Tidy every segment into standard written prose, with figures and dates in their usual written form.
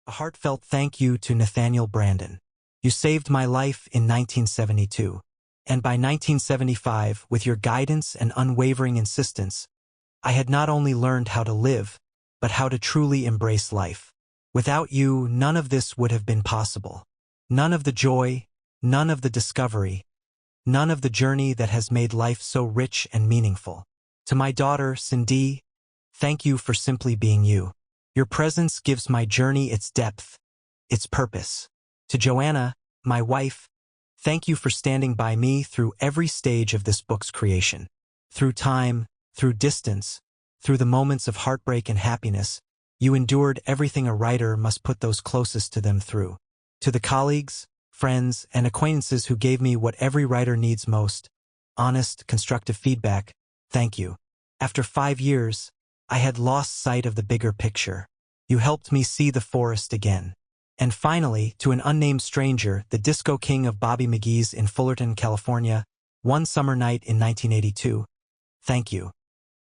A heartfelt thank you to Nathaniel Brandon. You saved my life in 1972. And by 1975, with your guidance and unwavering insistence, I had not only learned how to live, but how to truly embrace life. Without you, none of this would have been possible. None of the joy, none of the discovery, none of the journey that has made life so rich and meaningful. To my daughter, Cindy, thank you for simply being you. Your presence gives my journey its depth, its purpose. To Joanna, my wife, thank you for standing by me through every stage of this book's creation. Through time, through distance, through the moments of heartbreak and happiness, you endured everything a writer must put those closest to them through. To the colleagues, friends, and acquaintances who gave me what every writer needs most, honest, constructive feedback, thank you. After 5 years, I had lost sight of the bigger picture. You helped me see the forest again. And finally, to an unnamed stranger, the disco king of Bobby McGee's in Fullerton, California, one summer night in 1982, thank you.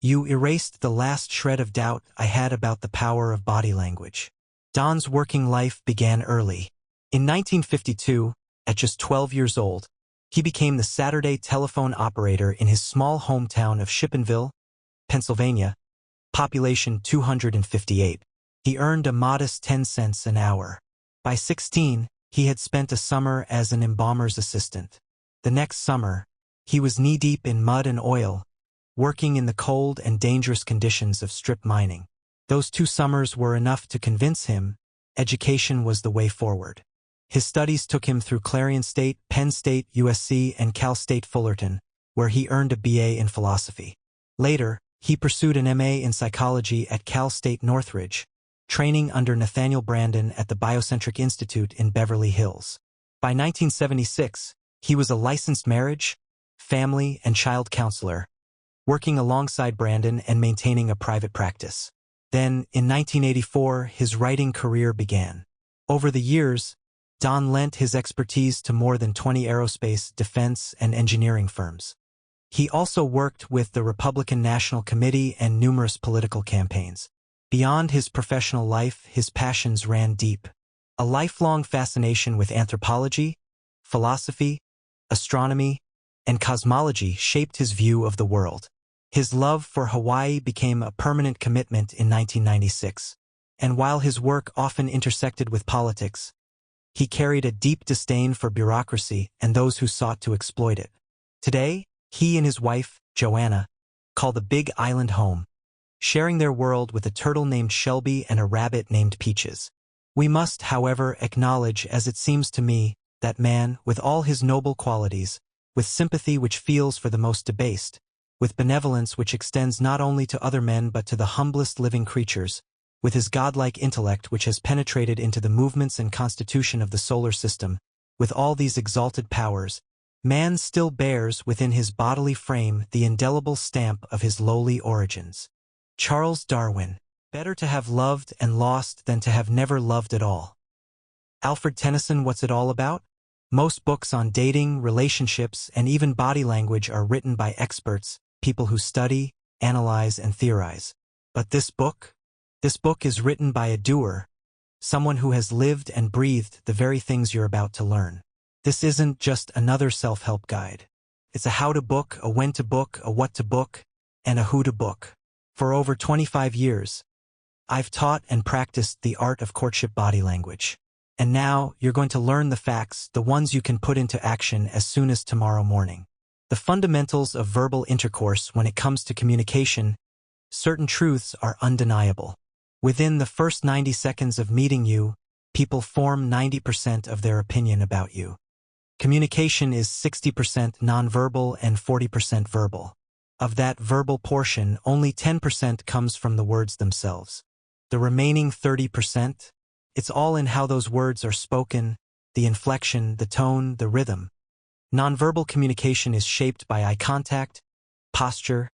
You erased the last shred of doubt I had about the power of body language. Don's working life began early. In 1952, at just 12 years old, he became the Saturday telephone operator in his small hometown of Shippenville, Pennsylvania, population 258. He earned a modest 10 cents an hour. By 16, he had spent a summer as an embalmer's assistant. The next summer, he was knee-deep in mud and oil, working in the cold and dangerous conditions of strip mining. Those 2 summers were enough to convince him education was the way forward. His studies took him through Clarion State, Penn State, USC, and Cal State Fullerton, where he earned a BA in philosophy. Later, he pursued an MA in psychology at Cal State Northridge, training under Nathaniel Brandon at the Biocentric Institute in Beverly Hills. By 1976, he was a licensed marriage, family, and child counselor, working alongside Brandon and maintaining a private practice. Then, in 1984, his writing career began. Over the years, Don lent his expertise to more than 20 aerospace, defense, and engineering firms. He also worked with the Republican National Committee and numerous political campaigns. Beyond his professional life, his passions ran deep. A lifelong fascination with anthropology, philosophy, astronomy, and cosmology shaped his view of the world. His love for Hawaii became a permanent commitment in 1996, and while his work often intersected with politics, he carried a deep disdain for bureaucracy and those who sought to exploit it. Today, he and his wife, Joanna, call the Big Island home, sharing their world with a turtle named Shelby and a rabbit named Peaches. We must, however, acknowledge, as it seems to me, that man, with all his noble qualities, with sympathy which feels for the most debased, with benevolence which extends not only to other men but to the humblest living creatures, with his godlike intellect which has penetrated into the movements and constitution of the solar system, with all these exalted powers, man still bears within his bodily frame the indelible stamp of his lowly origins. Charles Darwin. Better to have loved and lost than to have never loved at all. Alfred Tennyson. What's it all about? Most books on dating, relationships, and even body language are written by experts, people who study, analyze, and theorize. But this book is written by a doer, someone who has lived and breathed the very things you're about to learn. This isn't just another self-help guide. It's a how to book, a when to book, a what to book, and a who to book. For over 25 years, I've taught and practiced the art of courtship body language. And now, you're going to learn the facts, the ones you can put into action as soon as tomorrow morning. The fundamentals of verbal intercourse. When it comes to communication, certain truths are undeniable. Within the first 90 seconds of meeting you, people form 90% of their opinion about you. Communication is 60% nonverbal and 40% verbal. Of that verbal portion, only 10% comes from the words themselves. The remaining 30%, it's all in how those words are spoken, the inflection, the tone, the rhythm. Nonverbal communication is shaped by eye contact, posture,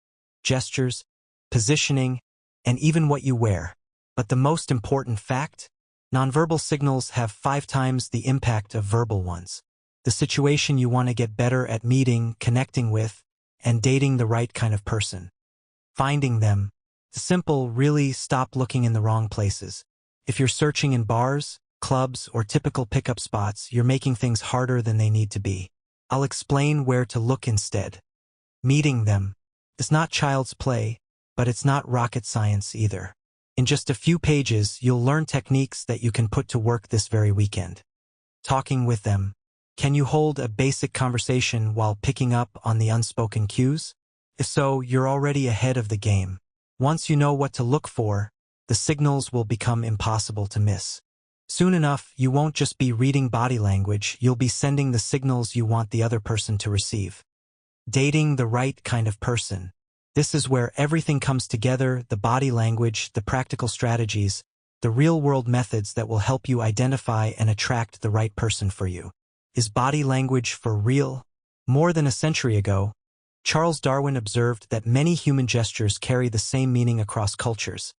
gestures, positioning, and even what you wear. But the most important fact? Nonverbal signals have 5 times the impact of verbal ones. The situation you want to get better at meeting, connecting with, and dating the right kind of person. Finding them. The simple, really stop looking in the wrong places. If you're searching in bars, clubs, or typical pickup spots, you're making things harder than they need to be. I'll explain where to look instead. Meeting them is not child's play, but it's not rocket science either. In just a few pages, you'll learn techniques that you can put to work this very weekend. Talking with them. Can you hold a basic conversation while picking up on the unspoken cues? If so, you're already ahead of the game. Once you know what to look for, the signals will become impossible to miss. Soon enough, you won't just be reading body language, you'll be sending the signals you want the other person to receive. Dating the right kind of person. This is where everything comes together: the body language, the practical strategies, the real-world methods that will help you identify and attract the right person for you. Is body language for real? More than a century ago, Charles Darwin observed that many human gestures carry the same meaning across cultures,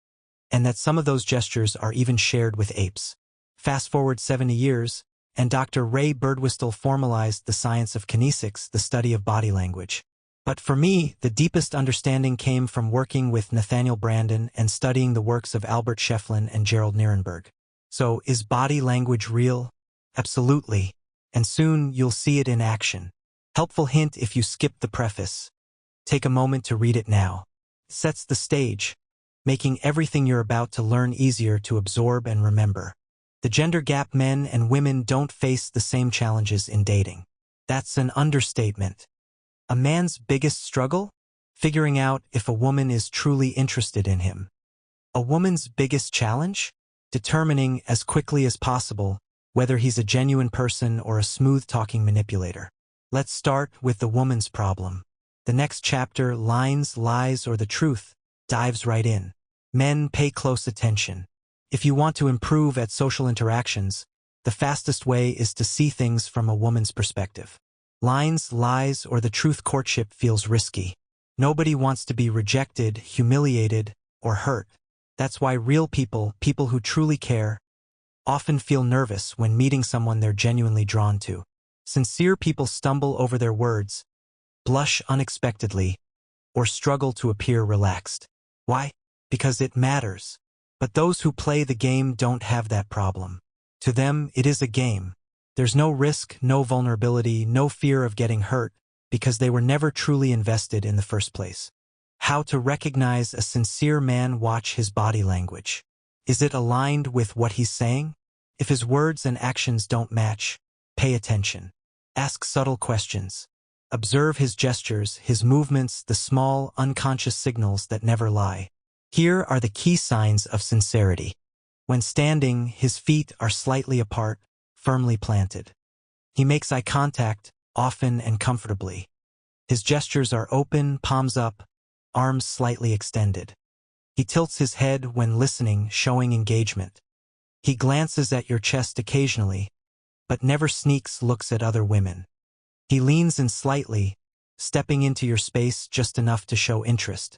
and that some of those gestures are even shared with apes. Fast forward 70 years, and Dr. Ray Birdwhistell formalized the science of kinesics, the study of body language. But for me, the deepest understanding came from working with Nathaniel Branden and studying the works of Albert Shefflin and Gerald Nierenberg. So, is body language real? Absolutely. And soon you'll see it in action. Helpful hint if you skip the preface. Take a moment to read it now. It sets the stage, making everything you're about to learn easier to absorb and remember. The gender gap: men and women don't face the same challenges in dating. That's an understatement. A man's biggest struggle? Figuring out if a woman is truly interested in him. A woman's biggest challenge? Determining as quickly as possible whether he's a genuine person or a smooth-talking manipulator. Let's start with the woman's problem. The next chapter, Lies, Lies, or the Truth, dives right in. Men, pay close attention. If you want to improve at social interactions, the fastest way is to see things from a woman's perspective. Lies, Lies, or the Truth: courtship feels risky. Nobody wants to be rejected, humiliated, or hurt. That's why real people, people who truly care, often feel nervous when meeting someone they're genuinely drawn to. Sincere people stumble over their words, blush unexpectedly, or struggle to appear relaxed. Why? Because it matters. But those who play the game don't have that problem. To them, it is a game. There's no risk, no vulnerability, no fear of getting hurt, because they were never truly invested in the first place. How to recognize a sincere man: watch his body language. Is it aligned with what he's saying? If his words and actions don't match, pay attention. Ask subtle questions. Observe his gestures, his movements, the small, unconscious signals that never lie. Here are the key signs of sincerity. When standing, his feet are slightly apart, firmly planted. He makes eye contact, often and comfortably. His gestures are open, palms up, arms slightly extended. He tilts his head when listening, showing engagement. He glances at your chest occasionally, but never sneaks looks at other women. He leans in slightly, stepping into your space just enough to show interest.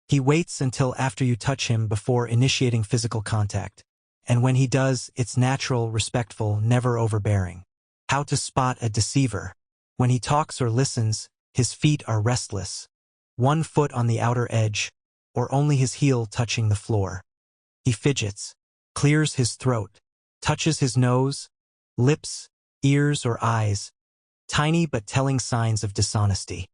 He waits until after you touch him before initiating physical contact. And when he does, it's natural, respectful, never overbearing. How to spot a deceiver. When he talks or listens, his feet are restless, one foot on the outer edge, or only his heel touching the floor. He fidgets, clears his throat, touches his nose, lips, ears, or eyes, tiny but telling signs of dishonesty.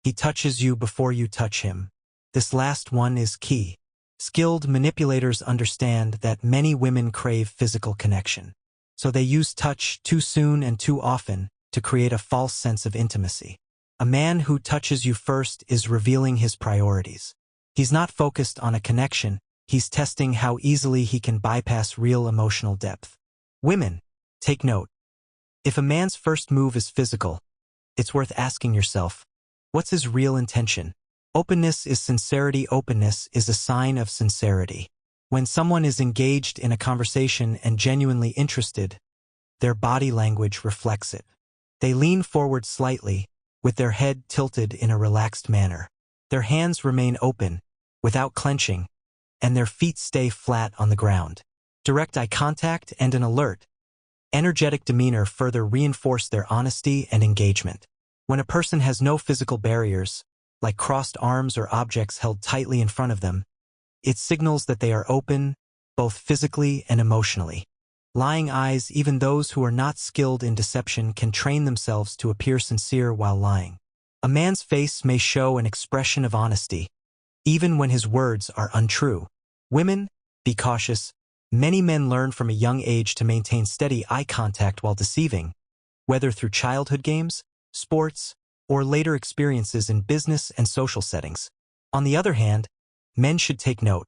He touches you before you touch him. This last one is key. Skilled manipulators understand that many women crave physical connection, so they use touch too soon and too often to create a false sense of intimacy. A man who touches you first is revealing his priorities. He's not focused on a connection, he's testing how easily he can bypass real emotional depth. Women, take note. If a man's first move is physical, it's worth asking yourself, what's his real intention? Openness is sincerity. Openness is a sign of sincerity. When someone is engaged in a conversation and genuinely interested, their body language reflects it. They lean forward slightly, with their head tilted in a relaxed manner. Their hands remain open, without clenching, and their feet stay flat on the ground. Direct eye contact and an alert, energetic demeanor further reinforce their honesty and engagement. When a person has no physical barriers, like crossed arms or objects held tightly in front of them, it signals that they are open, both physically and emotionally. Lying eyes, even those who are not skilled in deception, can train themselves to appear sincere while lying. A man's face may show an expression of honesty, even when his words are untrue. Women, be cautious. Many men learn from a young age to maintain steady eye contact while deceiving, whether through childhood games, sports, or later experiences in business and social settings. On the other hand, men should take note.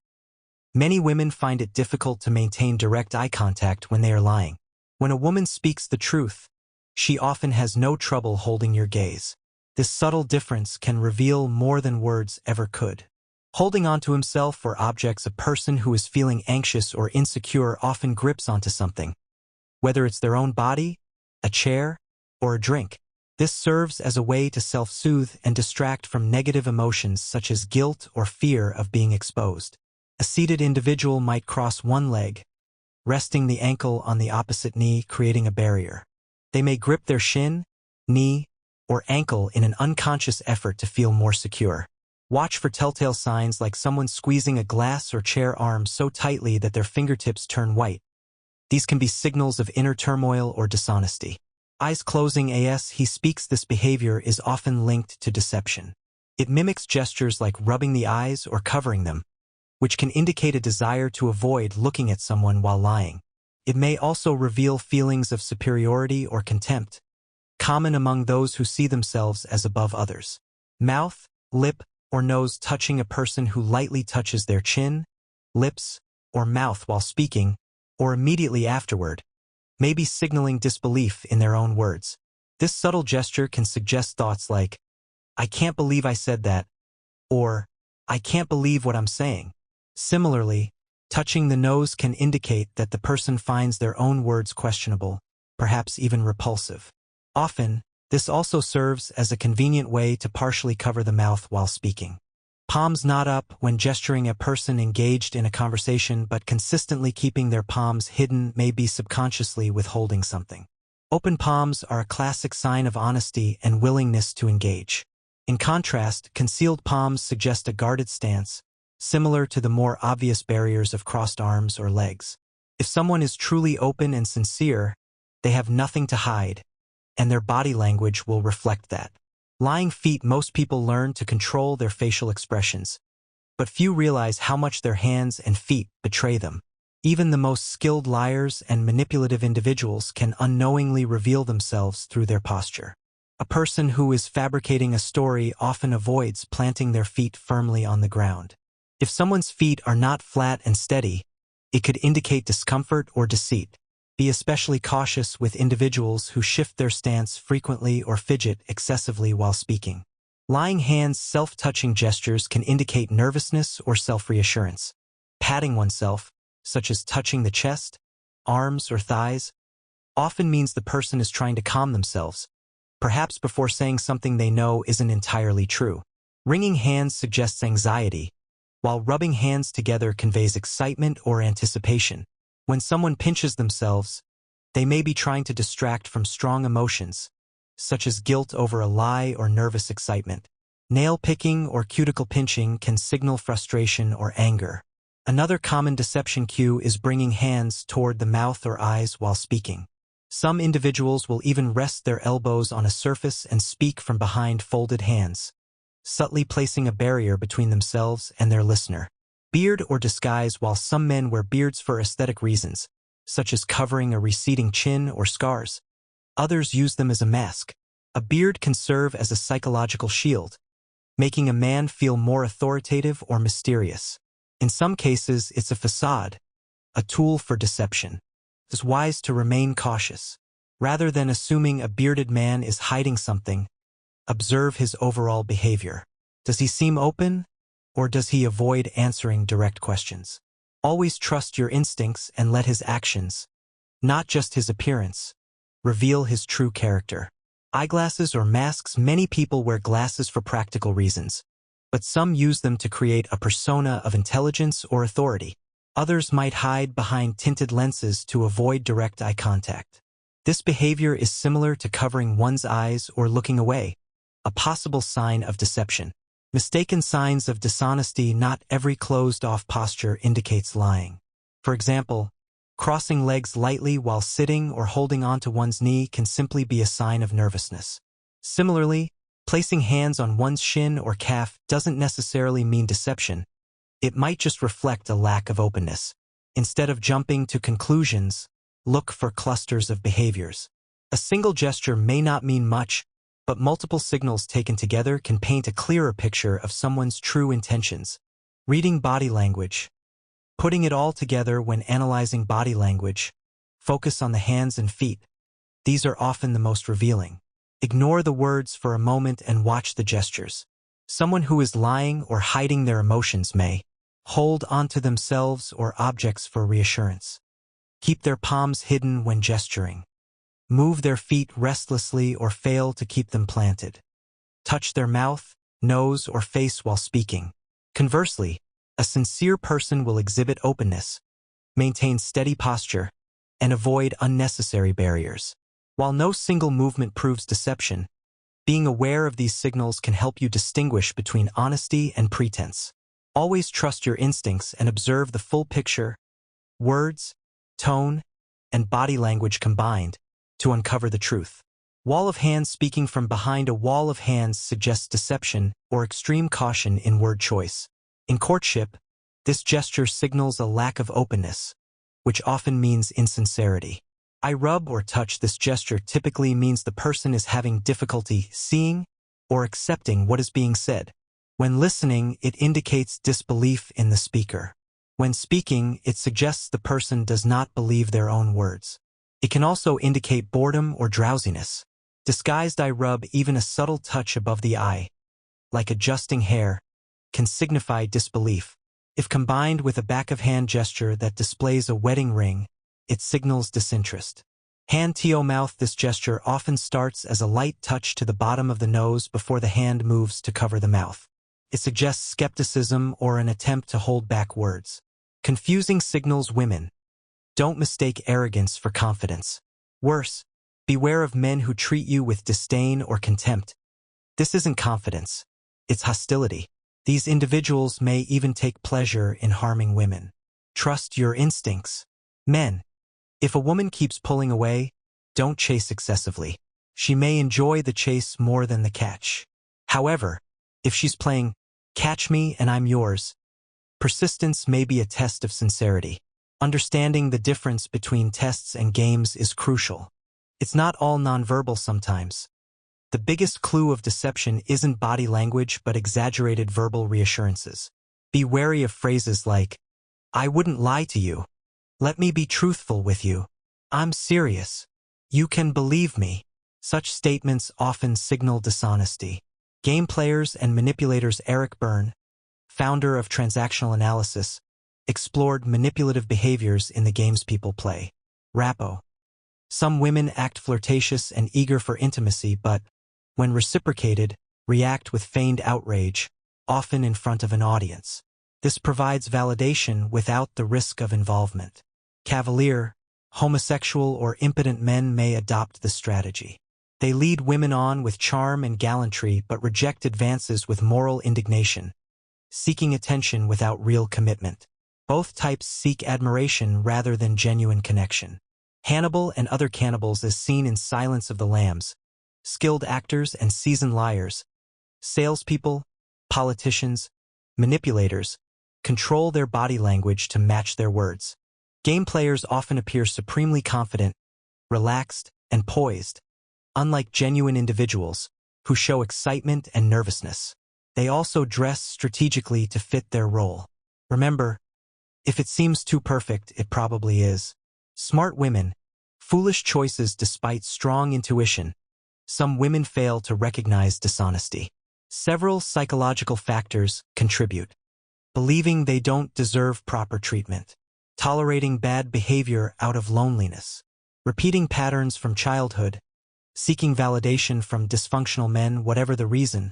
Many women find it difficult to maintain direct eye contact when they are lying. When a woman speaks the truth, she often has no trouble holding your gaze. This subtle difference can reveal more than words ever could. Holding onto himself or objects, a person who is feeling anxious or insecure often grips onto something, whether it's their own body, a chair, or a drink. This serves as a way to self-soothe and distract from negative emotions such as guilt or fear of being exposed. A seated individual might cross one leg, resting the ankle on the opposite knee, creating a barrier. They may grip their shin, knee, or ankle in an unconscious effort to feel more secure. Watch for telltale signs like someone squeezing a glass or chair arm so tightly that their fingertips turn white. These can be signals of inner turmoil or dishonesty. Eyes closing as he speaks. This behavior is often linked to deception. It mimics gestures like rubbing the eyes or covering them, which can indicate a desire to avoid looking at someone while lying. It may also reveal feelings of superiority or contempt, common among those who see themselves as above others. Mouth, lip, or nose touching. A person who lightly touches their chin, lips, or mouth while speaking, or immediately afterward, may be signaling disbelief in their own words. This subtle gesture can suggest thoughts like, "I can't believe I said that," or "I can't believe what I'm saying." Similarly, touching the nose can indicate that the person finds their own words questionable, perhaps even repulsive. Often, this also serves as a convenient way to partially cover the mouth while speaking. Palms not up. When gesturing, a person engaged in a conversation but consistently keeping their palms hidden may be subconsciously withholding something. Open palms are a classic sign of honesty and willingness to engage. In contrast, concealed palms suggest a guarded stance, similar to the more obvious barriers of crossed arms or legs. If someone is truly open and sincere, they have nothing to hide, and their body language will reflect that. Lying feet. Most people learn to control their facial expressions, but few realize how much their hands and feet betray them. Even the most skilled liars and manipulative individuals can unknowingly reveal themselves through their posture. A person who is fabricating a story often avoids planting their feet firmly on the ground. If someone's feet are not flat and steady, it could indicate discomfort or deceit. Be especially cautious with individuals who shift their stance frequently or fidget excessively while speaking. Lying hands. Self-touching gestures can indicate nervousness or self-reassurance. Patting oneself, such as touching the chest, arms, or thighs, often means the person is trying to calm themselves, perhaps before saying something they know isn't entirely true. Wringing hands suggests anxiety, while rubbing hands together conveys excitement or anticipation. When someone pinches themselves, they may be trying to distract from strong emotions, such as guilt over a lie or nervous excitement. Nail picking or cuticle pinching can signal frustration or anger. Another common deception cue is bringing hands toward the mouth or eyes while speaking. Some individuals will even rest their elbows on a surface and speak from behind folded hands, subtly placing a barrier between themselves and their listener. Beard or disguise. While some men wear beards for aesthetic reasons, such as covering a receding chin or scars, others use them as a mask. A beard can serve as a psychological shield, making a man feel more authoritative or mysterious. In some cases, it's a facade, a tool for deception. It's wise to remain cautious. Rather than assuming a bearded man is hiding something, observe his overall behavior. Does he seem open, or does he avoid answering direct questions? Always trust your instincts and let his actions, not just his appearance, reveal his true character. Eyeglasses or masks. Many people wear glasses for practical reasons, but some use them to create a persona of intelligence or authority. Others might hide behind tinted lenses to avoid direct eye contact. This behavior is similar to covering one's eyes or looking away, a possible sign of deception. Mistaken signs of dishonesty. Not every closed-off posture indicates lying. For example, crossing legs lightly while sitting or holding onto one's knee can simply be a sign of nervousness. Similarly, placing hands on one's shin or calf doesn't necessarily mean deception. It might just reflect a lack of openness. Instead of jumping to conclusions, look for clusters of behaviors. A single gesture may not mean much, but multiple signals taken together can paint a clearer picture of someone's true intentions. Reading body language. Putting it all together when analyzing body language, focus on the hands and feet. These are often the most revealing. Ignore the words for a moment and watch the gestures. Someone who is lying or hiding their emotions may hold onto themselves or objects for reassurance. Keep their palms hidden when gesturing. Move their feet restlessly or fail to keep them planted. Touch their mouth, nose, or face while speaking. Conversely, a sincere person will exhibit openness, maintain steady posture, and avoid unnecessary barriers. While no single movement proves deception, being aware of these signals can help you distinguish between honesty and pretense. Always trust your instincts and observe the full picture, words, tone, and body language combined, to uncover the truth. Wall of hands. Speaking from behind a wall of hands suggests deception or extreme caution in word choice. In courtship, this gesture signals a lack of openness, which often means insincerity. I rub or touch. This gesture typically means the person is having difficulty seeing or accepting what is being said. When listening, it indicates disbelief in the speaker. When speaking, it suggests the person does not believe their own words. It can also indicate boredom or drowsiness. Disguised eye rub. Even a subtle touch above the eye, like adjusting hair, can signify disbelief. If combined with a back-of-hand gesture that displays a wedding ring, it signals disinterest. Hand to mouth. This gesture often starts as a light touch to the bottom of the nose before the hand moves to cover the mouth. It suggests skepticism or an attempt to hold back words. Confusing signals. Women, don't mistake arrogance for confidence. Worse, beware of men who treat you with disdain or contempt. This isn't confidence, it's hostility. These individuals may even take pleasure in harming women. Trust your instincts. Men, if a woman keeps pulling away, don't chase excessively. She may enjoy the chase more than the catch. However, if she's playing catch me and I'm yours, persistence may be a test of sincerity. Understanding the difference between tests and games is crucial. It's not all nonverbal sometimes. The biggest clue of deception isn't body language but exaggerated verbal reassurances. Be wary of phrases like, I wouldn't lie to you. Let me be truthful with you. I'm serious. You can believe me. Such statements often signal dishonesty. Game players and manipulators. Eric Berne, founder of transactional analysis, explored manipulative behaviors in the games people play. Rappo. Some women act flirtatious and eager for intimacy but, when reciprocated, react with feigned outrage, often in front of an audience. This provides validation without the risk of involvement. Cavalier, homosexual or impotent men may adopt this strategy. They lead women on with charm and gallantry but reject advances with moral indignation, seeking attention without real commitment. Both types seek admiration rather than genuine connection. Hannibal and other cannibals as seen in Silence of the Lambs, skilled actors and seasoned liars, salespeople, politicians, manipulators, control their body language to match their words. Game players often appear supremely confident, relaxed, and poised, unlike genuine individuals who show excitement and nervousness. They also dress strategically to fit their role. Remember, if it seems too perfect, it probably is. Smart women, foolish choices despite strong intuition. Some women fail to recognize dishonesty. Several psychological factors contribute. Believing they don't deserve proper treatment. Tolerating bad behavior out of loneliness. Repeating patterns from childhood. Seeking validation from dysfunctional men. Whatever the reason,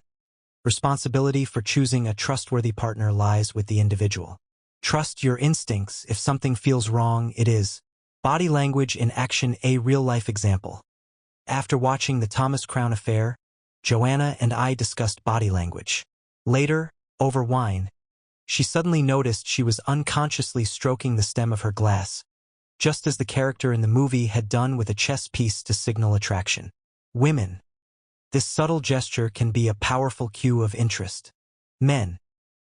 responsibility for choosing a trustworthy partner lies with the individual. Trust your instincts. If something feels wrong, it is. Body language in action. A real-life example. After watching The Thomas Crown Affair, Joanna and I discussed body language. Later, over wine, She suddenly noticed she was unconsciously stroking the stem of her glass, just as the character in the movie had done with a chess piece to signal attraction. Women. This subtle gesture can be a powerful cue of interest. Men.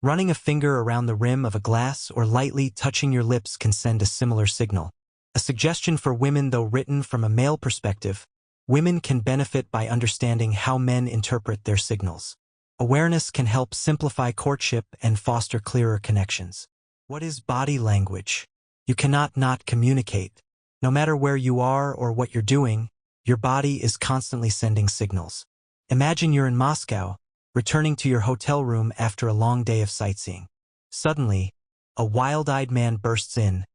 Running a finger around the rim of a glass or lightly touching your lips can send a similar signal. A suggestion for women, though written from a male perspective, women can benefit by understanding how men interpret their signals. Awareness can help simplify courtship and foster clearer connections. What is body language? You cannot not communicate. No matter where you are or what you're doing, your body is constantly sending signals. Imagine you're in Moscow, returning to your hotel room after a long day of sightseeing. Suddenly, a wild-eyed man bursts in,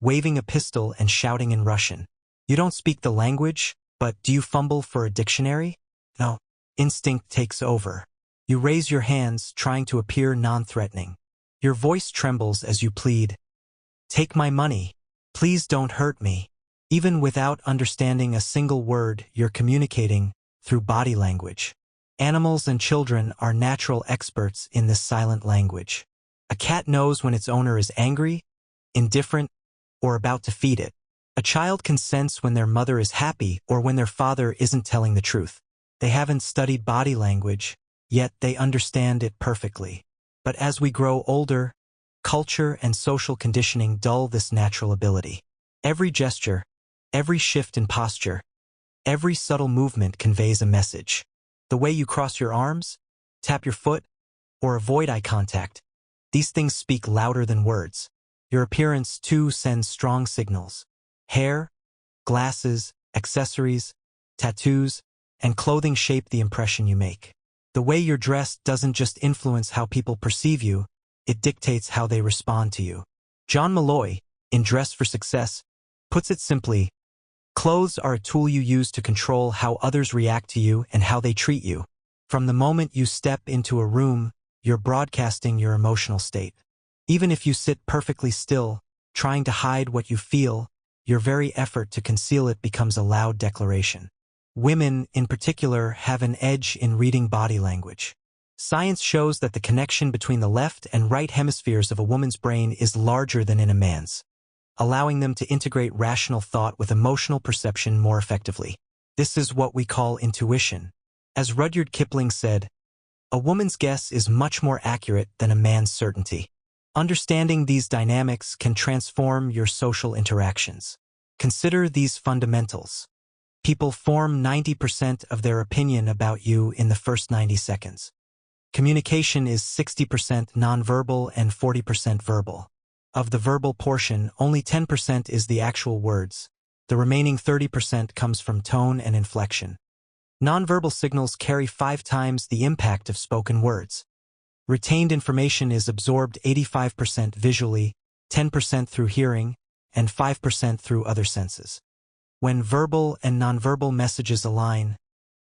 waving a pistol and shouting in Russian. You don't speak the language, but do you fumble for a dictionary? No. Instinct takes over. You raise your hands, trying to appear non-threatening. Your voice trembles as you plead, "Take my money. Please don't hurt me." Even without understanding a single word, you're communicating through body language. Animals and children are natural experts in this silent language. A cat knows when its owner is angry, indifferent, or about to feed it. A child can sense when their mother is happy or when their father isn't telling the truth. They haven't studied body language, yet they understand it perfectly. But as we grow older, culture and social conditioning dull this natural ability. Every gesture, every shift in posture, every subtle movement conveys a message. The way you cross your arms, tap your foot, or avoid eye contact, these things speak louder than words. Your appearance, too, sends strong signals. Hair, glasses, accessories, tattoos, and clothing shape the impression you make. The way you're dressed doesn't just influence how people perceive you, it dictates how they respond to you. John Malloy, in Dress for Success, puts it simply, clothes are a tool you use to control how others react to you and how they treat you. From the moment you step into a room, you're broadcasting your emotional state. Even if you sit perfectly still, trying to hide what you feel, your very effort to conceal it becomes a loud declaration. Women, in particular, have an edge in reading body language. Science shows that the connection between the left and right hemispheres of a woman's brain is larger than in a man's, allowing them to integrate rational thought with emotional perception more effectively. This is what we call intuition. As Rudyard Kipling said, "A woman's guess is much more accurate than a man's certainty." Understanding these dynamics can transform your social interactions. Consider these fundamentals. People form 90% of their opinion about you in the first 90 seconds. Communication is 60% nonverbal and 40% verbal. Of the verbal portion, only 10% is the actual words. The remaining 30% comes from tone and inflection. Nonverbal signals carry 5 times the impact of spoken words. Retained information is absorbed 85% visually, 10% through hearing, and 5% through other senses. When verbal and nonverbal messages align,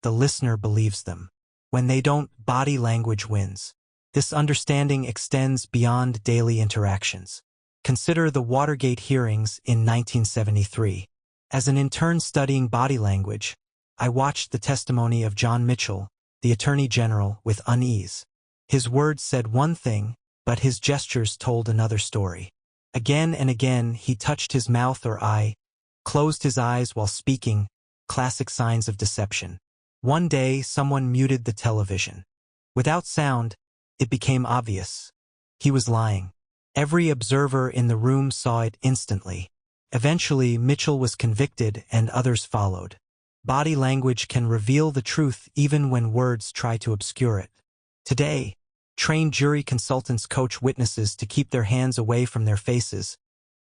the listener believes them. When they don't, body language wins. This understanding extends beyond daily interactions. Consider the Watergate hearings in 1973. As an intern studying body language, I watched the testimony of John Mitchell, the Attorney General, with unease. His words said one thing, but his gestures told another story. Again and again, he touched his mouth or eye, closed his eyes while speaking, classic signs of deception. One day, someone muted the television. Without sound, it became obvious. He was lying. Every observer in the room saw it instantly. Eventually, Mitchell was convicted and others followed. Body language can reveal the truth even when words try to obscure it. Today, trained jury consultants coach witnesses to keep their hands away from their faces,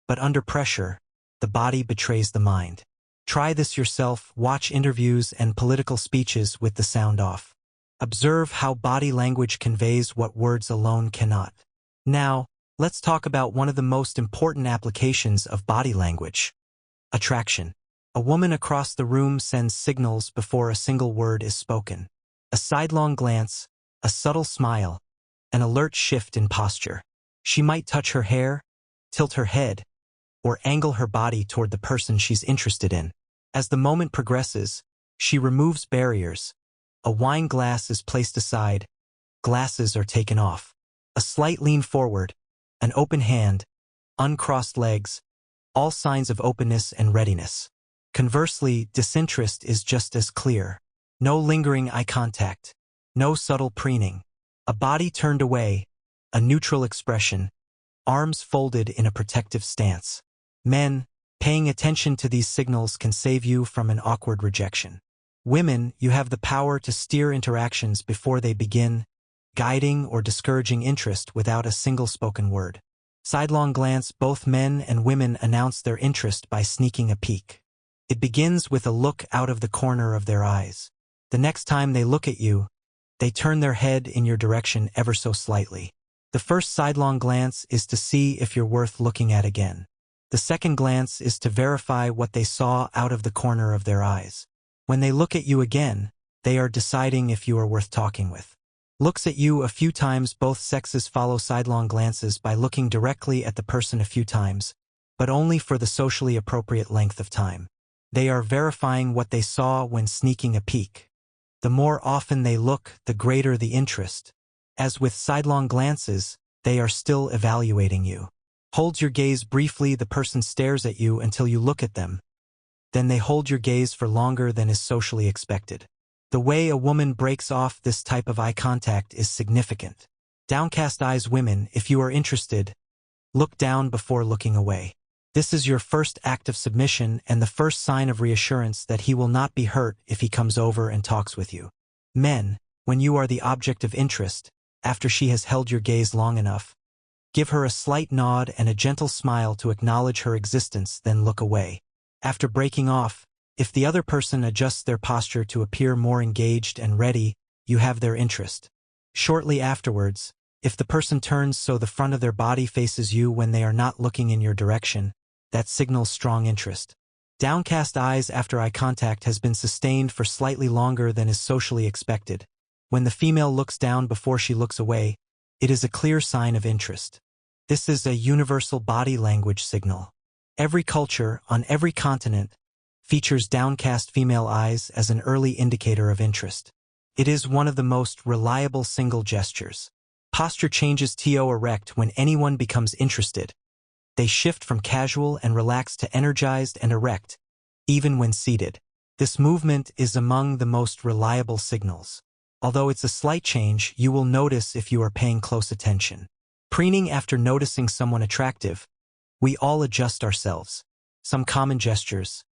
but under pressure, the body betrays the mind. Try this yourself, watch interviews and political speeches with the sound off. Observe how body language conveys what words alone cannot. Now, let's talk about one of the most important applications of body language. Attraction. A woman across the room sends signals before a single word is spoken. A sidelong glance, a subtle smile, an alert shift in posture. She might touch her hair, tilt her head, or angle her body toward the person she's interested in. As the moment progresses, she removes barriers. A wine glass is placed aside, glasses are taken off. A slight lean forward, an open hand, uncrossed legs, all signs of openness and readiness. Conversely, disinterest is just as clear. No lingering eye contact, no subtle preening. A body turned away, a neutral expression, arms folded in a protective stance. Men, paying attention to these signals can save you from an awkward rejection. Women, you have the power to steer interactions before they begin, guiding or discouraging interest without a single spoken word. Sidelong glance. Both men and women announce their interest by sneaking a peek. It begins with a look out of the corner of their eyes. The next time they look at you, they turn their head in your direction ever so slightly. The first sidelong glance is to see if you're worth looking at again. The second glance is to verify what they saw out of the corner of their eyes. When they look at you again, they are deciding if you are worth talking with. Looks at you a few times. Both sexes follow sidelong glances by looking directly at the person a few times, but only for the socially appropriate length of time. They are verifying what they saw when sneaking a peek. The more often they look, the greater the interest. As with sidelong glances, they are still evaluating you. Hold your gaze briefly. The person stares at you until you look at them. Then they hold your gaze for longer than is socially expected. The way a woman breaks off this type of eye contact is significant. Downcast eyes. Women, if you are interested, look down before looking away. This is your first act of submission and the first sign of reassurance that he will not be hurt if he comes over and talks with you. Men, when you are the object of interest, after she has held your gaze long enough, give her a slight nod and a gentle smile to acknowledge her existence, then look away. After breaking off, if the other person adjusts their posture to appear more engaged and ready, you have their interest. Shortly afterwards, if the person turns so the front of their body faces you when they are not looking in your direction, that signals strong interest. Downcast eyes. After eye contact has been sustained for slightly longer than is socially expected, when the female looks down before she looks away, it is a clear sign of interest. This is a universal body language signal. Every culture, on every continent, features downcast female eyes as an early indicator of interest. It is one of the most reliable single gestures. Posture changes. To erect. When anyone becomes interested, they shift from casual and relaxed to energized and erect, even when seated. This movement is among the most reliable signals. Although it's a slight change, you will notice if you are paying close attention. Preening. After noticing someone attractive, we all adjust ourselves. Some common gestures.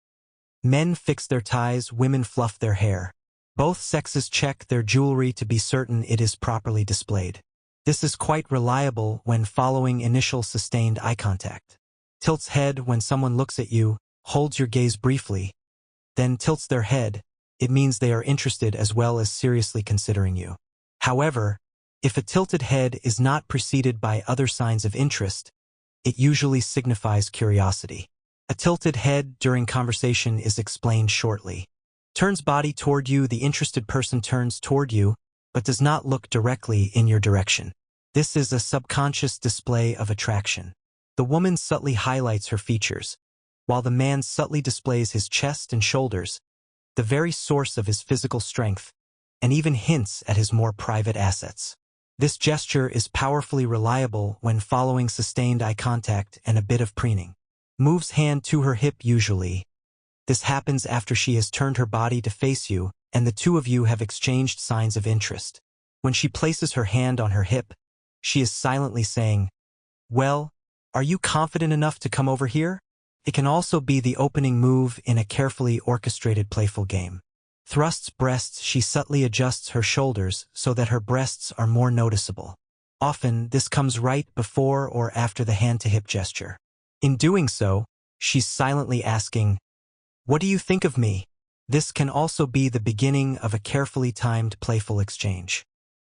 Men fix their ties, women fluff their hair. Both sexes check their jewelry to be certain it is properly displayed. This is quite reliable when following initial sustained eye contact. Tilts head. When someone looks at you, holds your gaze briefly, then tilts their head, it means they are interested as well as seriously considering you. However, if a tilted head is not preceded by other signs of interest, it usually signifies curiosity. A tilted head during conversation is explained shortly. Turns body toward you. The interested person turns toward you, but does not look directly in your direction. This is a subconscious display of attraction. The woman subtly highlights her features, while the man subtly displays his chest and shoulders, the very source of his physical strength, and even hints at his more private assets. This gesture is powerfully reliable when following sustained eye contact and a bit of preening. Moves hand to her hip. Usually, this happens after she has turned her body to face you and the two of you have exchanged signs of interest. When she places her hand on her hip, she is silently saying, "Well, are you confident enough to come over here?" It can also be the opening move in a carefully orchestrated playful game. Thrusts breasts. She subtly adjusts her shoulders so that her breasts are more noticeable. Often, this comes right before or after the hand-to-hip gesture. In doing so, she's silently asking, "What do you think of me?" This can also be the beginning of a carefully timed playful exchange.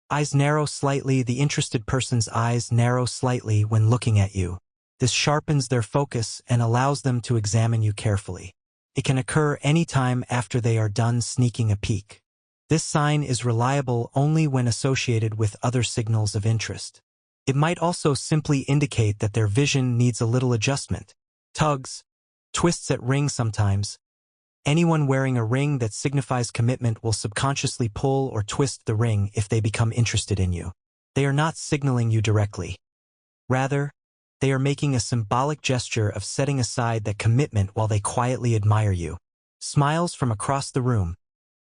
Eyes narrow slightly. The interested person's eyes narrow slightly when looking at you. This sharpens their focus and allows them to examine you carefully. It can occur anytime after they are done sneaking a peek. This sign is reliable only when associated with other signals of interest. It might also simply indicate that their vision needs a little adjustment. Tugs, twists at ring. Sometimes, anyone wearing a ring that signifies commitment will subconsciously pull or twist the ring if they become interested in you. they are not signaling you directly. Rather, they are making a symbolic gesture of setting aside that commitment while they quietly admire you. Smiles from across the room.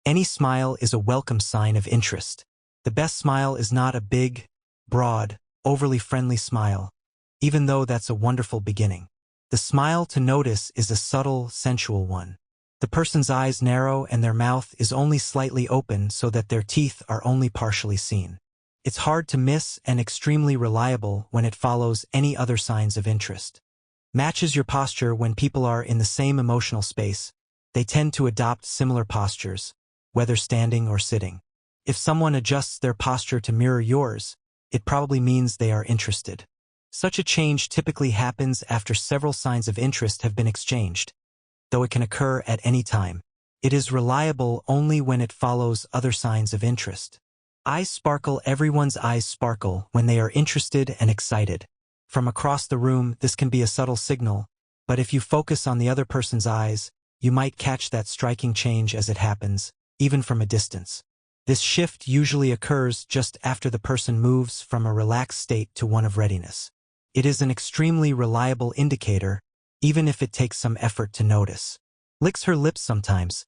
Any smile is a welcome sign of interest. The best smile is not a big, broad, overly friendly smile, even though that's a wonderful beginning. The smile to notice is a subtle, sensual one. The person's eyes narrow and their mouth is only slightly open so that their teeth are only partially seen. It's hard to miss and extremely reliable when it follows any other signs of interest. Matches your posture. When people are in the same emotional space, they tend to adopt similar postures, whether standing or sitting. If someone adjusts their posture to mirror yours, it probably means they are interested. Such a change typically happens after several signs of interest have been exchanged, though it can occur at any time. It is reliable only when it follows other signs of interest. Eyes sparkle. Everyone's eyes sparkle when they are interested and excited. From across the room, this can be a subtle signal, but if you focus on the other person's eyes, you might catch that striking change as it happens, even from a distance. This shift usually occurs just after the person moves from a relaxed state to one of readiness. It is an extremely reliable indicator, even if it takes some effort to notice. Licks her lips sometimes.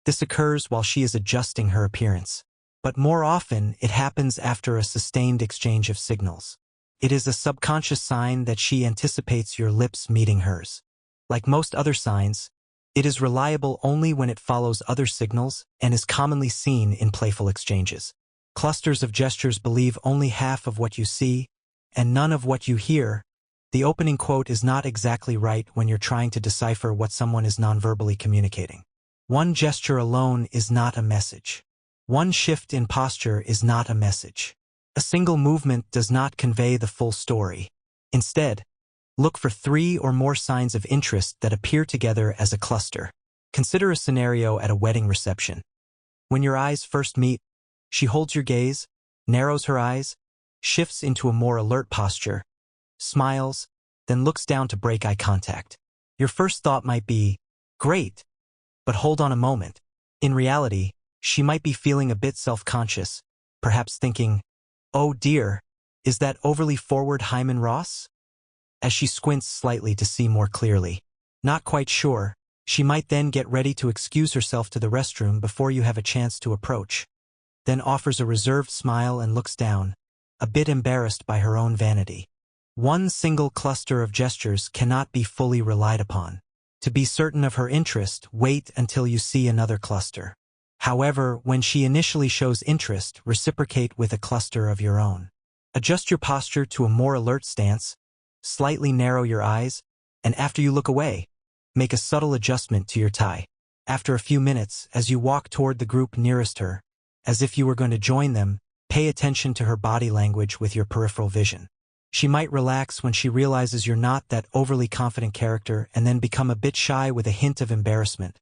This occurs while she is adjusting her appearance. But more often, it happens after a sustained exchange of signals. It is a subconscious sign that she anticipates your lips meeting hers. Like most other signs, it is reliable only when it follows other signals and is commonly seen in playful exchanges. Clusters of gestures believe only half of what you see and none of what you hear. The opening quote is not exactly right when you're trying to decipher what someone is nonverbally communicating. One gesture alone is not a message. One shift in posture is not a message. A single movement does not convey the full story. Instead, look for 3 or more signs of interest that appear together as a cluster. Consider a scenario at a wedding reception. When your eyes first meet, she holds your gaze, narrows her eyes, shifts into a more alert posture, smiles, then looks down to break eye contact. Your first thought might be, "Great, but hold on a moment." In reality, she might be feeling a bit self-conscious, perhaps thinking, "Oh dear, is that overly forward Hyman Ross?" As she squints slightly to see more clearly. Not quite sure, she might then get ready to excuse herself to the restroom before you have a chance to approach. Then offers a reserved smile and looks down, a bit embarrassed by her own vanity. One single cluster of gestures cannot be fully relied upon. To be certain of her interest, wait until you see another cluster. However, when she initially shows interest, reciprocate with a cluster of your own. Adjust your posture to a more alert stance, slightly narrow your eyes, and after you look away, make a subtle adjustment to your tie. After a few minutes, as you walk toward the group nearest her, as if you were going to join them, pay attention to her body language with your peripheral vision. She might relax when she realizes you're not that overly confident character and then become a bit shy with a hint of embarrassment,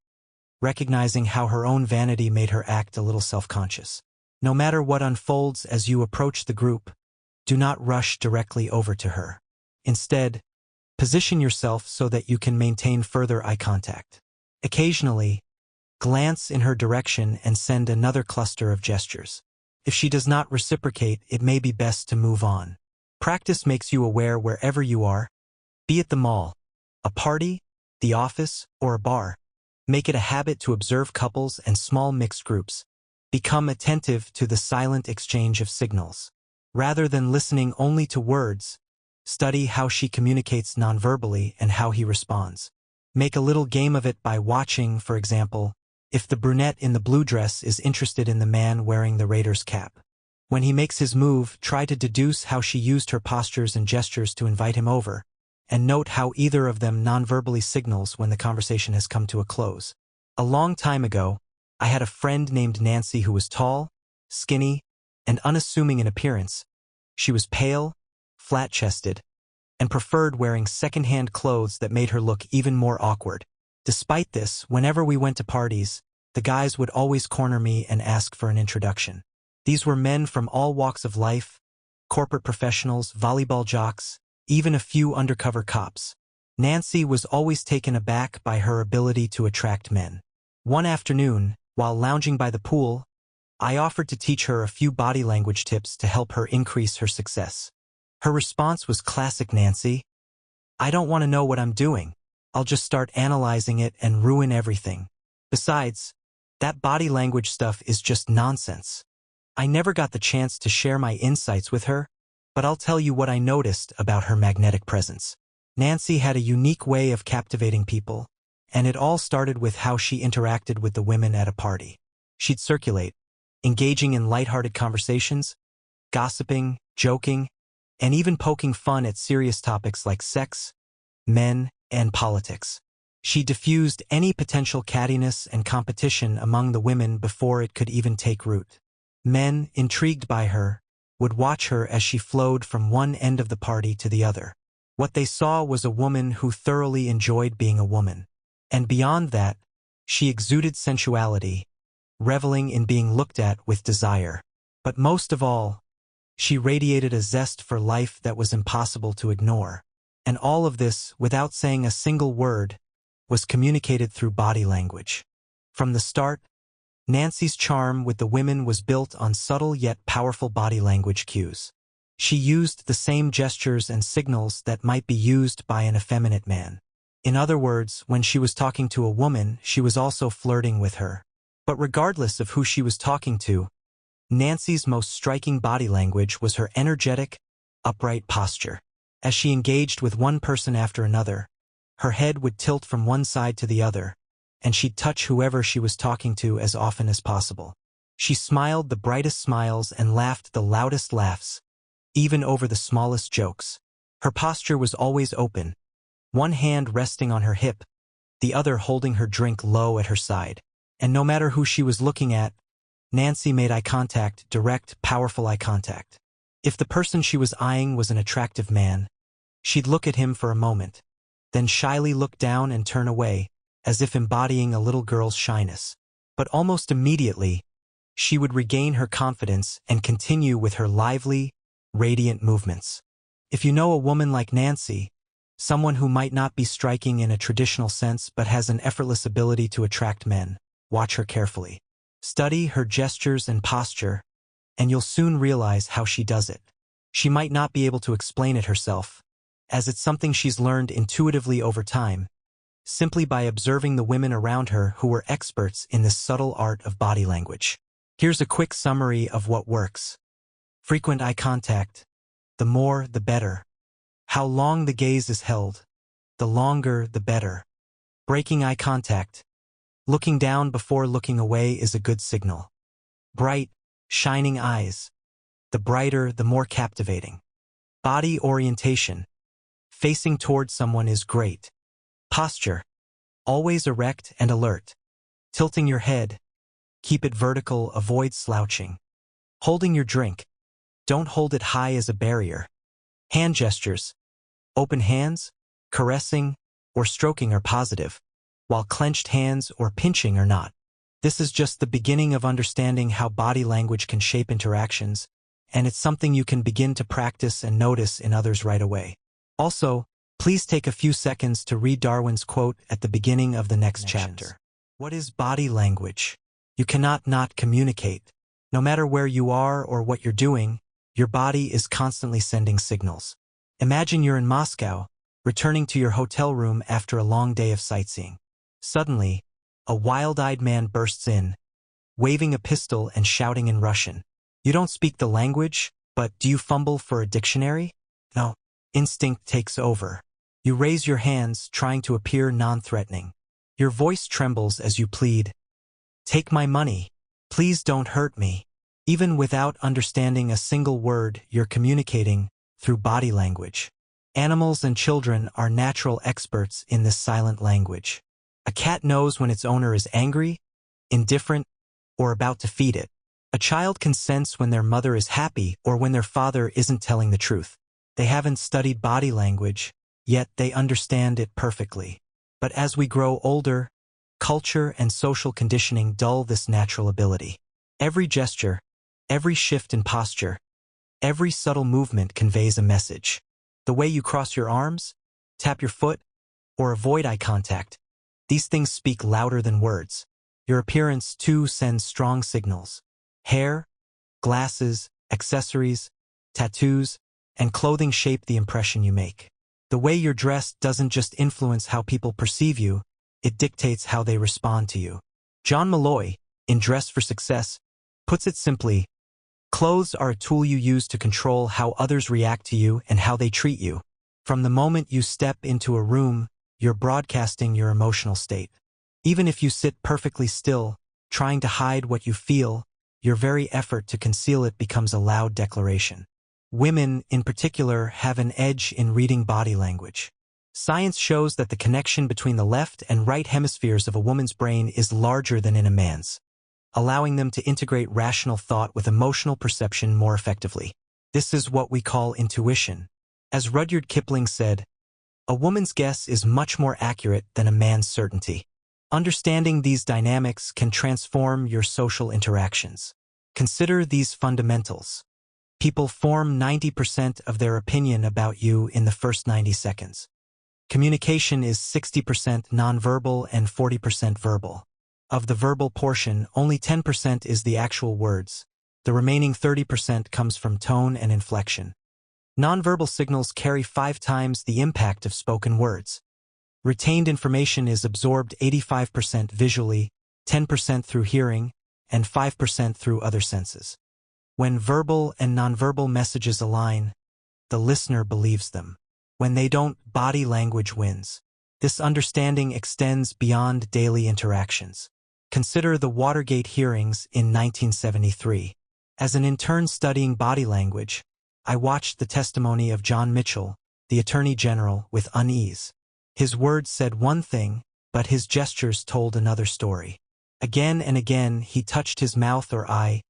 recognizing how her own vanity made her act a little self-conscious. No matter what unfolds as you approach the group, do not rush directly over to her. Instead, position yourself so that you can maintain further eye contact. Occasionally, glance in her direction and send another cluster of gestures. If she does not reciprocate, it may be best to move on. Practice makes you aware wherever you are, be it the mall, a party, the office, or a bar. Make it a habit to observe couples and small mixed groups. Become attentive to the silent exchange of signals. Rather than listening only to words, study how she communicates nonverbally and how he responds. Make a little game of it by watching, for example, if the brunette in the blue dress is interested in the man wearing the Raiders cap. When he makes his move, try to deduce how she used her postures and gestures to invite him over, and note how either of them nonverbally signals when the conversation has come to a close. A long time ago, I had a friend named Nancy who was tall, skinny, and unassuming in appearance. She was pale, flat-chested, and preferred wearing second-hand clothes that made her look even more awkward. Despite this, whenever we went to parties, the guys would always corner me and ask for an introduction. These were men from all walks of life, corporate professionals, volleyball jocks, even a few undercover cops. Nancy was always taken aback by her ability to attract men. One afternoon, while lounging by the pool, I offered to teach her a few body language tips to help her increase her success. Her response was classic Nancy. I don't want to know what I'm doing. I'll just start analyzing it and ruin everything. Besides, that body language stuff is just nonsense. I never got the chance to share my insights with her, but I'll tell you what I noticed about her magnetic presence. Nancy had a unique way of captivating people, and it all started with how she interacted with the women at a party. She'd circulate, engaging in lighthearted conversations, gossiping, joking, and even poking fun at serious topics like sex, men, and politics. She diffused any potential cattiness and competition among the women before it could even take root. Men, intrigued by her, would watch her as she flowed from one end of the party to the other. What they saw was a woman who thoroughly enjoyed being a woman. And beyond that, she exuded sensuality, reveling in being looked at with desire. But most of all, she radiated a zest for life that was impossible to ignore. And all of this, without saying a single word, was communicated through body language. From the start, Nancy's charm with the women was built on subtle yet powerful body language cues. She used the same gestures and signals that might be used by an effeminate man. In other words, when she was talking to a woman, she was also flirting with her. But regardless of who she was talking to, Nancy's most striking body language was her energetic, upright posture. As she engaged with one person after another, her head would tilt from one side to the other, and she'd touch whoever she was talking to as often as possible. She smiled the brightest smiles and laughed the loudest laughs, even over the smallest jokes. Her posture was always open, one hand resting on her hip, the other holding her drink low at her side. And no matter who she was looking at, Nancy made eye contact, direct, powerful eye contact. If the person she was eyeing was an attractive man, she'd look at him for a moment, then shyly look down and turn away, as if embodying a little girl's shyness. But almost immediately, she would regain her confidence and continue with her lively, radiant movements. If you know a woman like Nancy, someone who might not be striking in a traditional sense but has an effortless ability to attract men, watch her carefully. Study her gestures and posture, and you'll soon realize how she does it. She might not be able to explain it herself, as it's something she's learned intuitively over time, simply by observing the women around her who were experts in this subtle art of body language. Here's a quick summary of what works. Frequent eye contact. The more, the better. How long the gaze is held. The longer, the better. Breaking eye contact. Looking down before looking away is a good signal. Bright, shining eyes. The brighter, the more captivating. Body orientation. Facing toward someone is great. Posture. Always erect and alert. Tilting your head. Keep it vertical, avoid slouching. Holding your drink. Don't hold it high as a barrier. Hand gestures. Open hands, caressing, or stroking are positive, while clenched hands or pinching are not. This is just the beginning of understanding how body language can shape interactions, and it's something you can begin to practice and notice in others right away. Also, please take a few seconds to read Darwin's quote at the beginning of the next chapter. What is body language? You cannot not communicate. No matter where you are or what you're doing, your body is constantly sending signals. Imagine you're in Moscow, returning to your hotel room after a long day of sightseeing. Suddenly, a wild-eyed man bursts in, waving a pistol and shouting in Russian. You don't speak the language, but do you fumble for a dictionary? No. Instinct takes over. You raise your hands, trying to appear non-threatening. Your voice trembles as you plead, "Take my money. Please don't hurt me." Even without understanding a single word, you're communicating through body language. Animals and children are natural experts in this silent language. A cat knows when its owner is angry, indifferent, or about to feed it. A child can sense when their mother is happy or when their father isn't telling the truth. They haven't studied body language, yet they understand it perfectly. But as we grow older, culture and social conditioning dull this natural ability. Every gesture, every shift in posture, every subtle movement conveys a message. The way you cross your arms, tap your foot, or avoid eye contact, these things speak louder than words. Your appearance, too, sends strong signals. Hair, glasses, accessories, tattoos, and clothing shape the impression you make. The way you're dressed doesn't just influence how people perceive you, it dictates how they respond to you. John Malloy, in Dress for Success, puts it simply, clothes are a tool you use to control how others react to you and how they treat you. From the moment you step into a room, you're broadcasting your emotional state. Even if you sit perfectly still, trying to hide what you feel, your very effort to conceal it becomes a loud declaration. Women, in particular, have an edge in reading body language. Science shows that the connection between the left and right hemispheres of a woman's brain is larger than in a man's, allowing them to integrate rational thought with emotional perception more effectively. This is what we call intuition. As Rudyard Kipling said, a woman's guess is much more accurate than a man's certainty. Understanding these dynamics can transform your social interactions. Consider these fundamentals. People form 90% of their opinion about you in the first 90 seconds. Communication is 60% nonverbal and 40% verbal. Of the verbal portion, only 10% is the actual words. The remaining 30% comes from tone and inflection. Nonverbal signals carry 5 times the impact of spoken words. Retained information is absorbed 85% visually, 10% through hearing, and 5% through other senses. When verbal and nonverbal messages align, the listener believes them. When they don't, body language wins. This understanding extends beyond daily interactions. Consider the Watergate hearings in 1973. As an intern studying body language, I watched the testimony of John Mitchell, the Attorney General, with unease. His words said one thing, but his gestures told another story. Again and again he touched his mouth or eye,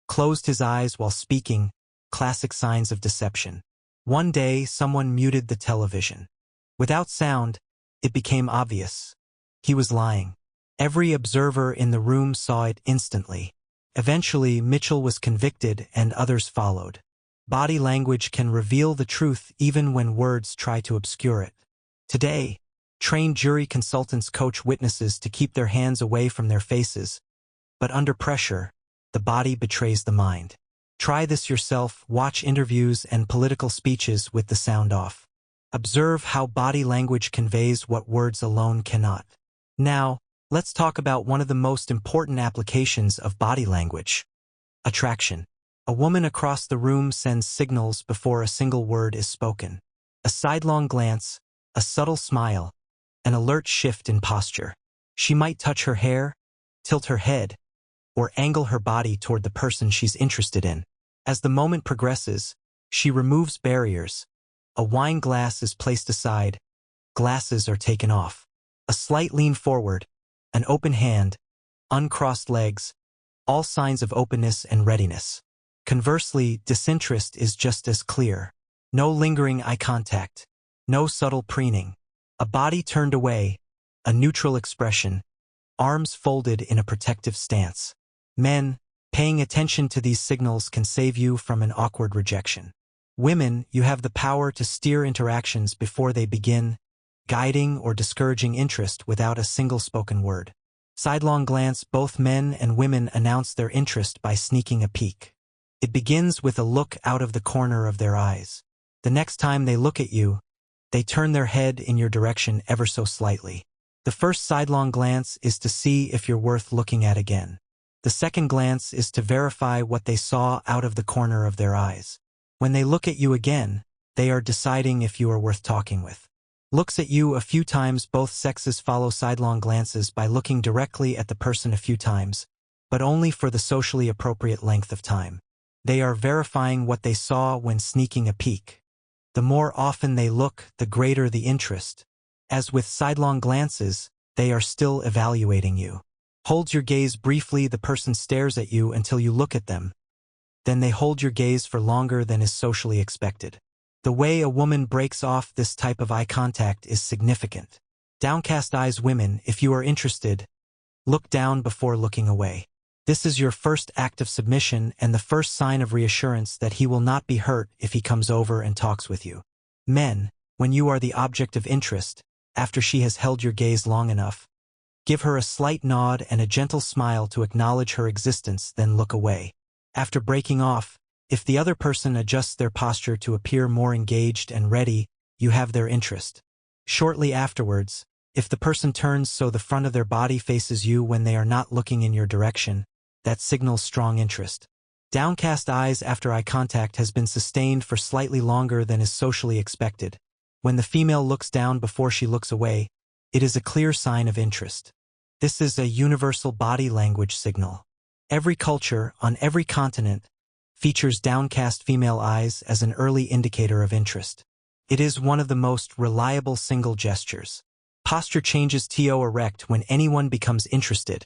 closed his eyes while speaking, classic signs of deception. One day someone muted the television. Without sound, it became obvious. He was lying. Every observer in the room saw it instantly. Eventually, Mitchell was convicted and others followed. Body language can reveal the truth even when words try to obscure it. Today, trained jury consultants coach witnesses to keep their hands away from their faces, but under pressure, the body betrays the mind. Try this yourself, watch interviews and political speeches with the sound off. Observe how body language conveys what words alone cannot. Now, let's talk about one of the most important applications of body language: attraction. A woman across the room sends signals before a single word is spoken. A sidelong glance, a subtle smile, an alert shift in posture. She might touch her hair, tilt her head, or angle her body toward the person she's interested in. As the moment progresses, she removes barriers. A wine glass is placed aside, glasses are taken off. A slight lean forward, an open hand, uncrossed legs, all signs of openness and readiness. Conversely, disinterest is just as clear. No lingering eye contact, no subtle preening. A body turned away, a neutral expression, arms folded in a protective stance. Men, paying attention to these signals can save you from an awkward rejection. Women, you have the power to steer interactions before they begin, guiding or discouraging interest without a single spoken word. Sidelong glance: both men and women announce their interest by sneaking a peek. It begins with a look out of the corner of their eyes. The next time they look at you, they turn their head in your direction ever so slightly. The first sidelong glance is to see if you're worth looking at again. The second glance is to verify what they saw out of the corner of their eyes. When they look at you again, they are deciding if you are worth talking with. Looks at you a few times: both sexes follow sidelong glances by looking directly at the person a few times, but only for the socially appropriate length of time. They are verifying what they saw when sneaking a peek. The more often they look, the greater the interest. As with sidelong glances, they are still evaluating you. Hold your gaze briefly: the person stares at you until you look at them. Then they hold your gaze for longer than is socially expected. The way a woman breaks off this type of eye contact is significant. Downcast eyes: women, if you are interested, look down before looking away. This is your first act of submission and the first sign of reassurance that he will not be hurt if he comes over and talks with you. Men, when you are the object of interest, after she has held your gaze long enough, give her a slight nod and a gentle smile to acknowledge her existence, then look away. After breaking off, if the other person adjusts their posture to appear more engaged and ready, you have their interest. Shortly afterwards, if the person turns so the front of their body faces you when they are not looking in your direction, that signals strong interest. Downcast eyes after eye contact has been sustained for slightly longer than is socially expected. When the female looks down before she looks away, it is a clear sign of interest. This is a universal body language signal. Every culture, on every continent, features downcast female eyes as an early indicator of interest. It is one of the most reliable single gestures. Posture changes to erect when anyone becomes interested.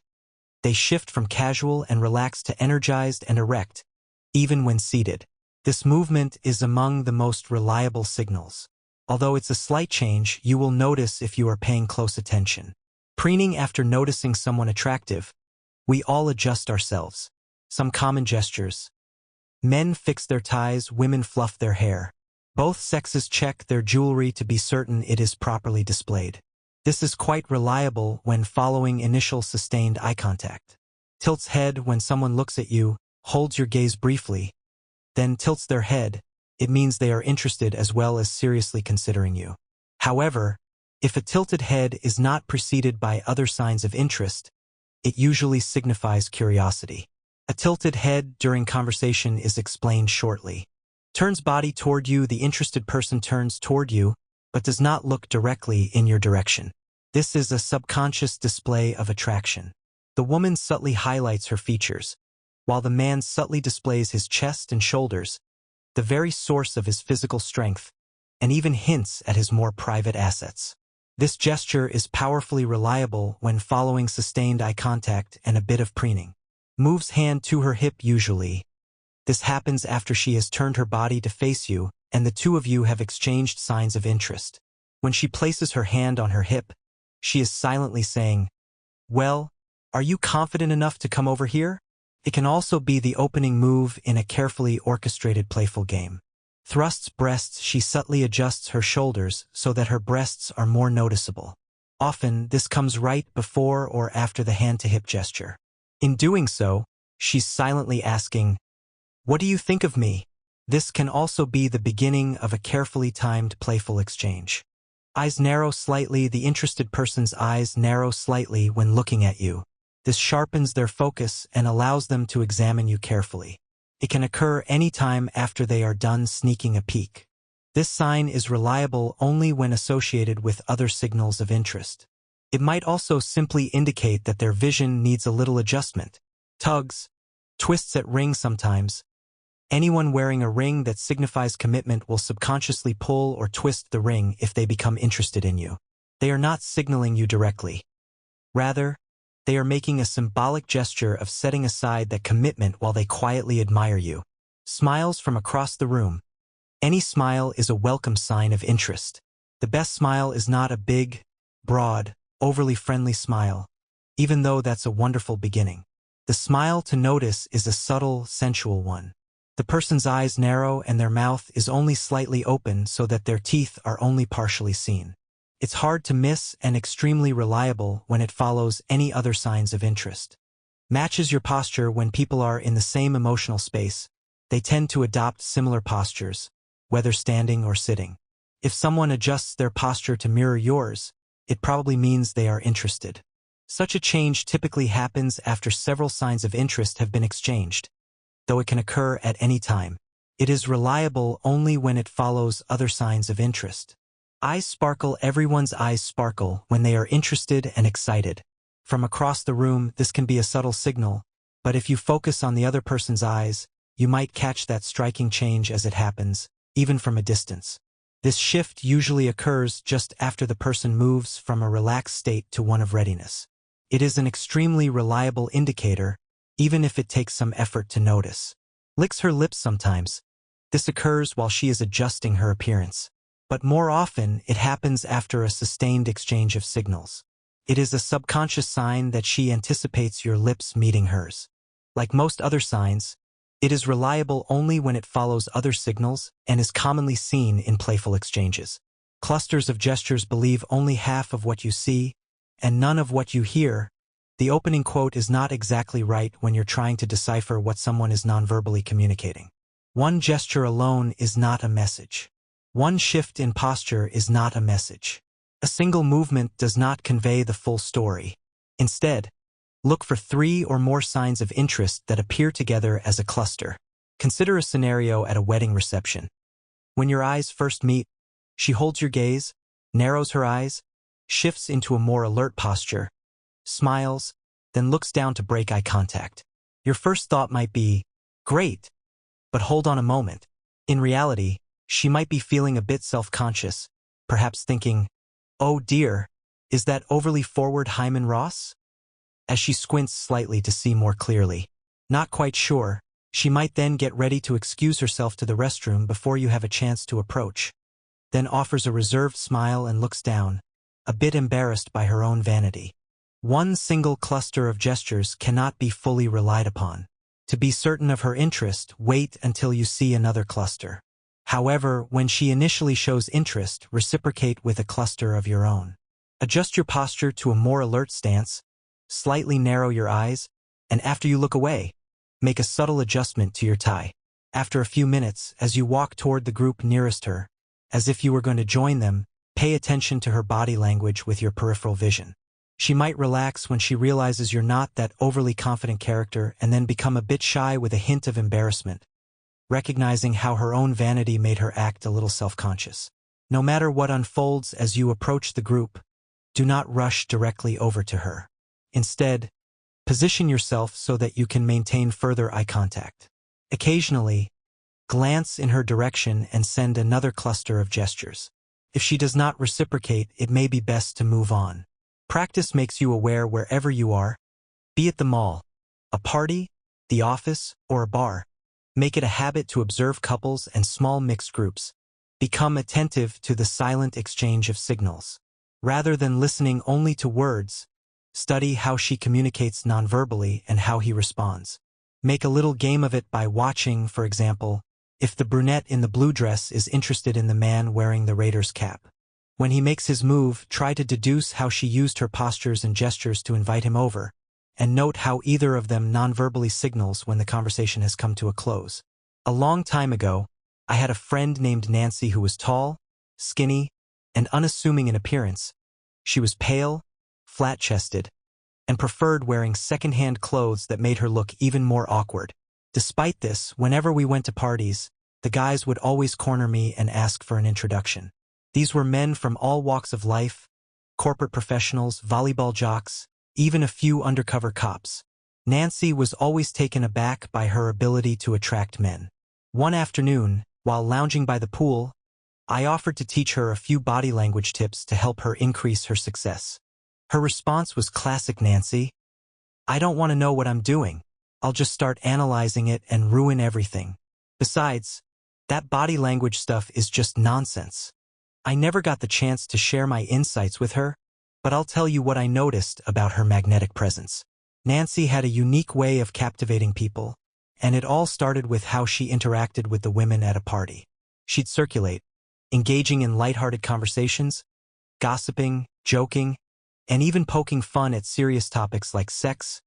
They shift from casual and relaxed to energized and erect, even when seated. This movement is among the most reliable signals. Although it's a slight change, you will notice if you are paying close attention. Preening after noticing someone attractive. We all adjust ourselves. Some common gestures. Men fix their ties, women fluff their hair. Both sexes check their jewelry to be certain it is properly displayed. This is quite reliable when following initial sustained eye contact. Tilts head when someone looks at you, holds your gaze briefly, then tilts their head. It means they are interested as well as seriously considering you. However, if a tilted head is not preceded by other signs of interest, it usually signifies curiosity. A tilted head during conversation is explained shortly. Turns body toward you. The interested person turns toward you, but does not look directly in your direction. This is a subconscious display of attraction. The woman subtly highlights her features, while the man subtly displays his chest and shoulders, the very source of his physical strength, and even hints at his more private assets. This gesture is powerfully reliable when following sustained eye contact and a bit of preening. Moves hand to her hip usually. This happens after she has turned her body to face you, and the two of you have exchanged signs of interest. When she places her hand on her hip, she is silently saying, "Well, are you confident enough to come over here?" It can also be the opening move in a carefully orchestrated playful game. Thrusts breasts. She subtly adjusts her shoulders so that her breasts are more noticeable. Often, this comes right before or after the hand-to-hip gesture. In doing so, she's silently asking, "What do you think of me?" This can also be the beginning of a carefully timed playful exchange. Eyes narrow slightly. The interested person's eyes narrow slightly when looking at you. This sharpens their focus and allows them to examine you carefully. It can occur any time after they are done sneaking a peek. This sign is reliable only when associated with other signals of interest. It might also simply indicate that their vision needs a little adjustment. Tugs, twists at ring sometimes. Anyone wearing a ring that signifies commitment will subconsciously pull or twist the ring if they become interested in you. They are not signaling you directly. Rather, they are making a symbolic gesture of setting aside that commitment while they quietly admire you. Smiles from across the room. Any smile is a welcome sign of interest. The best smile is not a big, broad, overly friendly smile, even though that's a wonderful beginning. The smile to notice is a subtle, sensual one. The person's eyes narrow and their mouth is only slightly open so that their teeth are only partially seen. It's hard to miss and extremely reliable when it follows any other signs of interest. Matches your posture. When people are in the same emotional space, they tend to adopt similar postures, whether standing or sitting. If someone adjusts their posture to mirror yours, it probably means they are interested. Such a change typically happens after several signs of interest have been exchanged, though it can occur at any time. It is reliable only when it follows other signs of interest. Eyes sparkle. Everyone's eyes sparkle when they are interested and excited. From across the room, this can be a subtle signal, but if you focus on the other person's eyes, you might catch that striking change as it happens, even from a distance. This shift usually occurs just after the person moves from a relaxed state to one of readiness. It is an extremely reliable indicator, even if it takes some effort to notice. Licks her lips sometimes. This occurs while she is adjusting her appearance. But more often, it happens after a sustained exchange of signals. It is a subconscious sign that she anticipates your lips meeting hers. Like most other signs, it is reliable only when it follows other signals and is commonly seen in playful exchanges. Clusters of gestures believe only half of what you see and none of what you hear. The opening quote is not exactly right when you're trying to decipher what someone is nonverbally communicating. One gesture alone is not a message. One shift in posture is not a message. A single movement does not convey the full story. Instead, look for 3 or more signs of interest that appear together as a cluster. Consider a scenario at a wedding reception. When your eyes first meet, she holds your gaze, narrows her eyes, shifts into a more alert posture, smiles, then looks down to break eye contact. Your first thought might be, "Great, but hold on a moment." In reality, she might be feeling a bit self-conscious, perhaps thinking, "Oh dear, is that overly forward Hyman Ross?" As she squints slightly to see more clearly. Not quite sure, she might then get ready to excuse herself to the restroom before you have a chance to approach. Then offers a reserved smile and looks down, a bit embarrassed by her own vanity. One single cluster of gestures cannot be fully relied upon. To be certain of her interest, wait until you see another cluster. However, when she initially shows interest, reciprocate with a cluster of your own. Adjust your posture to a more alert stance, slightly narrow your eyes, and after you look away, make a subtle adjustment to your tie. After a few minutes, as you walk toward the group nearest her, as if you were going to join them, pay attention to her body language with your peripheral vision. She might relax when she realizes you're not that overly confident character and then become a bit shy with a hint of embarrassment, recognizing how her own vanity made her act a little self-conscious. No matter what unfolds as you approach the group, do not rush directly over to her. Instead, position yourself so that you can maintain further eye contact. Occasionally, glance in her direction and send another cluster of gestures. If she does not reciprocate, it may be best to move on. Practice makes you aware wherever you are, be it the mall, a party, the office, or a bar. Make it a habit to observe couples and small mixed groups. Become attentive to the silent exchange of signals. Rather than listening only to words, study how she communicates nonverbally and how he responds. Make a little game of it by watching, for example, if the brunette in the blue dress is interested in the man wearing the Raiders cap. When he makes his move, try to deduce how she used her postures and gestures to invite him over, and note how either of them nonverbally signals when the conversation has come to a close. A long time ago, I had a friend named Nancy who was tall, skinny, and unassuming in appearance. She was pale, flat-chested, and preferred wearing second-hand clothes that made her look even more awkward. Despite this, whenever we went to parties, the guys would always corner me and ask for an introduction. These were men from all walks of life, corporate professionals, volleyball jocks, even a few undercover cops. Nancy was always taken aback by her ability to attract men. One afternoon, while lounging by the pool, I offered to teach her a few body language tips to help her increase her success. Her response was classic Nancy. "I don't want to know what I'm doing. I'll just start analyzing it and ruin everything. Besides, that body language stuff is just nonsense." I never got the chance to share my insights with her, but I'll tell you what I noticed about her magnetic presence. Nancy had a unique way of captivating people, and it all started with how she interacted with the women at a party. She'd circulate, engaging in lighthearted conversations, gossiping, joking, and even poking fun at serious topics like sex,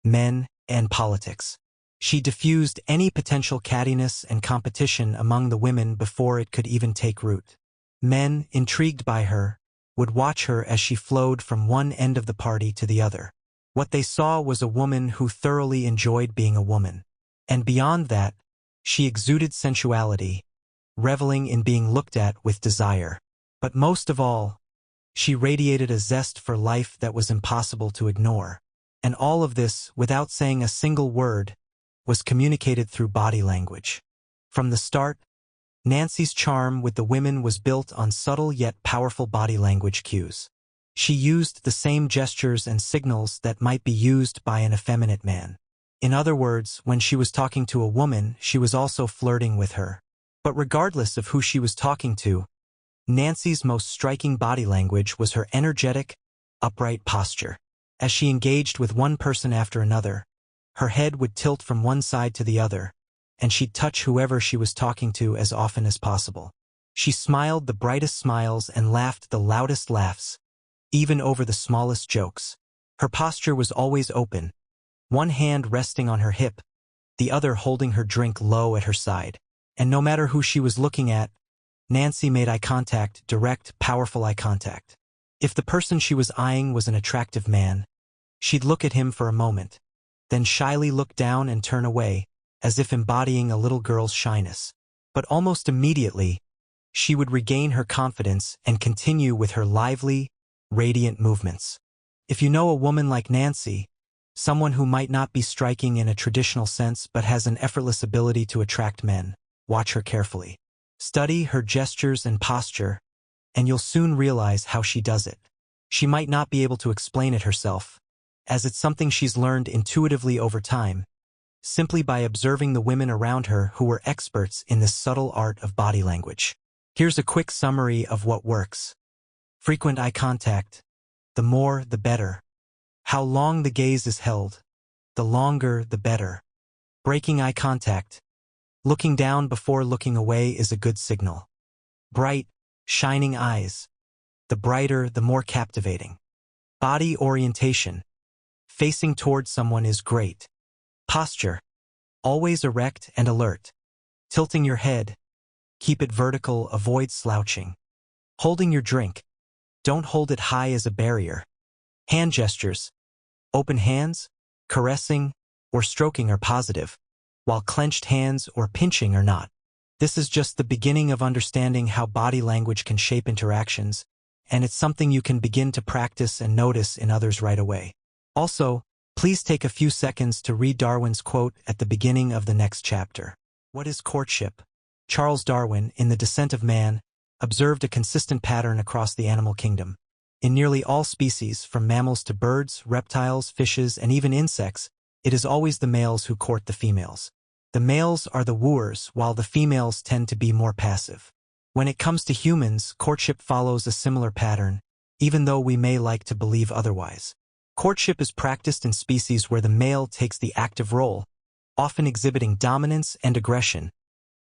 men, and politics. She diffused any potential cattiness and competition among the women before it could even take root. Men, intrigued by her, would watch her as she flowed from one end of the party to the other. What they saw was a woman who thoroughly enjoyed being a woman. And beyond that, she exuded sensuality, reveling in being looked at with desire. But most of all, she radiated a zest for life that was impossible to ignore. And all of this, without saying a single word, was communicated through body language. From the start, Nancy's charm with the women was built on subtle yet powerful body language cues. She used the same gestures and signals that might be used by an effeminate man. In other words, when she was talking to a woman, she was also flirting with her. But regardless of who she was talking to, Nancy's most striking body language was her energetic, upright posture. As she engaged with one person after another, her head would tilt from one side to the other, and she'd touch whoever she was talking to as often as possible. She smiled the brightest smiles and laughed the loudest laughs, even over the smallest jokes. Her posture was always open, one hand resting on her hip, the other holding her drink low at her side. And no matter who she was looking at, Nancy made eye contact, direct, powerful eye contact. If the person she was eyeing was an attractive man, she'd look at him for a moment, then shyly look down and turn away, as if embodying a little girl's shyness. But almost immediately, she would regain her confidence and continue with her lively, radiant movements. If you know a woman like Nancy, someone who might not be striking in a traditional sense but has an effortless ability to attract men, watch her carefully. Study her gestures and posture, and you'll soon realize how she does it. She might not be able to explain it herself, as it's something she's learned intuitively over time, simply by observing the women around her who were experts in this subtle art of body language. Here's a quick summary of what works. Frequent eye contact. The more, the better. How long the gaze is held. The longer, the better. Breaking eye contact. Looking down before looking away is a good signal. Bright, shining eyes. The brighter, the more captivating. Body orientation. Facing towards someone is great. Posture. Always erect and alert. Tilting your head. Keep it vertical, avoid slouching. Holding your drink. Don't hold it high as a barrier. Hand gestures. Open hands, caressing, or stroking are positive, while clenched hands or pinching are not. This is just the beginning of understanding how body language can shape interactions, and it's something you can begin to practice and notice in others right away. Also, please take a few seconds to read Darwin's quote at the beginning of the next chapter. What is courtship? Charles Darwin, in The Descent of Man, observed a consistent pattern across the animal kingdom. In nearly all species, from mammals to birds, reptiles, fishes, and even insects, it is always the males who court the females. The males are the wooers, while the females tend to be more passive. When it comes to humans, courtship follows a similar pattern, even though we may like to believe otherwise. Courtship is practiced in species where the male takes the active role, often exhibiting dominance and aggression,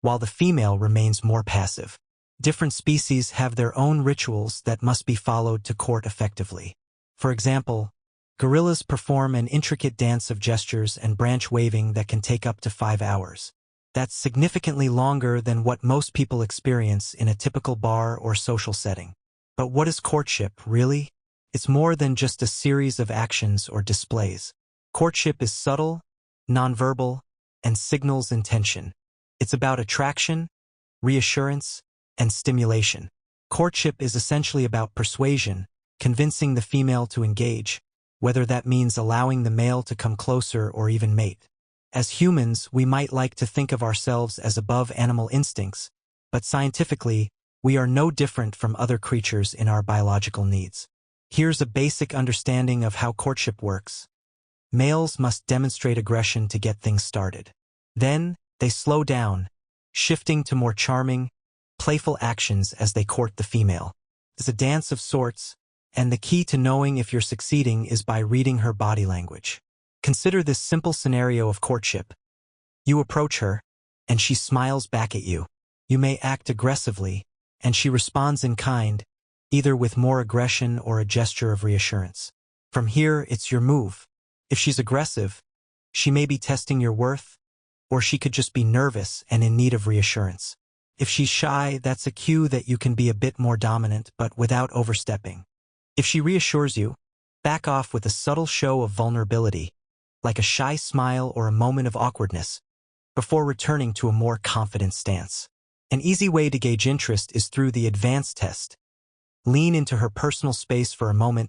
while the female remains more passive. Different species have their own rituals that must be followed to court effectively. For example, gorillas perform an intricate dance of gestures and branch waving that can take up to 5 hours. That's significantly longer than what most people experience in a typical bar or social setting. But what is courtship, really? It's more than just a series of actions or displays. Courtship is subtle, nonverbal, and signals intention. It's about attraction, reassurance, and stimulation. Courtship is essentially about persuasion, convincing the female to engage, whether that means allowing the male to come closer or even mate. As humans, we might like to think of ourselves as above animal instincts, but scientifically, we are no different from other creatures in our biological needs. Here's a basic understanding of how courtship works. Males must demonstrate aggression to get things started. Then, they slow down, shifting to more charming, playful actions as they court the female. It's a dance of sorts, and the key to knowing if you're succeeding is by reading her body language. Consider this simple scenario of courtship. You approach her, and she smiles back at you. You may act aggressively, and she responds in kind, either with more aggression or a gesture of reassurance. From here, it's your move. If she's aggressive, she may be testing your worth, or she could just be nervous and in need of reassurance. If she's shy, that's a cue that you can be a bit more dominant, but without overstepping. If she reassures you, back off with a subtle show of vulnerability, like a shy smile or a moment of awkwardness, before returning to a more confident stance. An easy way to gauge interest is through the advanced test. Lean into her personal space for a moment,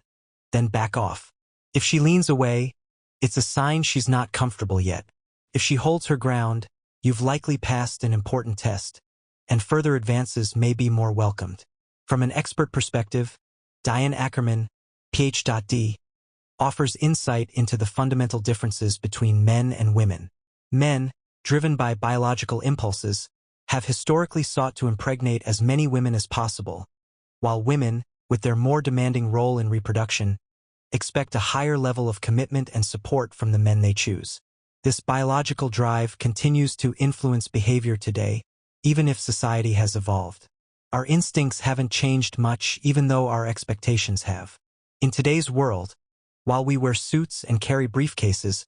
then back off. If she leans away, it's a sign she's not comfortable yet. If she holds her ground, you've likely passed an important test, and further advances may be more welcomed. From an expert perspective, Diane Ackerman, Ph.D., offers insight into the fundamental differences between men and women. Men, driven by biological impulses, have historically sought to impregnate as many women as possible, while women, with their more demanding role in reproduction, expect a higher level of commitment and support from the men they choose. This biological drive continues to influence behavior today, even if society has evolved. Our instincts haven't changed much, even though our expectations have. In today's world, While we wear suits and carry briefcases,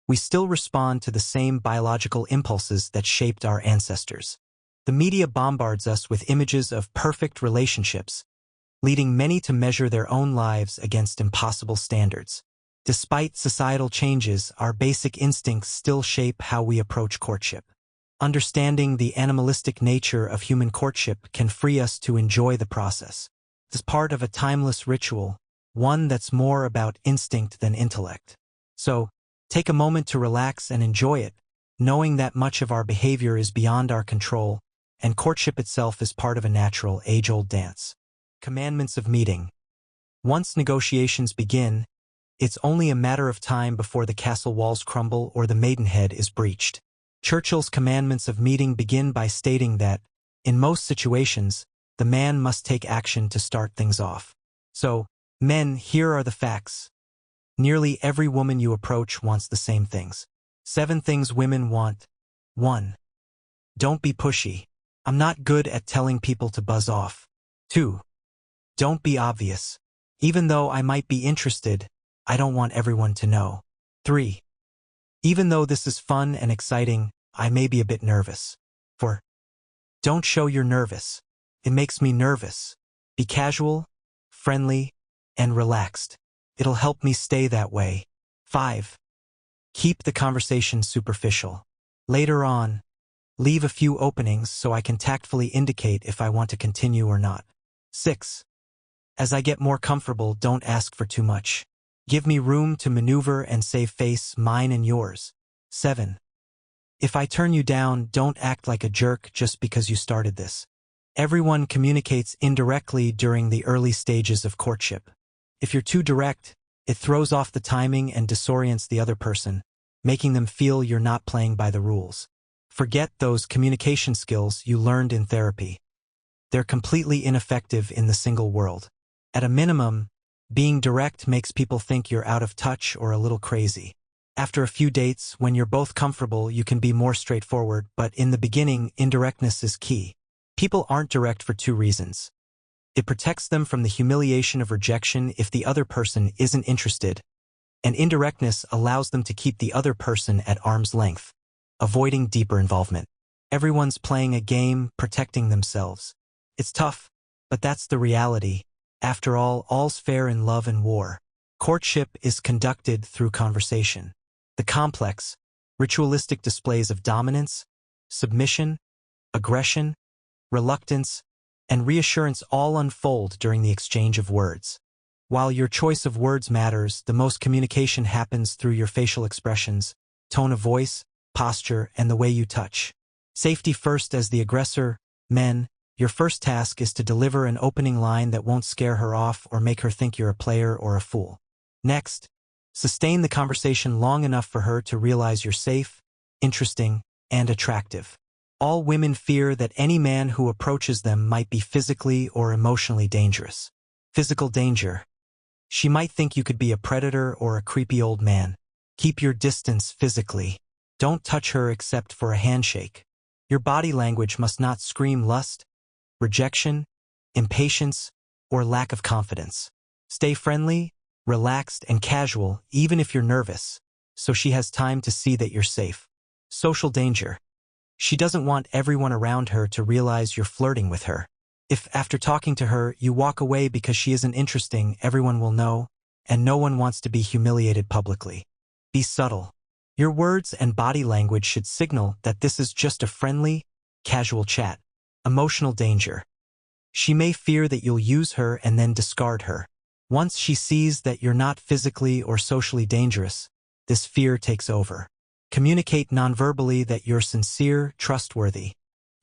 we still respond to the same biological impulses that shaped our ancestors. The media bombards us with images of perfect relationships, leading many to measure their own lives against impossible standards. Despite societal changes, our basic instincts still shape how we approach courtship. Understanding the animalistic nature of human courtship can free us to enjoy the process. It's part of a timeless ritual, one that's more about instinct than intellect. So, take a moment to relax and enjoy it, knowing that much of our behavior is beyond our control, and courtship itself is part of a natural, age-old dance. Commandments of meeting. Once negotiations begin, it's only a matter of time before the castle walls crumble or the maidenhead is breached. Churchill's commandments of meeting begin by stating that, in most situations, the man must take action to start things off. So, men, here are the facts. Nearly every woman you approach wants the same things. 7 things women want. 1. Don't be pushy. I'm not good at telling people to buzz off. 2. Don't be obvious. Even though I might be interested, I don't want everyone to know. 3. Even though this is fun and exciting, I may be a bit nervous. 4. Don't show you're nervous. It makes me nervous. Be casual, friendly, and relaxed. It'll help me stay that way. 5. Keep the conversation superficial. Later on, leave a few openings so I can tactfully indicate if I want to continue or not. 6. As I get more comfortable, don't ask for too much. Give me room to maneuver and save face, mine and yours. 7. If I turn you down, don't act like a jerk just because you started this. Everyone communicates indirectly during the early stages of courtship. If you're too direct, it throws off the timing and disorients the other person, making them feel you're not playing by the rules. Forget those communication skills you learned in therapy. They're completely ineffective in the single world. At a minimum, being direct makes people think you're out of touch or a little crazy. After a few dates, when you're both comfortable, you can be more straightforward, but in the beginning, indirectness is key. People aren't direct for 2 reasons. It protects them from the humiliation of rejection if the other person isn't interested, and indirectness allows them to keep the other person at arm's length, avoiding deeper involvement. Everyone's playing a game, protecting themselves. It's tough, but that's the reality. After all, all's fair in love and war. Courtship is conducted through conversation. The complex, ritualistic displays of dominance, submission, aggression, reluctance, and reassurance all unfold during the exchange of words. While your choice of words matters, the most communication happens through your facial expressions, tone of voice, posture, and the way you touch. Safety first. As the aggressor, men, your first task is to deliver an opening line that won't scare her off or make her think you're a player or a fool. Next, sustain the conversation long enough for her to realize you're safe, interesting, and attractive. All women fear that any man who approaches them might be physically or emotionally dangerous. Physical danger. She might think you could be a predator or a creepy old man. Keep your distance physically. Don't touch her except for a handshake. Your body language must not scream lust, rejection, impatience, or lack of confidence. Stay friendly, relaxed, and casual, even if you're nervous, so she has time to see that you're safe. Social danger. She doesn't want everyone around her to realize you're flirting with her. If, after talking to her, you walk away because she isn't interesting, everyone will know, and no one wants to be humiliated publicly. Be subtle. Your words and body language should signal that this is just a friendly, casual chat. Emotional danger. She may fear that you'll use her and then discard her. Once she sees that you're not physically or socially dangerous, this fear takes over. Communicate nonverbally that you're sincere, trustworthy,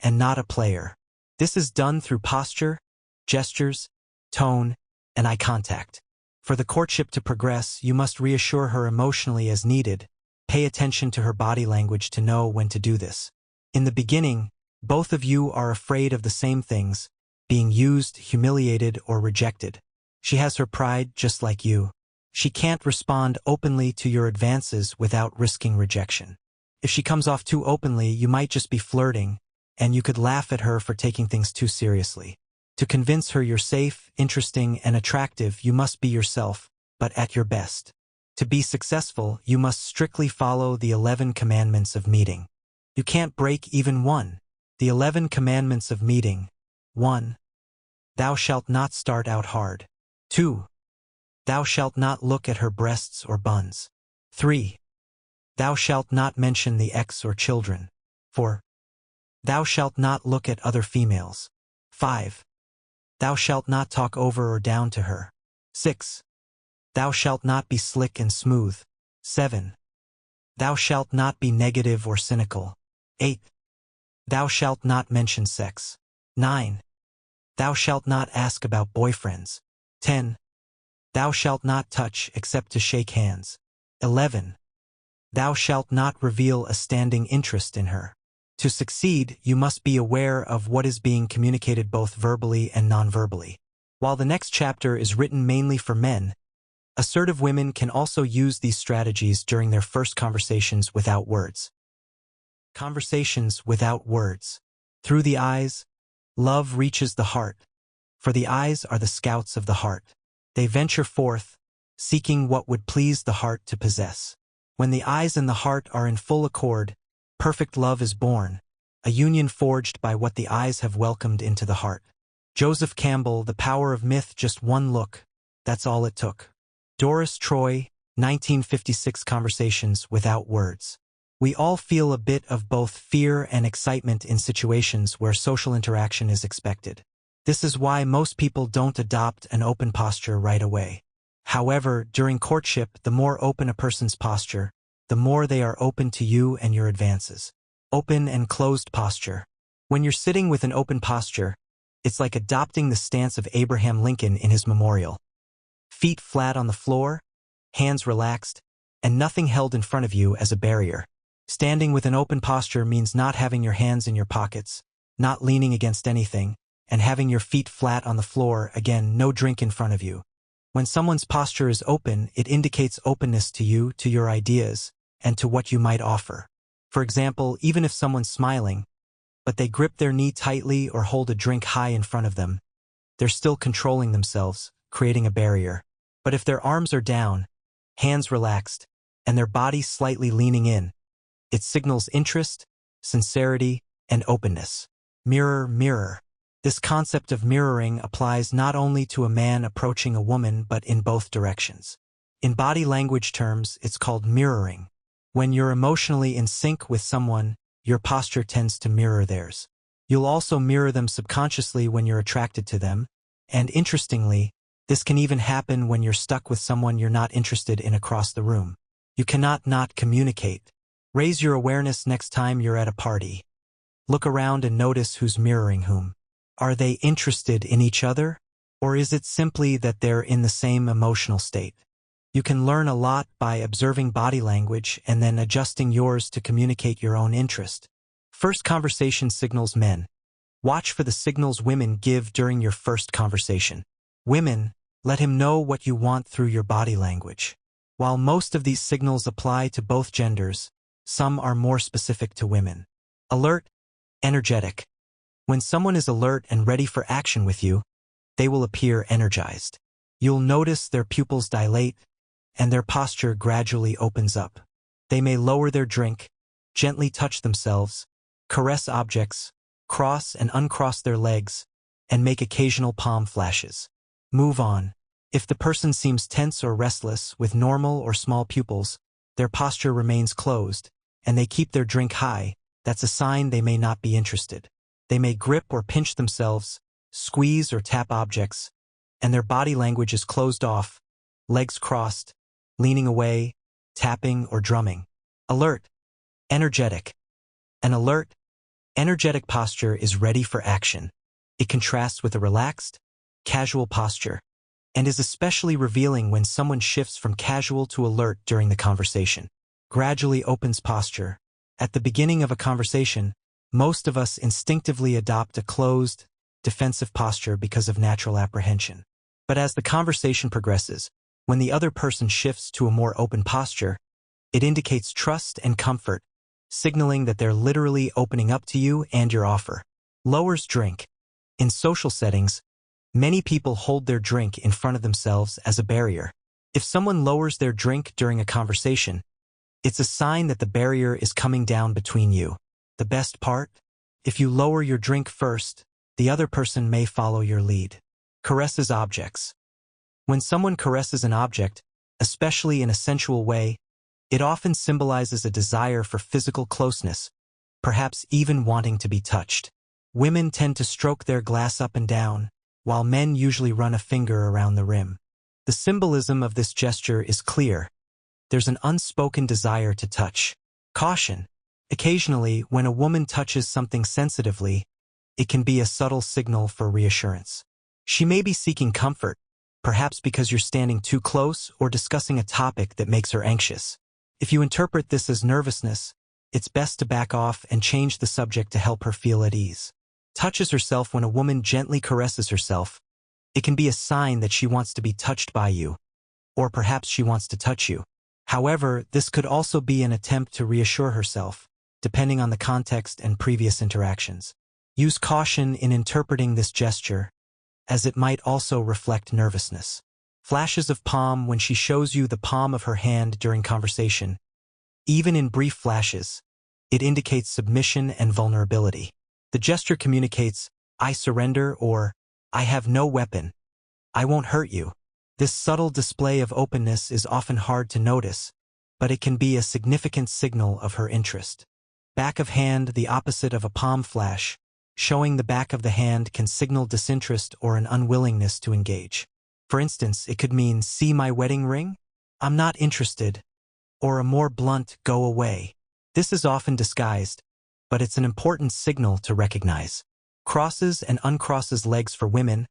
and not a player. This is done through posture, gestures, tone, and eye contact. For the courtship to progress, you must reassure her emotionally as needed. Pay attention to her body language to know when to do this. In the beginning, both of you are afraid of the same things, being used, humiliated, or rejected. She has her pride just like you. She can't respond openly to your advances without risking rejection. If she comes off too openly, you might just be flirting, and you could laugh at her for taking things too seriously. To convince her you're safe, interesting, and attractive, you must be yourself, but at your best. To be successful, you must strictly follow the 11 commandments of meeting. You can't break even one. The 11 commandments of meeting. 1. Thou shalt not start out hard. 2. Thou shalt not look at her breasts or buns. 3. Thou shalt not mention the ex or children. 4. Thou shalt not look at other females. 5. Thou shalt not talk over or down to her. 6. Thou shalt not be slick and smooth. 7. Thou shalt not be negative or cynical. 8. Thou shalt not mention sex. 9. Thou shalt not ask about boyfriends. 10. Thou shalt not touch except to shake hands. 11. Thou shalt not reveal a standing interest in her. To succeed, you must be aware of what is being communicated both verbally and non-verbally. While the next chapter is written mainly for men, assertive women can also use these strategies during their first conversations without words. Conversations without words. Through the eyes, love reaches the heart, for the eyes are the scouts of the heart. They venture forth, seeking what would please the heart to possess. When the eyes and the heart are in full accord, perfect love is born, a union forged by what the eyes have welcomed into the heart. Joseph Campbell, The Power of Myth, just one look. That's all it took. Doris Troy, 1956. Conversations without words. We all feel a bit of both fear and excitement in situations where social interaction is expected. This is why most people don't adopt an open posture right away. However, during courtship, the more open a person's posture, the more they are open to you and your advances. Open and closed posture. When you're sitting with an open posture, it's like adopting the stance of Abraham Lincoln in his memorial. Feet flat on the floor, hands relaxed, and nothing held in front of you as a barrier. Standing with an open posture means not having your hands in your pockets, not leaning against anything, and having your feet flat on the floor, again, no drink in front of you. When someone's posture is open, it indicates openness to you, to your ideas, and to what you might offer. For example, even if someone's smiling, but they grip their knee tightly or hold a drink high in front of them, they're still controlling themselves, creating a barrier. But if their arms are down, hands relaxed, and their body slightly leaning in, it signals interest, sincerity, and openness. Mirror, mirror. This concept of mirroring applies not only to a man approaching a woman but in both directions. In body language terms, it's called mirroring. When you're emotionally in sync with someone, your posture tends to mirror theirs. You'll also mirror them subconsciously when you're attracted to them, and interestingly, this can even happen when you're stuck with someone you're not interested in across the room. You cannot not communicate. Raise your awareness next time you're at a party. Look around and notice who's mirroring whom. Are they interested in each other? Or is it simply that they're in the same emotional state? You can learn a lot by observing body language and then adjusting yours to communicate your own interest. First conversation signals. Men. Watch for the signals women give during your first conversation. Women, let him know what you want through your body language. While most of these signals apply to both genders, some are more specific to women. Alert, energetic. When someone is alert and ready for action with you, they will appear energized. You'll notice their pupils dilate, and their posture gradually opens up. They may lower their drink, gently touch themselves, caress objects, cross and uncross their legs, and make occasional palm flashes. Move on. If the person seems tense or restless with normal or small pupils, their posture remains closed, and they keep their drink high, that's a sign they may not be interested. They may grip or pinch themselves, squeeze or tap objects, and their body language is closed off, legs crossed, leaning away, tapping or drumming. Alert, energetic. An alert, energetic posture is ready for action. It contrasts with a relaxed, casual posture, and is especially revealing when someone shifts from casual to alert during the conversation. Gradually opens posture. At the beginning of a conversation, most of us instinctively adopt a closed, defensive posture because of natural apprehension. But as the conversation progresses, when the other person shifts to a more open posture, it indicates trust and comfort, signaling that they're literally opening up to you and your offer. Lowers drink. In social settings, many people hold their drink in front of themselves as a barrier. If someone lowers their drink during a conversation, it's a sign that the barrier is coming down between you. The best part? If you lower your drink first, the other person may follow your lead. Caresses objects. When someone caresses an object, especially in a sensual way, it often symbolizes a desire for physical closeness, perhaps even wanting to be touched. Women tend to stroke their glass up and down, while men usually run a finger around the rim. The symbolism of this gesture is clear. There's an unspoken desire to touch. Caution. Occasionally, when a woman touches something sensitively, it can be a subtle signal for reassurance. She may be seeking comfort, perhaps because you're standing too close or discussing a topic that makes her anxious. If you interpret this as nervousness, it's best to back off and change the subject to help her feel at ease. Touches herself. When a woman gently caresses herself, it can be a sign that she wants to be touched by you, or perhaps she wants to touch you. However, this could also be an attempt to reassure herself, depending on the context and previous interactions. Use caution in interpreting this gesture, as it might also reflect nervousness. Flashes of palm. When she shows you the palm of her hand during conversation, even in brief flashes, it indicates submission and vulnerability. The gesture communicates, "I surrender," or "I have no weapon. I won't hurt you." This subtle display of openness is often hard to notice, but it can be a significant signal of her interest. Back of hand. The opposite of a palm flash. Showing the back of the hand can signal disinterest or an unwillingness to engage. For instance, it could mean, "See my wedding ring? I'm not interested," or a more blunt, "Go away." This is often disguised, but it's an important signal to recognize. Crosses and uncrosses legs. For women,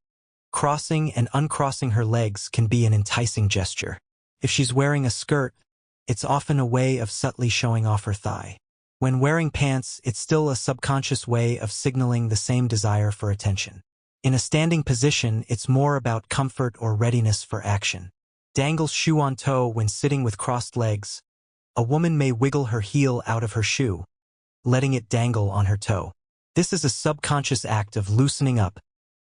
crossing and uncrossing her legs can be an enticing gesture. If she's wearing a skirt, it's often a way of subtly showing off her thigh. When wearing pants, it's still a subconscious way of signaling the same desire for attention. In a standing position, it's more about comfort or readiness for action. Dangles shoe on toe. When sitting with crossed legs, a woman may wiggle her heel out of her shoe, letting it dangle on her toe. This is a subconscious act of loosening up,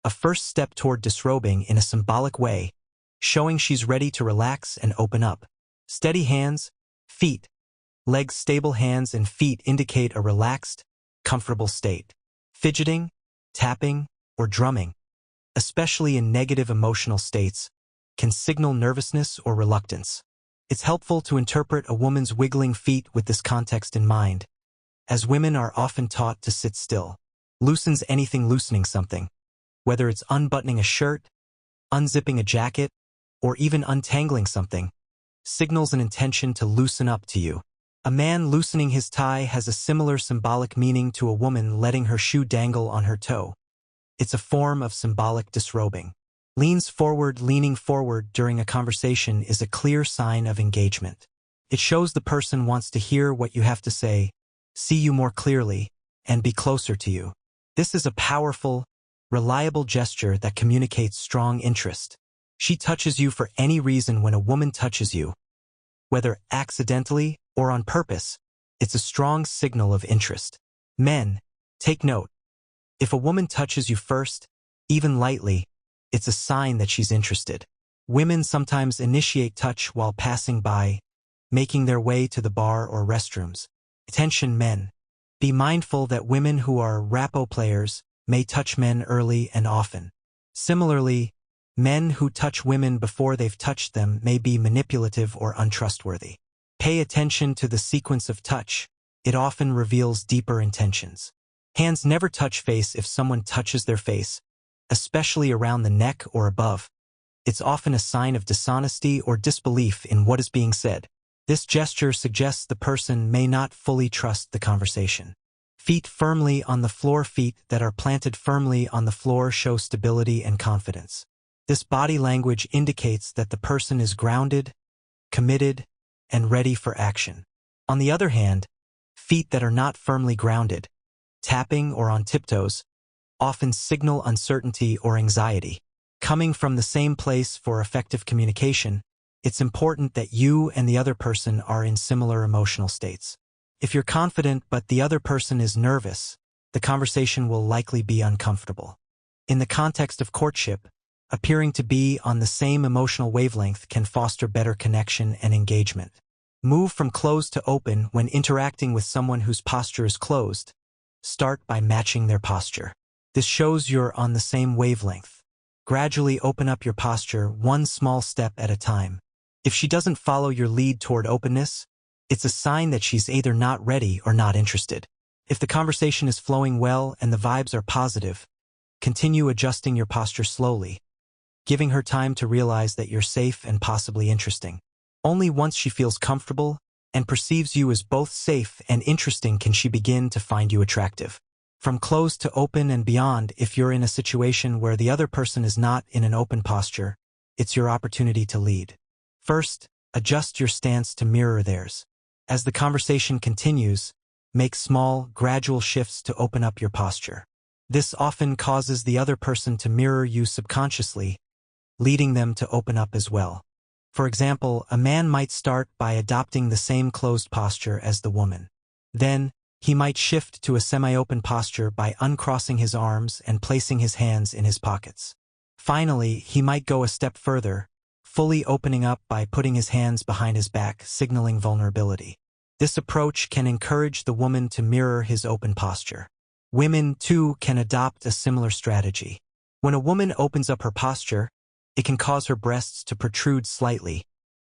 a first step toward disrobing in a symbolic way, showing she's ready to relax and open up. Steady hands, feet, legs. Stable hands and feet indicate a relaxed, comfortable state. Fidgeting, tapping, or drumming, especially in negative emotional states, can signal nervousness or reluctance. It's helpful to interpret a woman's wiggling feet with this context in mind, as women are often taught to sit still. Loosens anything. Loosening something, whether it's unbuttoning a shirt, unzipping a jacket, or even untangling something, signals an intention to loosen up to you. A man loosening his tie has a similar symbolic meaning to a woman letting her shoe dangle on her toe. It's a form of symbolic disrobing. Leans forward. Leaning forward during a conversation is a clear sign of engagement. It shows the person wants to hear what you have to say, see you more clearly, and be closer to you. This is a powerful, reliable gesture that communicates strong interest. She touches you for any reason. When a woman touches you, whether accidentally or on purpose, it's a strong signal of interest. Men, take note. If a woman touches you first, even lightly, it's a sign that she's interested. Women sometimes initiate touch while passing by, making their way to the bar or restrooms. Attention men. Be mindful that women who are rapo players may touch men early and often. Similarly, men who touch women before they've touched them may be manipulative or untrustworthy. Pay attention to the sequence of touch. It often reveals deeper intentions. Hands never touch face. If someone touches their face, especially around the neck or above, it's often a sign of dishonesty or disbelief in what is being said. This gesture suggests the person may not fully trust the conversation. Feet firmly on the floor. Feet that are planted firmly on the floor show stability and confidence. This body language indicates that the person is grounded, committed, and ready for action. On the other hand, feet that are not firmly grounded, tapping or on tiptoes, often signal uncertainty or anxiety. Coming from the same place for effective communication, it's important that you and the other person are in similar emotional states. If you're confident but the other person is nervous, the conversation will likely be uncomfortable. In the context of courtship, Appearing to be on the same emotional wavelength can foster better connection and engagement. Move from closed to open when interacting with someone whose posture is closed. Start by matching their posture. This shows you're on the same wavelength. Gradually open up your posture one small step at a time. If she doesn't follow your lead toward openness, it's a sign that she's either not ready or not interested. If the conversation is flowing well and the vibes are positive, continue adjusting your posture slowly, giving her time to realize that you're safe and possibly interesting. Only once she feels comfortable and perceives you as both safe and interesting can she begin to find you attractive. From closed to open and beyond, if you're in a situation where the other person is not in an open posture, it's your opportunity to lead. First, adjust your stance to mirror theirs. As the conversation continues, make small, gradual shifts to open up your posture. This often causes the other person to mirror you subconsciously, leading them to open up as well. For example, a man might start by adopting the same closed posture as the woman. Then, he might shift to a semi-open posture by uncrossing his arms and placing his hands in his pockets. Finally, he might go a step further, fully opening up by putting his hands behind his back, signaling vulnerability. This approach can encourage the woman to mirror his open posture. Women, too, can adopt a similar strategy. When a woman opens up her posture, it can cause her breasts to protrude slightly,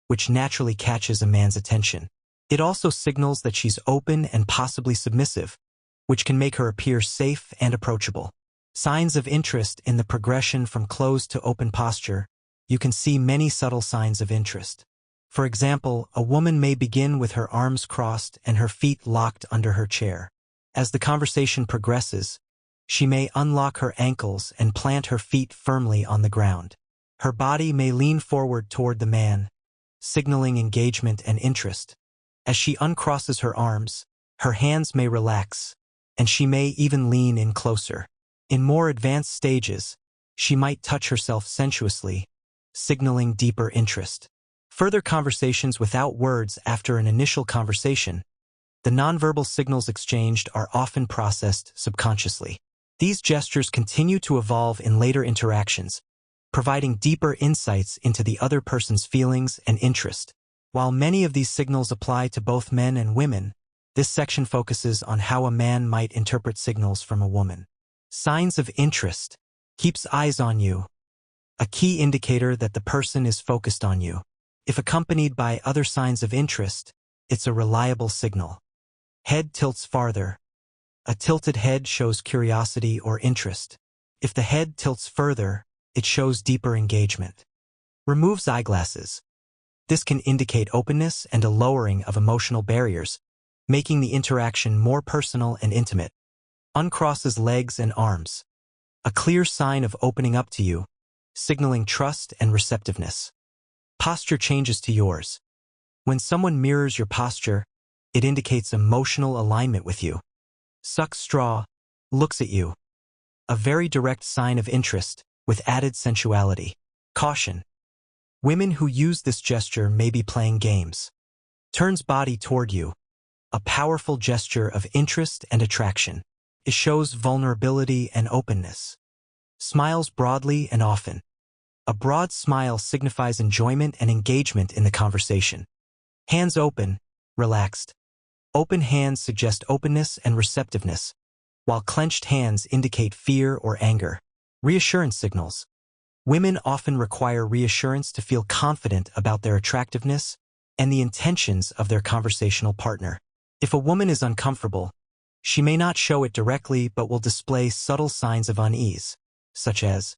which naturally catches a man's attention. It also signals that she's open and possibly submissive, which can make her appear safe and approachable. Signs of interest in the progression from closed to open posture. You can see many subtle signs of interest. For example, a woman may begin with her arms crossed and her feet locked under her chair. As the conversation progresses, she may unlock her ankles and plant her feet firmly on the ground. Her body may lean forward toward the man, signaling engagement and interest. As she uncrosses her arms, her hands may relax, and she may even lean in closer. In more advanced stages, she might touch herself sensuously, signaling deeper interest. Further conversations without words. After an initial conversation, the nonverbal signals exchanged are often processed subconsciously. These gestures continue to evolve in later interactions, providing deeper insights into the other person's feelings and interest. While many of these signals apply to both men and women, this section focuses on how a man might interpret signals from a woman. Signs of interest. Keeps eyes on you. A key indicator that the person is focused on you. If accompanied by other signs of interest, it's a reliable signal. Head tilts farther. A tilted head shows curiosity or interest. If the head tilts further, it shows deeper engagement. Removes eyeglasses. This can indicate openness and a lowering of emotional barriers, making the interaction more personal and intimate. Uncrosses legs and arms. A clear sign of opening up to you, signaling trust and receptiveness. Posture changes to yours. When someone mirrors your posture, it indicates emotional alignment with you. Sucks straw, looks at you. A very direct sign of interest, with added sensuality. Caution. Women who use this gesture may be playing games. Turns body toward you. A powerful gesture of interest and attraction. It shows vulnerability and openness. Smiles broadly and often. A broad smile signifies enjoyment and engagement in the conversation. Hands open, relaxed. Open hands suggest openness and receptiveness, while clenched hands indicate fear or anger. Reassurance signals. Women often require reassurance to feel confident about their attractiveness and the intentions of their conversational partner. If a woman is uncomfortable, she may not show it directly but will display subtle signs of unease, such as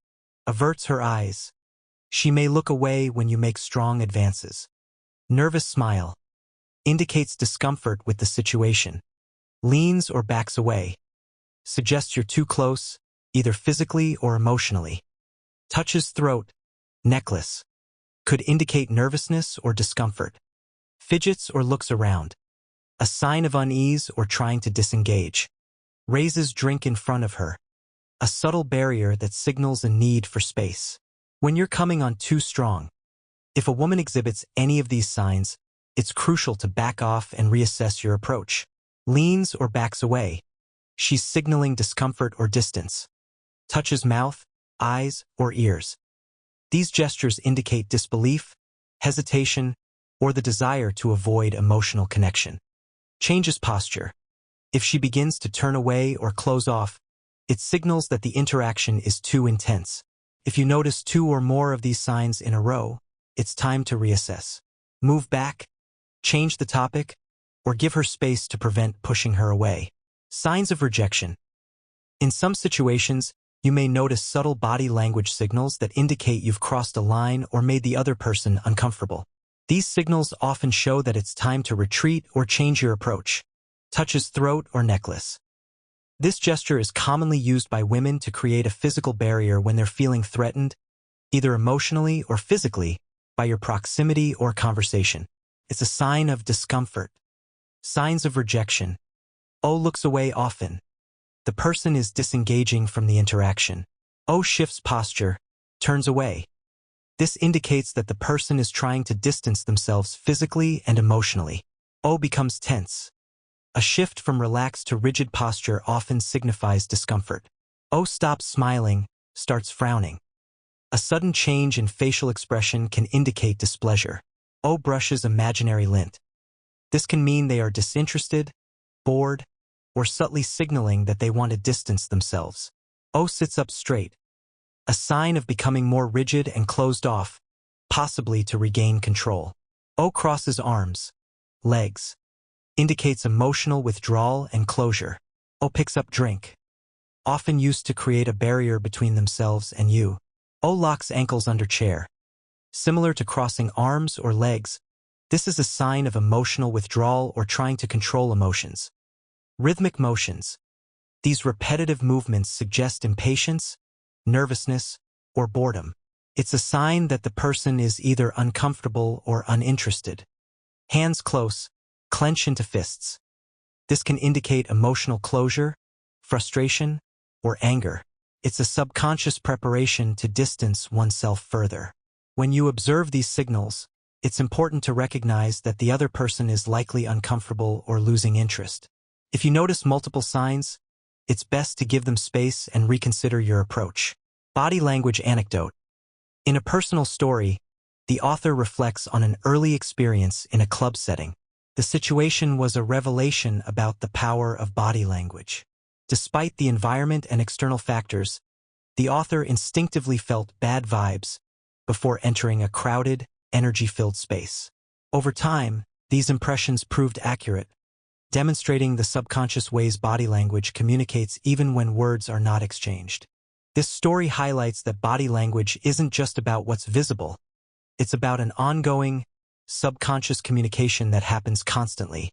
averts her eyes. She may look away when you make strong advances. Nervous smile. Indicates discomfort with the situation. Leans or backs away. Suggests you're too close, either physically or emotionally. Touches throat, necklace. Could indicate nervousness or discomfort. Fidgets or looks around. A sign of unease or trying to disengage. Raises drink in front of her. A subtle barrier that signals a need for space. When you're coming on too strong. If a woman exhibits any of these signs, it's crucial to back off and reassess your approach. Leans or backs away. She's signaling discomfort or distance. Touches mouth, eyes, or ears. These gestures indicate disbelief, hesitation, or the desire to avoid emotional connection. Changes posture. If she begins to turn away or close off, it signals that the interaction is too intense. If you notice 2 or more of these signs in a row, it's time to reassess. Move back, change the topic, or give her space to prevent pushing her away. Signs of rejection. In some situations, you may notice subtle body language signals that indicate you've crossed a line or made the other person uncomfortable. These signals often show that it's time to retreat or change your approach. Touches throat or necklace. This gesture is commonly used by women to create a physical barrier when they're feeling threatened, either emotionally or physically, by your proximity or conversation. It's a sign of discomfort. Signs of rejection. O looks away often. The person is disengaging from the interaction. O shifts posture, turns away. This indicates that the person is trying to distance themselves physically and emotionally. O becomes tense. A shift from relaxed to rigid posture often signifies discomfort. O stops smiling, starts frowning. A sudden change in facial expression can indicate displeasure. O brushes imaginary lint. This can mean they are disinterested, bored, or subtly signaling that they want to distance themselves. O sits up straight. A sign of becoming more rigid and closed off, possibly to regain control. O crosses arms, legs. Indicates emotional withdrawal and closure. O picks up drink. Often used to create a barrier between themselves and you. O locks ankles under chair. Similar to crossing arms or legs, this is a sign of emotional withdrawal or trying to control emotions. Rhythmic motions. These repetitive movements suggest impatience, nervousness, or boredom. It's a sign that the person is either uncomfortable or uninterested. Hands close, clench into fists. This can indicate emotional closure, frustration, or anger. It's a subconscious preparation to distance oneself further. When you observe these signals, it's important to recognize that the other person is likely uncomfortable or losing interest. If you notice multiple signs, it's best to give them space and reconsider your approach. Body language anecdote. In a personal story, the author reflects on an early experience in a club setting. The situation was a revelation about the power of body language. Despite the environment and external factors, the author instinctively felt bad vibes before entering a crowded, energy-filled space. Over time, these impressions proved accurate, demonstrating the subconscious ways body language communicates even when words are not exchanged. This story highlights that body language isn't just about what's visible. It's about an ongoing, subconscious communication that happens constantly,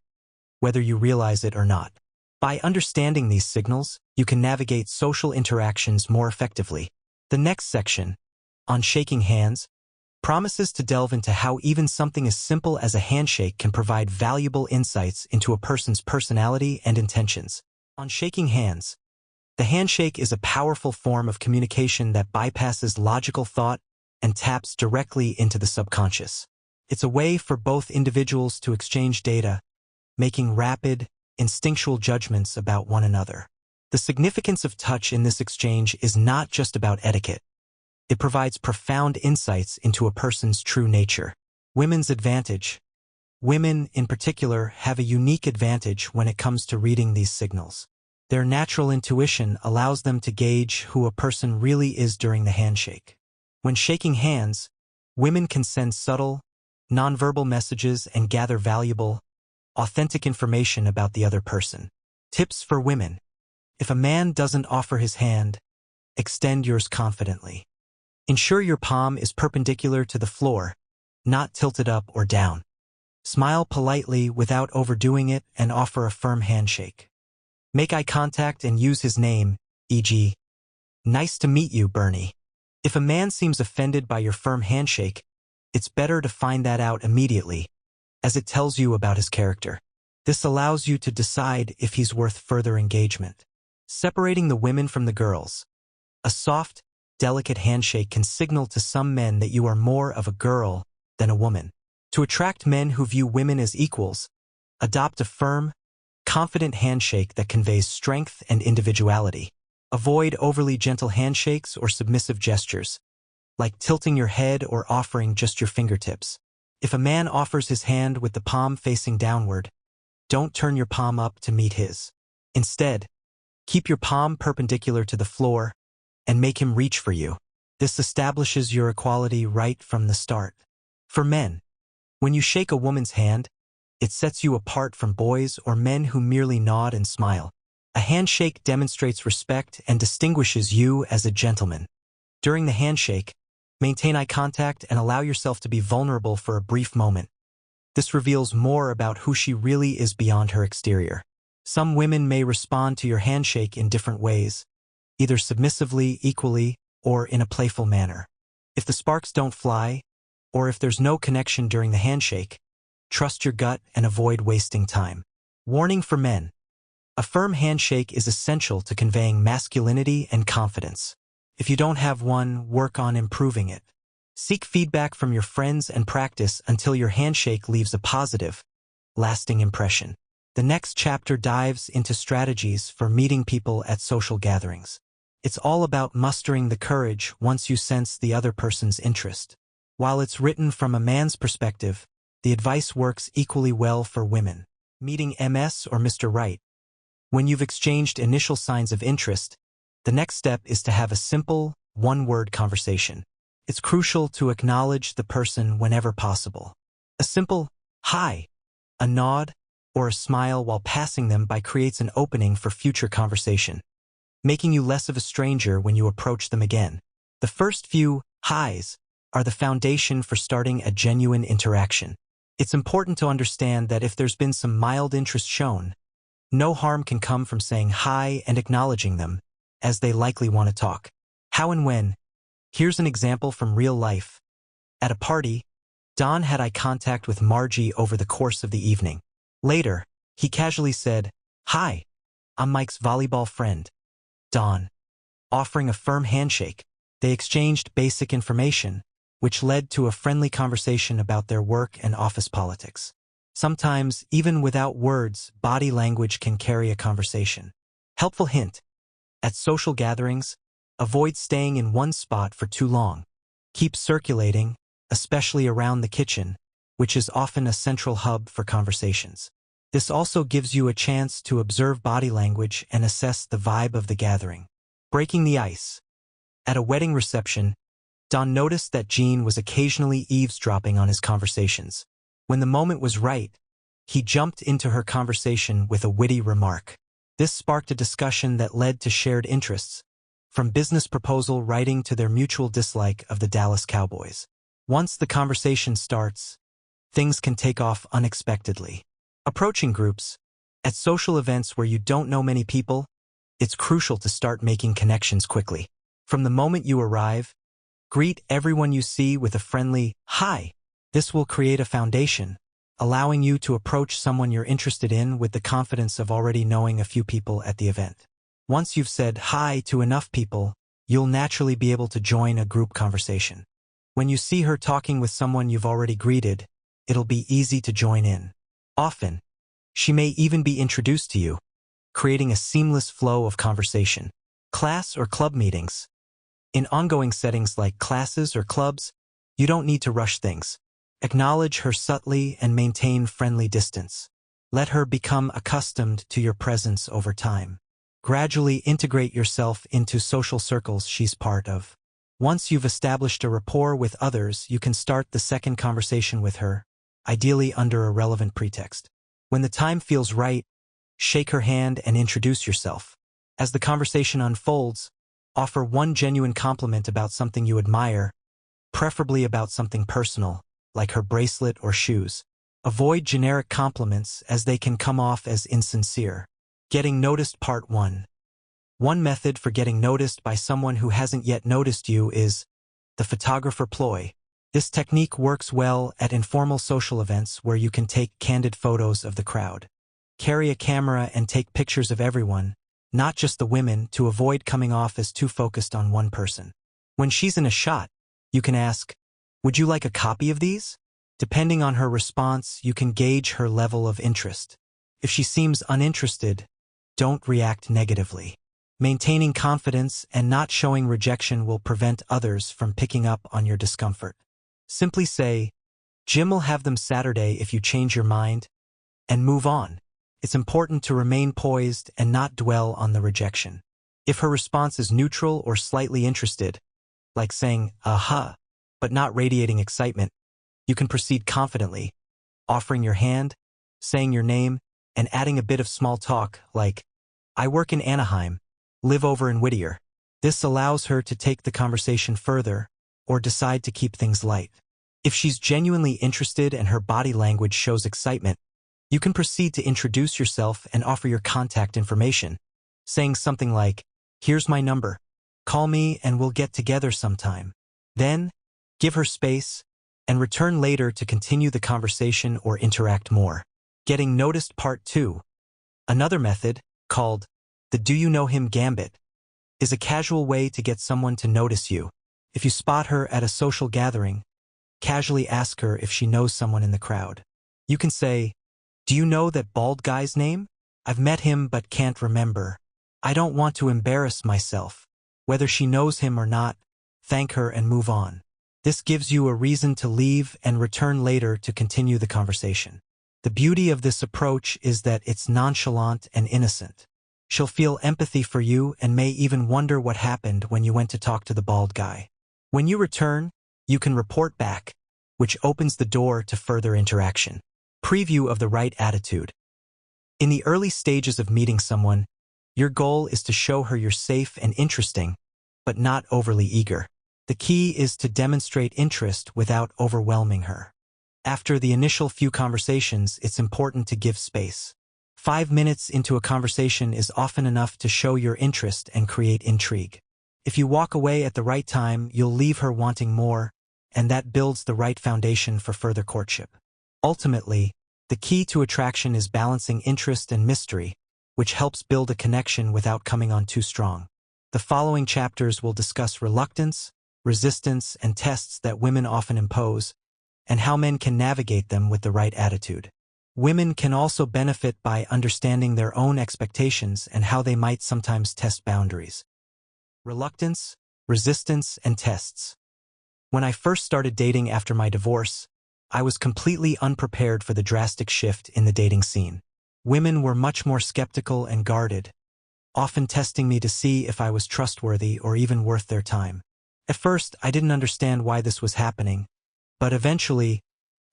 whether you realize it or not. By understanding these signals, you can navigate social interactions more effectively. The next section, on shaking hands, promises to delve into how even something as simple as a handshake can provide valuable insights into a person's personality and intentions. On shaking hands, the handshake is a powerful form of communication that bypasses logical thought and taps directly into the subconscious. It's a way for both individuals to exchange data, making rapid, instinctual judgments about one another. The significance of touch in this exchange is not just about etiquette. It provides profound insights into a person's true nature. Women's advantage. Women, in particular, have a unique advantage when it comes to reading these signals. Their natural intuition allows them to gauge who a person really is during the handshake. When shaking hands, women can send subtle, nonverbal messages and gather valuable, authentic information about the other person. Tips for women. If a man doesn't offer his hand, extend yours confidently. Ensure your palm is perpendicular to the floor, not tilted up or down. Smile politely without overdoing it and offer a firm handshake. Make eye contact and use his name, e.g., "Nice to meet you, Bernie." If a man seems offended by your firm handshake, it's better to find that out immediately, as it tells you about his character. This allows you to decide if he's worth further engagement. Separating the women from the girls. A soft, delicate handshake can signal to some men that you are more of a girl than a woman. To attract men who view women as equals, adopt a firm, confident handshake that conveys strength and individuality. Avoid overly gentle handshakes or submissive gestures. like tilting your head or offering just your fingertips. If a man offers his hand with the palm facing downward, don't turn your palm up to meet his. Instead, keep your palm perpendicular to the floor and make him reach for you. This establishes your equality right from the start. For men, when you shake a woman's hand, it sets you apart from boys or men who merely nod and smile. A handshake demonstrates respect and distinguishes you as a gentleman. During the handshake, maintain eye contact and allow yourself to be vulnerable for a brief moment. This reveals more about who she really is beyond her exterior. Some women may respond to your handshake in different ways, either submissively, equally, or in a playful manner. If the sparks don't fly, or if there's no connection during the handshake, trust your gut and avoid wasting time. Warning for men. A firm handshake is essential to conveying masculinity and confidence. If you don't have one, work on improving it. Seek feedback from your friends and practice until your handshake leaves a positive, lasting impression. The next chapter dives into strategies for meeting people at social gatherings. It's all about mustering the courage once you sense the other person's interest. While it's written from a man's perspective, the advice works equally well for women. Meeting Ms. or Mr. Right. When you've exchanged initial signs of interest, the next step is to have a simple, one-word conversation. It's crucial to acknowledge the person whenever possible. A simple, hi, a nod, or a smile while passing them by creates an opening for future conversation, making you less of a stranger when you approach them again. The first few hi's are the foundation for starting a genuine interaction. It's important to understand that if there's been some mild interest shown, no harm can come from saying hi and acknowledging them, as they likely want to talk. How and when? Here's an example from real life. At a party, Don had eye contact with Margie over the course of the evening. Later, he casually said, "Hi, I'm Mike's volleyball friend, Don." Offering a firm handshake, they exchanged basic information, which led to a friendly conversation about their work and office politics. Sometimes, even without words, body language can carry a conversation. Helpful hint. At social gatherings, avoid staying in one spot for too long. Keep circulating, especially around the kitchen, which is often a central hub for conversations. This also gives you a chance to observe body language and assess the vibe of the gathering. Breaking the ice. At a wedding reception, Don noticed that Jean was occasionally eavesdropping on his conversations. When the moment was right, he jumped into her conversation with a witty remark. This sparked a discussion that led to shared interests, from business proposal writing to their mutual dislike of the Dallas Cowboys. Once the conversation starts, things can take off unexpectedly. Approaching groups. At social events where you don't know many people, it's crucial to start making connections quickly. From the moment you arrive, greet everyone you see with a friendly, "Hi." This will create a foundation, allowing you to approach someone you're interested in with the confidence of already knowing a few people at the event. Once you've said hi to enough people, you'll naturally be able to join a group conversation. When you see her talking with someone you've already greeted, it'll be easy to join in. Often, she may even be introduced to you, creating a seamless flow of conversation. Class or club meetings. In ongoing settings like classes or clubs, you don't need to rush things. Acknowledge her subtly and maintain friendly distance. Let her become accustomed to your presence over time. Gradually integrate yourself into social circles she's part of. Once you've established a rapport with others, you can start the second conversation with her, ideally under a relevant pretext. When the time feels right, shake her hand and introduce yourself. As the conversation unfolds, offer one genuine compliment about something you admire, preferably about something personal, like her bracelet or shoes. Avoid generic compliments as they can come off as insincere. Getting noticed. Part 1. One method for getting noticed by someone who hasn't yet noticed you is the photographer ploy. This technique works well at informal social events where you can take candid photos of the crowd. Carry a camera and take pictures of everyone, not just the women, to avoid coming off as too focused on one person. When she's in a shot, you can ask, "Would you like a copy of these?" Depending on her response, you can gauge her level of interest. If she seems uninterested, don't react negatively. Maintaining confidence and not showing rejection will prevent others from picking up on your discomfort. Simply say, "Jim will have them Saturday if you change your mind," and move on. It's important to remain poised and not dwell on the rejection. If her response is neutral or slightly interested, like saying, "Aha," but not radiating excitement, you can proceed confidently, offering your hand, saying your name, and adding a bit of small talk like, "I work in Anaheim, live over in Whittier." This allows her to take the conversation further or decide to keep things light. If she's genuinely interested and her body language shows excitement, you can proceed to introduce yourself and offer your contact information, saying something like, "Here's my number. Call me and we'll get together sometime." Then, give her space and return later to continue the conversation or interact more. Getting noticed Part 2. Another method, called the "Do you know him" gambit, is a casual way to get someone to notice you. If you spot her at a social gathering, casually ask her if she knows someone in the crowd. You can say, "Do you know that bald guy's name? I've met him but can't remember. I don't want to embarrass myself." Whether she knows him or not, thank her and move on. This gives you a reason to leave and return later to continue the conversation. The beauty of this approach is that it's nonchalant and innocent. She'll feel empathy for you and may even wonder what happened when you went to talk to the bald guy. When you return, you can report back, which opens the door to further interaction. Preview of the right attitude. In the early stages of meeting someone, your goal is to show her you're safe and interesting, but not overly eager. The key is to demonstrate interest without overwhelming her. After the initial few conversations, it's important to give space. 5 minutes into a conversation is often enough to show your interest and create intrigue. If you walk away at the right time, you'll leave her wanting more, and that builds the right foundation for further courtship. Ultimately, the key to attraction is balancing interest and mystery, which helps build a connection without coming on too strong. The following chapters will discuss reluctance, resistance, and tests that women often impose, and how men can navigate them with the right attitude. Women can also benefit by understanding their own expectations and how they might sometimes test boundaries. Reluctance, resistance, and tests. When I first started dating after my divorce, I was completely unprepared for the drastic shift in the dating scene. Women were much more skeptical and guarded, often testing me to see if I was trustworthy or even worth their time. At first, I didn't understand why this was happening, but eventually,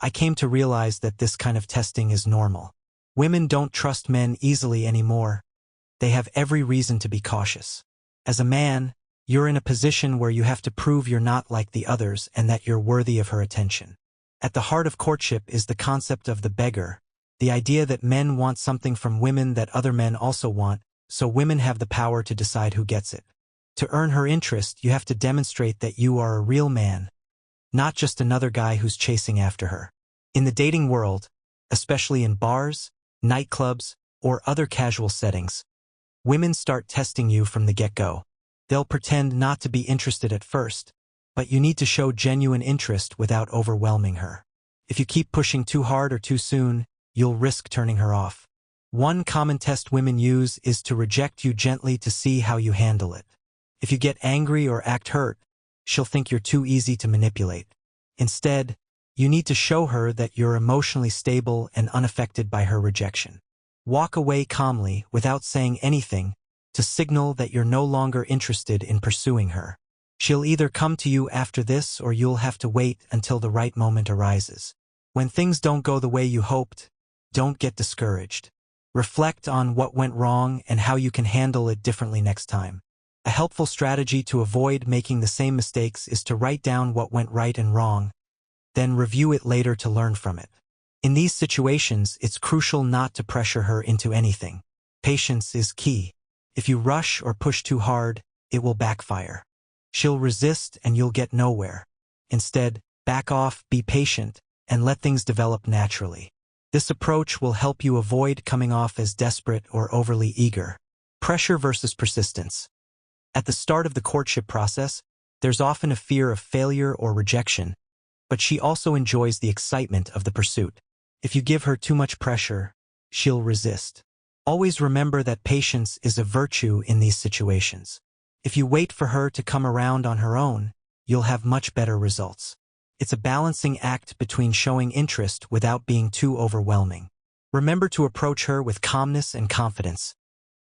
I came to realize that this kind of testing is normal. Women don't trust men easily anymore. They have every reason to be cautious. As a man, you're in a position where you have to prove you're not like the others and that you're worthy of her attention. At the heart of courtship is the concept of the beggar, the idea that men want something from women that other men also want, so women have the power to decide who gets it. To earn her interest, you have to demonstrate that you are a real man, not just another guy who's chasing after her. In the dating world, especially in bars, nightclubs, or other casual settings, women start testing you from the get-go. They'll pretend not to be interested at first, but you need to show genuine interest without overwhelming her. If you keep pushing too hard or too soon, you'll risk turning her off. One common test women use is to reject you gently to see how you handle it. If you get angry or act hurt, she'll think you're too easy to manipulate. Instead, you need to show her that you're emotionally stable and unaffected by her rejection. Walk away calmly without saying anything to signal that you're no longer interested in pursuing her. She'll either come to you after this or you'll have to wait until the right moment arises. When things don't go the way you hoped, don't get discouraged. Reflect on what went wrong and how you can handle it differently next time. A helpful strategy to avoid making the same mistakes is to write down what went right and wrong, then review it later to learn from it. In these situations, it's crucial not to pressure her into anything. Patience is key. If you rush or push too hard, it will backfire. She'll resist and you'll get nowhere. Instead, back off, be patient, and let things develop naturally. This approach will help you avoid coming off as desperate or overly eager. Pressure versus persistence. At the start of the courtship process, there's often a fear of failure or rejection, but she also enjoys the excitement of the pursuit. If you give her too much pressure, she'll resist. Always remember that patience is a virtue in these situations. If you wait for her to come around on her own, you'll have much better results. It's a balancing act between showing interest without being too overwhelming. Remember to approach her with calmness and confidence,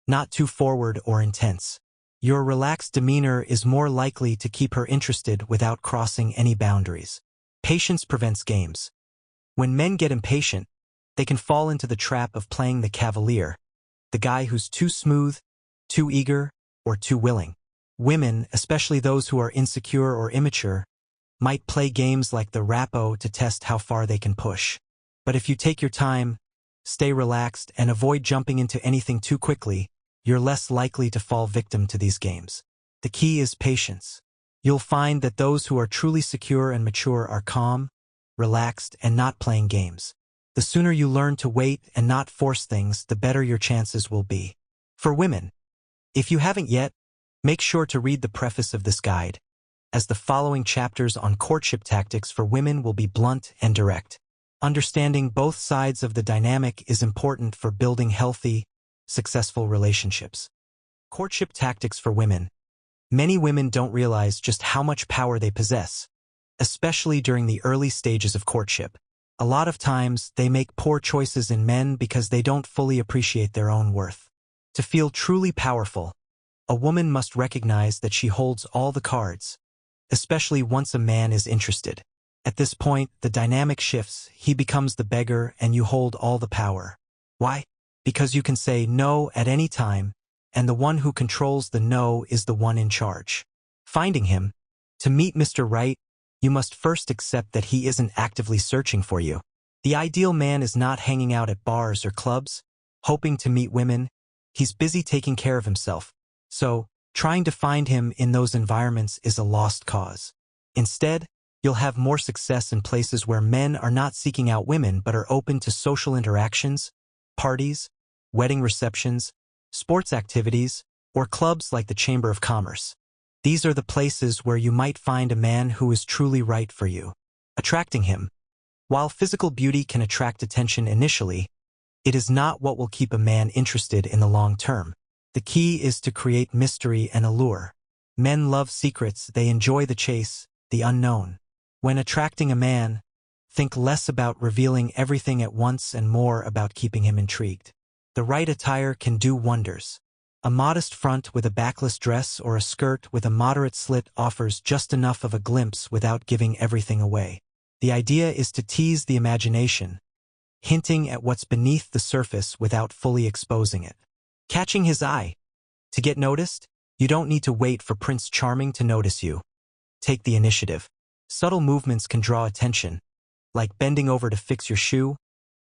not too forward or intense. Your relaxed demeanor is more likely to keep her interested without crossing any boundaries. Patience prevents games. When men get impatient, they can fall into the trap of playing the cavalier, the guy who's too smooth, too eager, or too willing. Women, especially those who are insecure or immature, might play games like the Rappo to test how far they can push. But if you take your time, stay relaxed, and avoid jumping into anything too quickly, you're less likely to fall victim to these games. The key is patience. You'll find that those who are truly secure and mature are calm, relaxed, and not playing games. The sooner you learn to wait and not force things, the better your chances will be. For women, if you haven't yet, make sure to read the preface of this guide, as the following chapters on courtship tactics for women will be blunt and direct. Understanding both sides of the dynamic is important for building healthy, successful relationships. Courtship tactics for women. Many women don't realize just how much power they possess, especially during the early stages of courtship. A lot of times, they make poor choices in men because they don't fully appreciate their own worth. To feel truly powerful, a woman must recognize that she holds all the cards, especially once a man is interested. At this point, the dynamic shifts. He becomes the beggar and you hold all the power. Why? Because you can say no at any time, and the one who controls the no is the one in charge. Finding him. To meet Mr. Right, you must first accept that he isn't actively searching for you. The ideal man is not hanging out at bars or clubs, hoping to meet women. He's busy taking care of himself. So, trying to find him in those environments is a lost cause. Instead, you'll have more success in places where men are not seeking out women but are open to social interactions, parties, wedding receptions, sports activities, or clubs like the Chamber of Commerce. These are the places where you might find a man who is truly right for you. Attracting him. While physical beauty can attract attention initially, it is not what will keep a man interested in the long term. The key is to create mystery and allure. Men love secrets, they enjoy the chase, the unknown. When attracting a man, think less about revealing everything at once and more about keeping him intrigued. The right attire can do wonders. A modest front with a backless dress or a skirt with a moderate slit offers just enough of a glimpse without giving everything away. The idea is to tease the imagination, hinting at what's beneath the surface without fully exposing it. Catching his eye. To get noticed, you don't need to wait for Prince Charming to notice you. Take the initiative. Subtle movements can draw attention, like bending over to fix your shoe,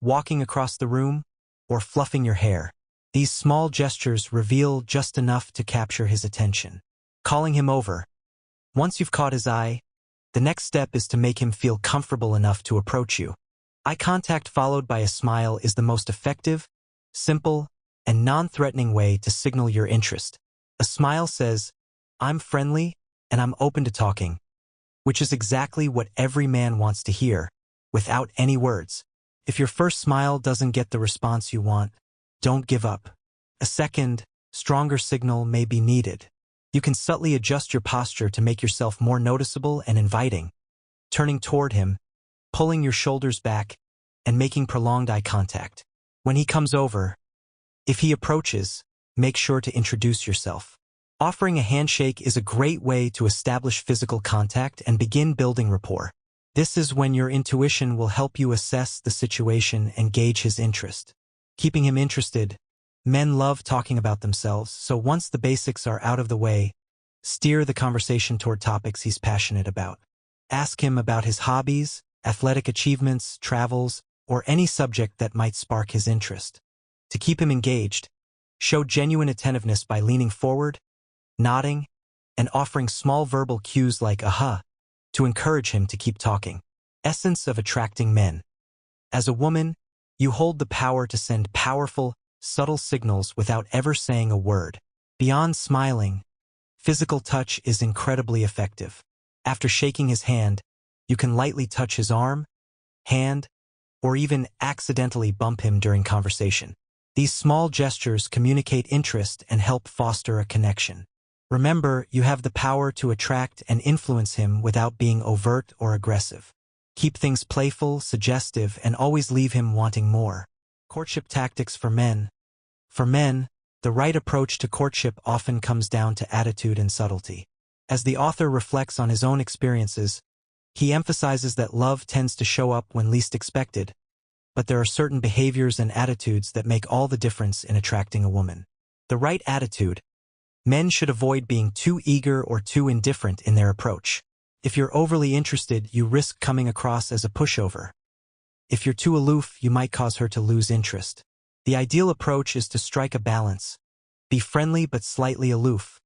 walking across the room, or fluffing your hair. These small gestures reveal just enough to capture his attention. Calling him over. Once you've caught his eye, the next step is to make him feel comfortable enough to approach you. Eye contact followed by a smile is the most effective, simple, and non-threatening way to signal your interest. A smile says, "I'm friendly, and I'm open to talking," which is exactly what every man wants to hear, without any words. If your first smile doesn't get the response you want, don't give up. A second, stronger signal may be needed. You can subtly adjust your posture to make yourself more noticeable and inviting, turning toward him, pulling your shoulders back, and making prolonged eye contact. When he comes over, if he approaches, make sure to introduce yourself. Offering a handshake is a great way to establish physical contact and begin building rapport. This is when your intuition will help you assess the situation and gauge his interest. Keeping him interested. Men love talking about themselves, so once the basics are out of the way, steer the conversation toward topics he's passionate about. Ask him about his hobbies, athletic achievements, travels, or any subject that might spark his interest. To keep him engaged, show genuine attentiveness by leaning forward, nodding, and offering small verbal cues like "aha" to encourage him to keep talking. Essence of attracting men. As a woman, you hold the power to send powerful, subtle signals without ever saying a word. Beyond smiling, physical touch is incredibly effective. After shaking his hand, you can lightly touch his arm, hand, or even accidentally bump him during conversation. These small gestures communicate interest and help foster a connection. Remember, you have the power to attract and influence him without being overt or aggressive. Keep things playful, suggestive, and always leave him wanting more. Courtship tactics for men. For men, the right approach to courtship often comes down to attitude and subtlety. As the author reflects on his own experiences, he emphasizes that love tends to show up when least expected, but there are certain behaviors and attitudes that make all the difference in attracting a woman. The right attitude. Men should avoid being too eager or too indifferent in their approach. If you're overly interested, you risk coming across as a pushover. If you're too aloof, you might cause her to lose interest. The ideal approach is to strike a balance. Be friendly but slightly aloof,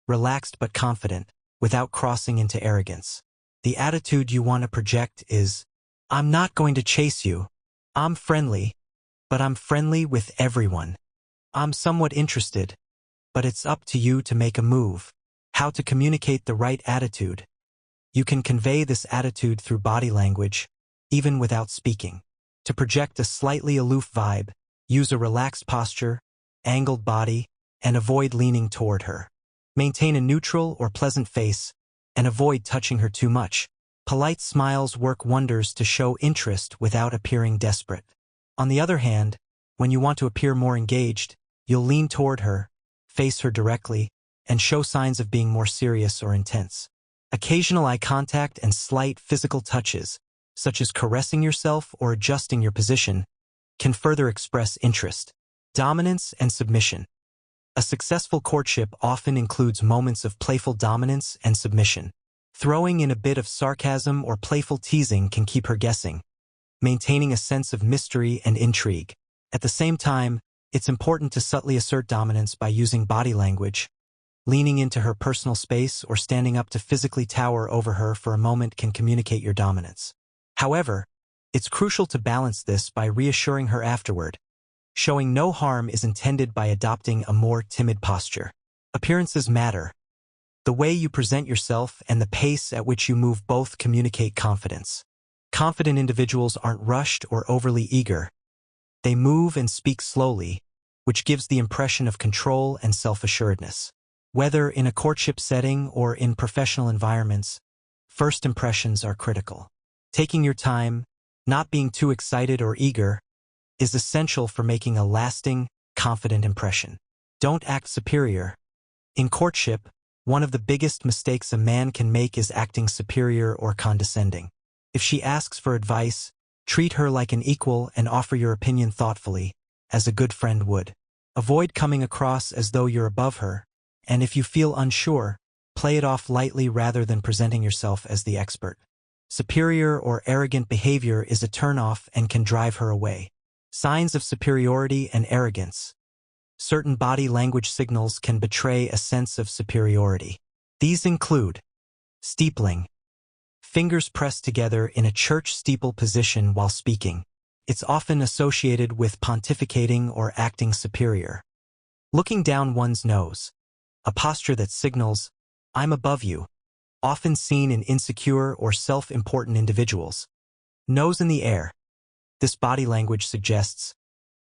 relaxed but confident, without crossing into arrogance. The attitude you want to project is, I'm not going to chase you. I'm friendly, but I'm friendly with everyone. I'm somewhat interested, but it's up to you to make a move. How to communicate the right attitude. You can convey this attitude through body language, even without speaking. To project a slightly aloof vibe, use a relaxed posture, angled body, and avoid leaning toward her. Maintain a neutral or pleasant face, and avoid touching her too much. Polite smiles work wonders to show interest without appearing desperate. On the other hand, when you want to appear more engaged, you'll lean toward her, face her directly, and show signs of being more serious or intense. Occasional eye contact and slight physical touches, such as caressing yourself or adjusting your position, can further express interest. Dominance and submission. A successful courtship often includes moments of playful dominance and submission. Throwing in a bit of sarcasm or playful teasing can keep her guessing, maintaining a sense of mystery and intrigue. At the same time, it's important to subtly assert dominance by using body language. Leaning into her personal space or standing up to physically tower over her for a moment can communicate your dominance. However, it's crucial to balance this by reassuring her afterward. Showing no harm is intended by adopting a more timid posture. Appearances matter. The way you present yourself and the pace at which you move both communicate confidence. Confident individuals aren't rushed or overly eager. They move and speak slowly, which gives the impression of control and self-assuredness. Whether in a courtship setting or in professional environments, first impressions are critical. Taking your time, not being too excited or eager, is essential for making a lasting, confident impression. Don't act superior. In courtship, one of the biggest mistakes a man can make is acting superior or condescending. If she asks for advice, treat her like an equal and offer your opinion thoughtfully, as a good friend would. Avoid coming across as though you're above her, and if you feel unsure, play it off lightly rather than presenting yourself as the expert. Superior or arrogant behavior is a turnoff and can drive her away. Signs of superiority and arrogance. Certain body language signals can betray a sense of superiority. These include steepling, fingers pressed together in a church steeple position while speaking. It's often associated with pontificating or acting superior. Looking down one's nose, a posture that signals, I'm above you, often seen in insecure or self-important individuals. Nose in the air. This body language suggests,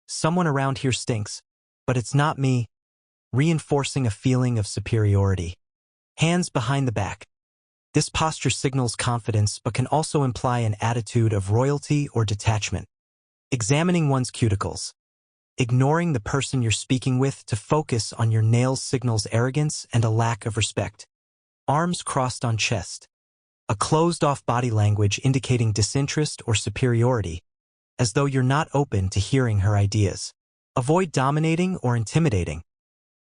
someone around here stinks, but it's not me, reinforcing a feeling of superiority. Hands behind the back. This posture signals confidence but can also imply an attitude of royalty or detachment. Examining one's cuticles. Ignoring the person you're speaking with to focus on your nails signals arrogance and a lack of respect. Arms crossed on chest. A closed-off body language indicating disinterest or superiority, as though you're not open to hearing her ideas. Avoid dominating or intimidating.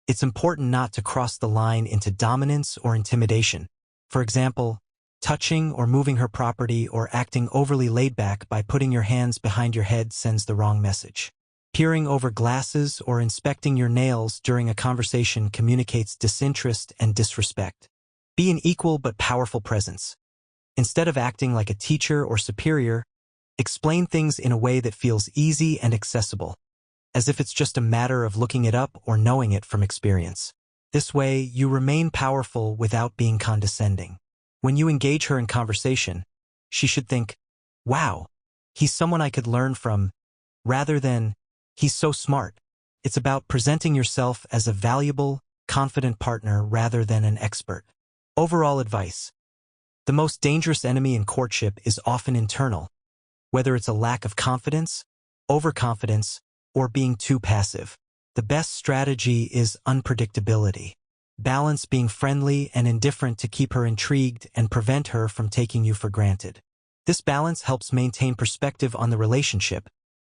It's important not to cross the line into dominance or intimidation. For example, touching or moving her property or acting overly laid back by putting your hands behind your head sends the wrong message. Peering over glasses or inspecting your nails during a conversation communicates disinterest and disrespect. Be an equal but powerful presence. Instead of acting like a teacher or superior, explain things in a way that feels easy and accessible, as if it's just a matter of looking it up or knowing it from experience. This way, you remain powerful without being condescending. When you engage her in conversation, she should think, wow, he's someone I could learn from, rather than, he's so smart. It's about presenting yourself as a valuable, confident partner rather than an expert. Overall advice. The most dangerous enemy in courtship is often internal, whether it's a lack of confidence, overconfidence, or being too passive. The best strategy is unpredictability. Balance being friendly and indifferent to keep her intrigued and prevent her from taking you for granted. This balance helps maintain perspective on the relationship,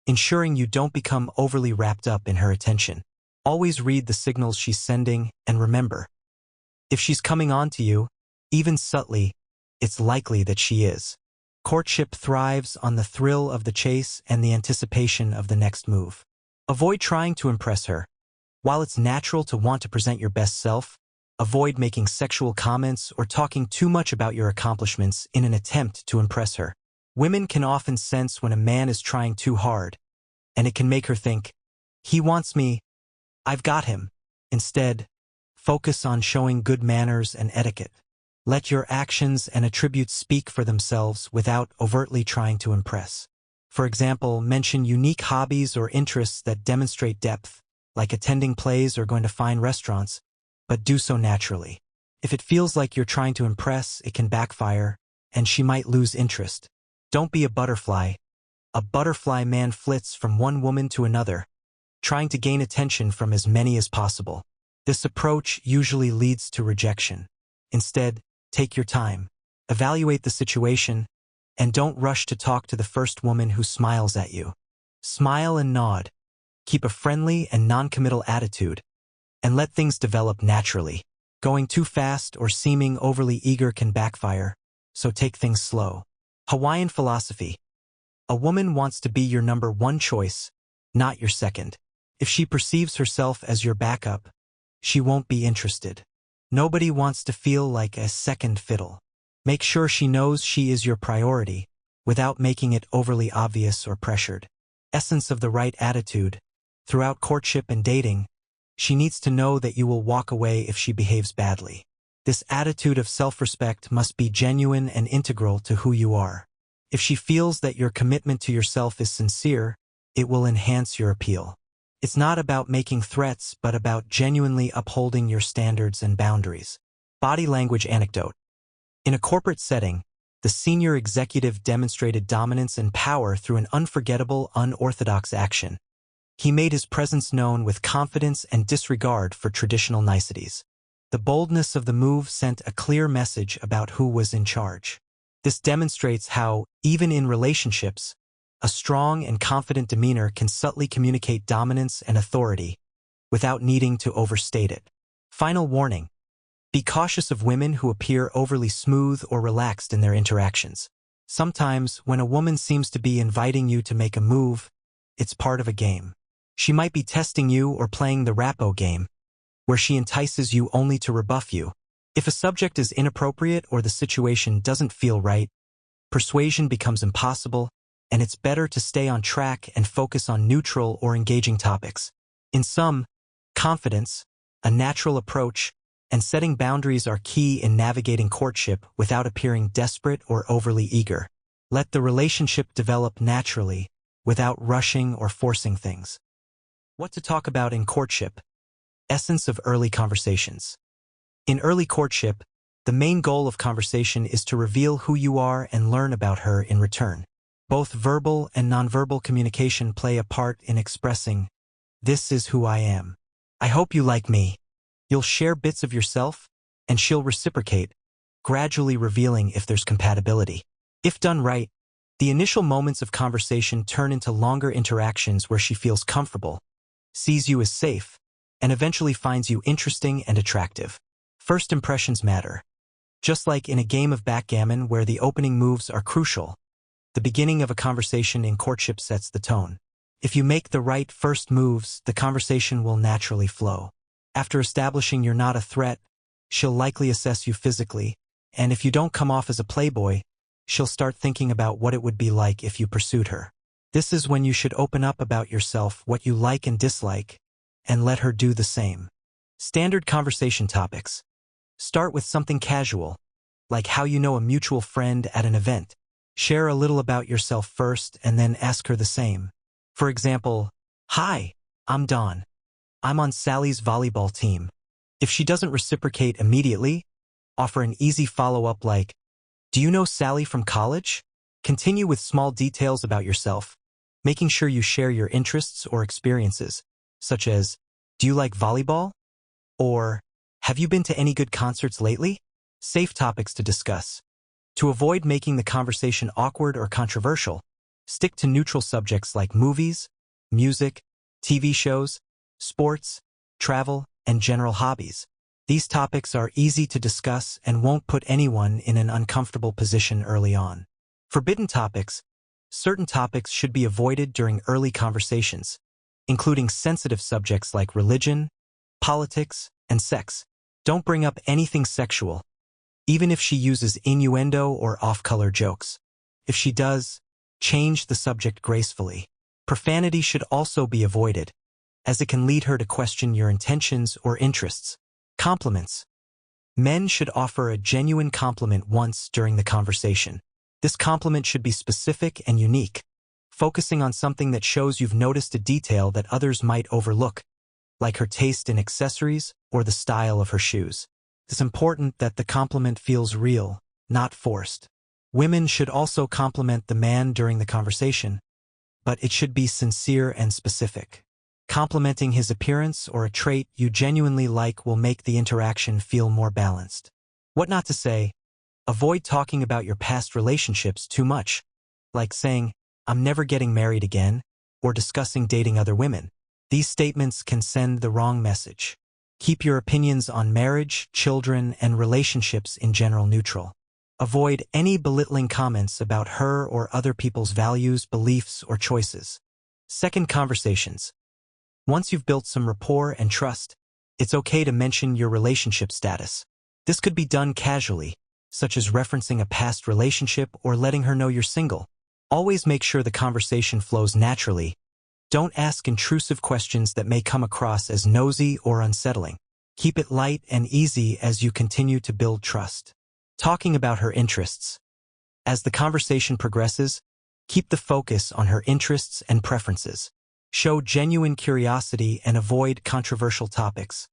ensuring you don't become overly wrapped up in her attention. Always read the signals she's sending, and remember, if she's coming on to you, even subtly, it's likely that she is. Courtship thrives on the thrill of the chase and the anticipation of the next move. Avoid trying to impress her. While it's natural to want to present your best self, avoid making sexual comments or talking too much about your accomplishments in an attempt to impress her. Women can often sense when a man is trying too hard, and it can make her think, "He wants me, I've got him." Instead, focus on showing good manners and etiquette. Let your actions and attributes speak for themselves without overtly trying to impress. For example, mention unique hobbies or interests that demonstrate depth, like attending plays or going to fine restaurants, but do so naturally. If it feels like you're trying to impress, it can backfire, and she might lose interest. Don't be a butterfly. A butterfly man flits from one woman to another, trying to gain attention from as many as possible. This approach usually leads to rejection. Instead, take your time, evaluate the situation, and don't rush to talk to the first woman who smiles at you. Smile and nod. Keep a friendly and non-committal attitude, and let things develop naturally. Going too fast or seeming overly eager can backfire, so take things slow. Hawaiian philosophy. A woman wants to be your number one choice, not your second. If she perceives herself as your backup, she won't be interested. Nobody wants to feel like a second fiddle. Make sure she knows she is your priority, without making it overly obvious or pressured. Essence of the right attitude. Throughout courtship and dating, she needs to know that you will walk away if she behaves badly. This attitude of self-respect must be genuine and integral to who you are. If she feels that your commitment to yourself is sincere, it will enhance your appeal. It's not about making threats, but about genuinely upholding your standards and boundaries. Body language anecdote. In a corporate setting, the senior executive demonstrated dominance and power through an unforgettable, unorthodox action. He made his presence known with confidence and disregard for traditional niceties. The boldness of the move sent a clear message about who was in charge. This demonstrates how, even in relationships, a strong and confident demeanor can subtly communicate dominance and authority without needing to overstate it. Final warning. Be cautious of women who appear overly smooth or relaxed in their interactions. Sometimes, when a woman seems to be inviting you to make a move, it's part of a game. She might be testing you or playing the Rappo game, where she entices you only to rebuff you. If a subject is inappropriate or the situation doesn't feel right, persuasion becomes impossible, and it's better to stay on track and focus on neutral or engaging topics. In sum, confidence, a natural approach, and setting boundaries are key in navigating courtship without appearing desperate or overly eager. Let the relationship develop naturally, without rushing or forcing things. What to talk about in courtship? Essence of early conversations. In early courtship, the main goal of conversation is to reveal who you are and learn about her in return. Both verbal and nonverbal communication play a part in expressing, "This is who I am. I hope you like me." You'll share bits of yourself, and she'll reciprocate, gradually revealing if there's compatibility. If done right, the initial moments of conversation turn into longer interactions where she feels comfortable, sees you as safe, and eventually finds you interesting and attractive. First impressions matter. Just like in a game of backgammon where the opening moves are crucial, the beginning of a conversation in courtship sets the tone. If you make the right first moves, the conversation will naturally flow. After establishing you're not a threat, she'll likely assess you physically, and if you don't come off as a playboy, she'll start thinking about what it would be like if you pursued her. This is when you should open up about yourself, what you like and dislike, and let her do the same. Standard conversation topics. Start with something casual, like how you know a mutual friend at an event. Share a little about yourself first and then ask her the same. For example, "Hi, I'm Dawn. I'm on Sally's volleyball team. If she doesn't reciprocate immediately, offer an easy follow-up like, do you know Sally from college? Continue with small details about yourself, making sure you share your interests or experiences, such as, do you like volleyball? Or, have you been to any good concerts lately? Safe topics to discuss. To avoid making the conversation awkward or controversial, stick to neutral subjects like movies, music, TV shows, sports, travel, and general hobbies. These topics are easy to discuss and won't put anyone in an uncomfortable position early on. Forbidden topics. Certain topics should be avoided during early conversations, including sensitive subjects like religion, politics, and sex. Don't bring up anything sexual, even if she uses innuendo or off-color jokes. If she does, change the subject gracefully. Profanity should also be avoided, as it can lead her to question your intentions or interests. Compliments. Men should offer a genuine compliment once during the conversation. This compliment should be specific and unique, focusing on something that shows you've noticed a detail that others might overlook, like her taste in accessories or the style of her shoes. It's important that the compliment feels real, not forced. Women should also compliment the man during the conversation, but it should be sincere and specific. Complimenting his appearance or a trait you genuinely like will make the interaction feel more balanced. What not to say? Avoid talking about your past relationships too much, like saying, I'm never getting married again, or discussing dating other women. These statements can send the wrong message. Keep your opinions on marriage, children, and relationships in general neutral. Avoid any belittling comments about her or other people's values, beliefs, or choices. Second conversations. Once you've built some rapport and trust, it's okay to mention your relationship status. This could be done casually, such as referencing a past relationship or letting her know you're single. Always make sure the conversation flows naturally. Don't ask intrusive questions that may come across as nosy or unsettling. Keep it light and easy as you continue to build trust. Talking about her interests. As the conversation progresses, keep the focus on her interests and preferences. Show genuine curiosity and avoid controversial topics,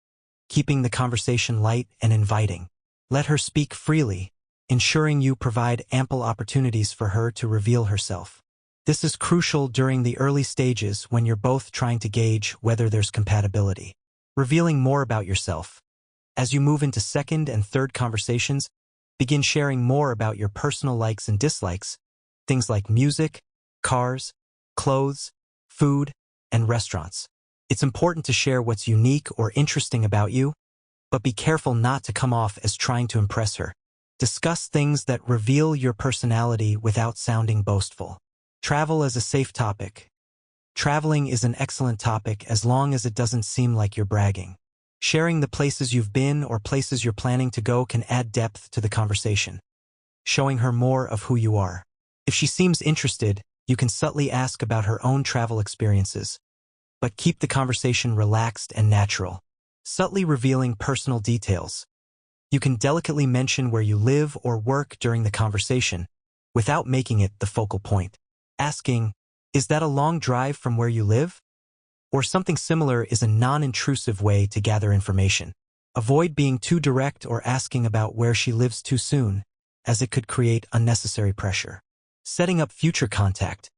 keeping the conversation light and inviting. Let her speak freely, ensuring you provide ample opportunities for her to reveal herself. This is crucial during the early stages when you're both trying to gauge whether there's compatibility. Revealing more about yourself. As you move into second and third conversations, begin sharing more about your personal likes and dislikes, things like music, cars, clothes, food, and restaurants. It's important to share what's unique or interesting about you, but be careful not to come off as trying to impress her. Discuss things that reveal your personality without sounding boastful. Travel as a safe topic. Traveling is an excellent topic as long as it doesn't seem like you're bragging. Sharing the places you've been or places you're planning to go can add depth to the conversation, showing her more of who you are. If she seems interested, you can subtly ask about her own travel experiences, but keep the conversation relaxed and natural. Subtly revealing personal details. You can delicately mention where you live or work during the conversation, without making it the focal point. Asking, is that a long drive from where you live? Or something similar is a non-intrusive way to gather information. Avoid being too direct or asking about where she lives too soon, as it could create unnecessary pressure. Setting up future contact.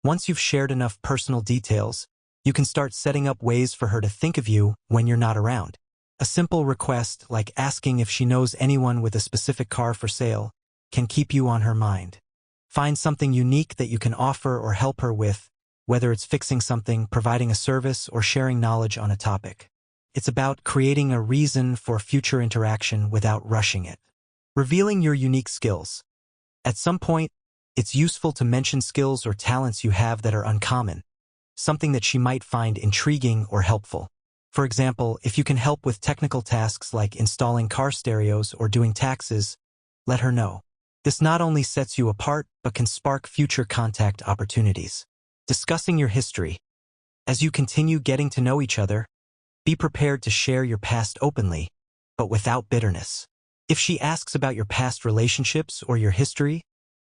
Once you've shared enough personal details, you can start setting up ways for her to think of you when you're not around. A simple request, like asking if she knows anyone with a specific car for sale, can keep you on her mind. Find something unique that you can offer or help her with, whether it's fixing something, providing a service, or sharing knowledge on a topic. It's about creating a reason for future interaction without rushing it. Revealing your unique skills. At some point, it's useful to mention skills or talents you have that are uncommon, something that she might find intriguing or helpful. For example, if you can help with technical tasks like installing car stereos or doing taxes, let her know. This not only sets you apart, but can spark future contact opportunities. Discussing your history. As you continue getting to know each other, be prepared to share your past openly, but without bitterness. If she asks about your past relationships or your history,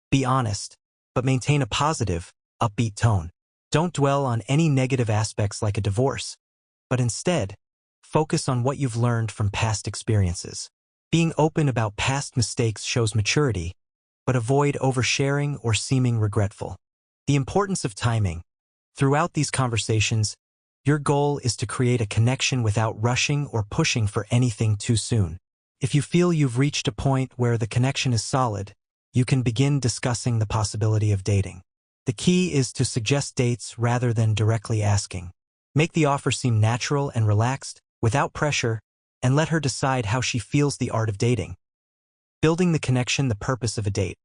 be honest, but maintain a positive, upbeat tone. Don't dwell on any negative aspects like a divorce, but instead, focus on what you've learned from past experiences. Being open about past mistakes shows maturity, but avoid oversharing or seeming regretful. The importance of timing. Throughout these conversations, your goal is to create a connection without rushing or pushing for anything too soon. If you feel you've reached a point where the connection is solid, you can begin discussing the possibility of dating. The key is to suggest dates rather than directly asking. Make the offer seem natural and relaxed, without pressure, and let her decide how she feels. The art of dating. Building the connection. The purpose of a date.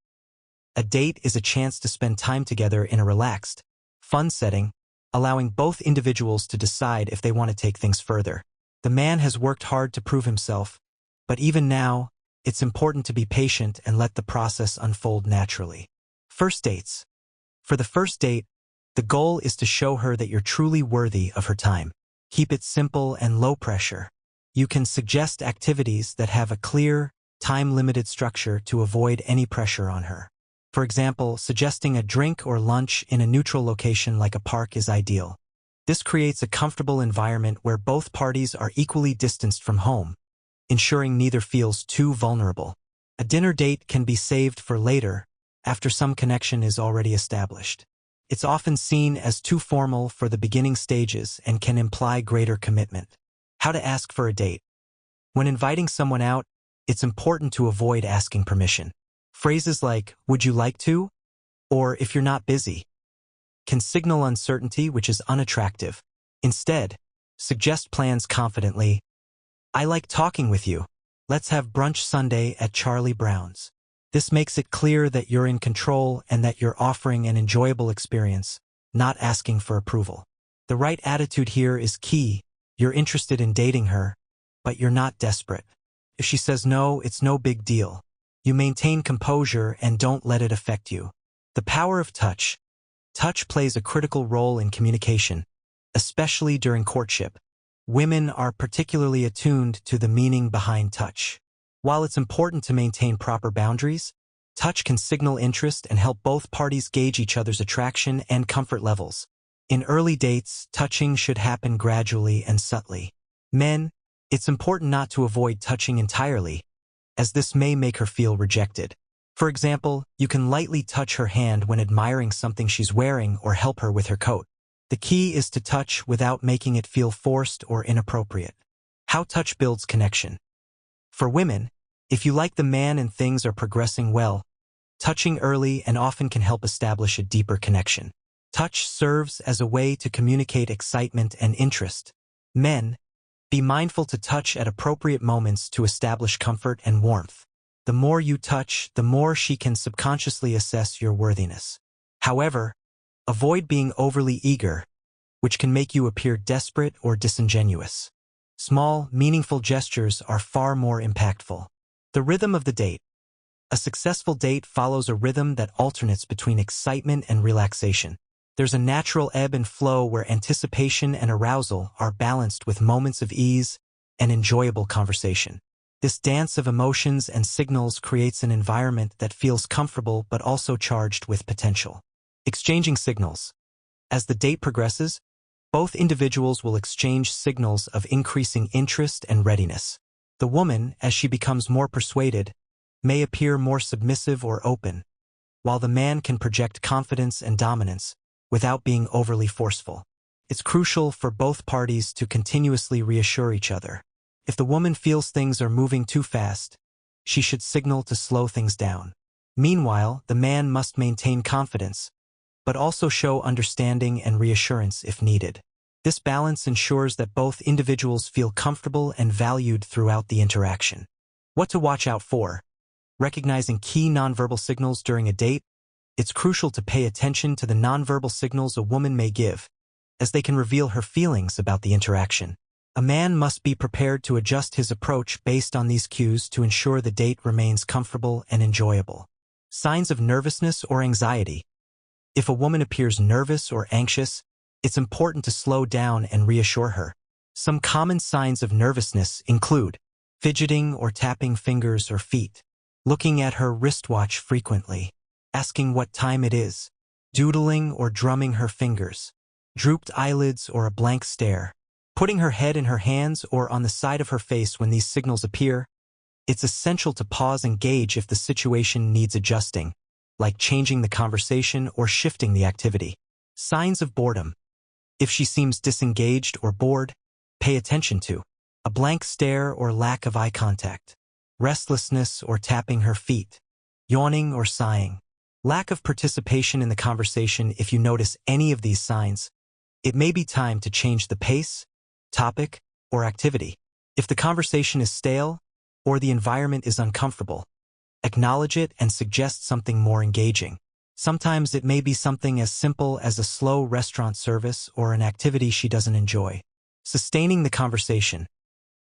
A date is a chance to spend time together in a relaxed, fun setting, allowing both individuals to decide if they want to take things further. The man has worked hard to prove himself, but even now, it's important to be patient and let the process unfold naturally. First dates. For the first date, the goal is to show her that you're truly worthy of her time. Keep it simple and low pressure. You can suggest activities that have a clear, time-limited structure to avoid any pressure on her. For example, suggesting a drink or lunch in a neutral location like a park is ideal. This creates a comfortable environment where both parties are equally distanced from home, ensuring neither feels too vulnerable. A dinner date can be saved for later, after some connection is already established. It's often seen as too formal for the beginning stages and can imply greater commitment. How to ask for a date. When inviting someone out, it's important to avoid asking permission. Phrases like, "Would you like to?" or "If you're not busy," can signal uncertainty, which is unattractive. Instead, suggest plans confidently. "I like talking with you. Let's have brunch Sunday at Charlie Brown's." This makes it clear that you're in control and that you're offering an enjoyable experience, not asking for approval. The right attitude here is key. You're interested in dating her, but you're not desperate. If she says no, it's no big deal. You maintain composure and don't let it affect you. The power of touch. Touch plays a critical role in communication, especially during courtship. Women are particularly attuned to the meaning behind touch. While it's important to maintain proper boundaries, touch can signal interest and help both parties gauge each other's attraction and comfort levels. In early dates, touching should happen gradually and subtly. Men, it's important not to avoid touching entirely, as this may make her feel rejected. For example, you can lightly touch her hand when admiring something she's wearing or help her with her coat. The key is to touch without making it feel forced or inappropriate. How touch builds connection. For women, if you like the man and things are progressing well, touching early and often can help establish a deeper connection. Touch serves as a way to communicate excitement and interest. Men, be mindful to touch at appropriate moments to establish comfort and warmth. The more you touch, the more she can subconsciously assess your worthiness. However, avoid being overly eager, which can make you appear desperate or disingenuous. Small, meaningful gestures are far more impactful. The rhythm of the date. A successful date follows a rhythm that alternates between excitement and relaxation. There's a natural ebb and flow where anticipation and arousal are balanced with moments of ease and enjoyable conversation. This dance of emotions and signals creates an environment that feels comfortable but also charged with potential. Exchanging signals. As the date progresses, both individuals will exchange signals of increasing interest and readiness. The woman, as she becomes more persuaded, may appear more submissive or open, while the man can project confidence and dominance without being overly forceful. It's crucial for both parties to continuously reassure each other. If the woman feels things are moving too fast, she should signal to slow things down. Meanwhile, the man must maintain confidence, but also show understanding and reassurance if needed. This balance ensures that both individuals feel comfortable and valued throughout the interaction. What to watch out for. Recognizing key nonverbal signals during a date. It's crucial to pay attention to the nonverbal signals a woman may give, as they can reveal her feelings about the interaction. A man must be prepared to adjust his approach based on these cues to ensure the date remains comfortable and enjoyable. Signs of nervousness or anxiety. If a woman appears nervous or anxious, it's important to slow down and reassure her. Some common signs of nervousness include fidgeting or tapping fingers or feet, looking at her wristwatch frequently, asking what time it is, doodling or drumming her fingers, drooped eyelids or a blank stare, Putting her head in her hands or on the side of her face when these signals appear, it's essential to pause and gauge if the situation needs adjusting, like changing the conversation or shifting the activity. Signs of boredom. If she seems disengaged or bored, pay attention to a blank stare or lack of eye contact, restlessness or tapping her feet, yawning or sighing, lack of participation in the conversation. If you notice any of these signs, it may be time to change the pace, topic, or activity. If the conversation is stale or the environment is uncomfortable, acknowledge it and suggest something more engaging. Sometimes it may be something as simple as a slow restaurant service or an activity she doesn't enjoy. Sustaining the conversation.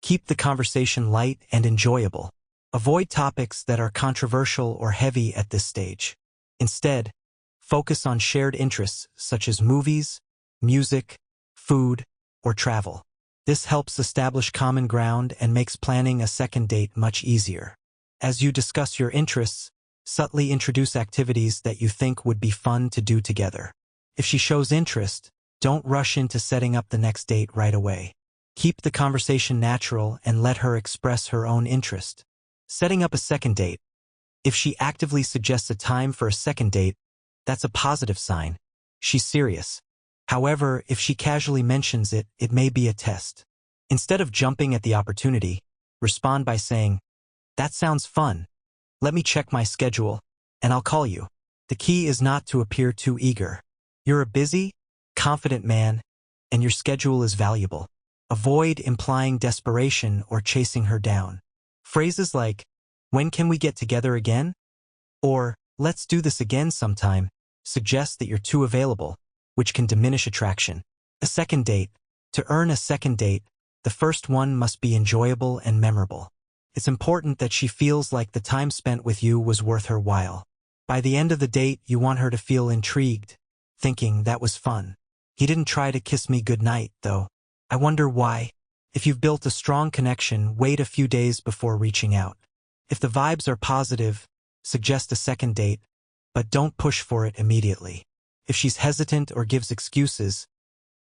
Keep the conversation light and enjoyable. Avoid topics that are controversial or heavy at this stage. Instead, focus on shared interests such as movies, music, food, or travel. This helps establish common ground and makes planning a second date much easier. As you discuss your interests, subtly introduce activities that you think would be fun to do together. If she shows interest, don't rush into setting up the next date right away. Keep the conversation natural and let her express her own interest. Setting up a second date. If she actively suggests a time for a second date, that's a positive sign. She's serious. However, if she casually mentions it, it may be a test. Instead of jumping at the opportunity, respond by saying, "That sounds fun. Let me check my schedule, and I'll call you." The key is not to appear too eager. You're a busy, confident man, and your schedule is valuable. Avoid implying desperation or chasing her down. Phrases like, "When can we get together again?" or "Let's do this again sometime," suggest that you're too available, which can diminish attraction. A second date. To earn a second date, the first one must be enjoyable and memorable. It's important that she feels like the time spent with you was worth her while. By the end of the date, you want her to feel intrigued, thinking, "That was fun. He didn't try to kiss me goodnight, though. I wonder why." If you've built a strong connection, wait a few days before reaching out. If the vibes are positive, suggest a second date, but don't push for it immediately. If she's hesitant or gives excuses,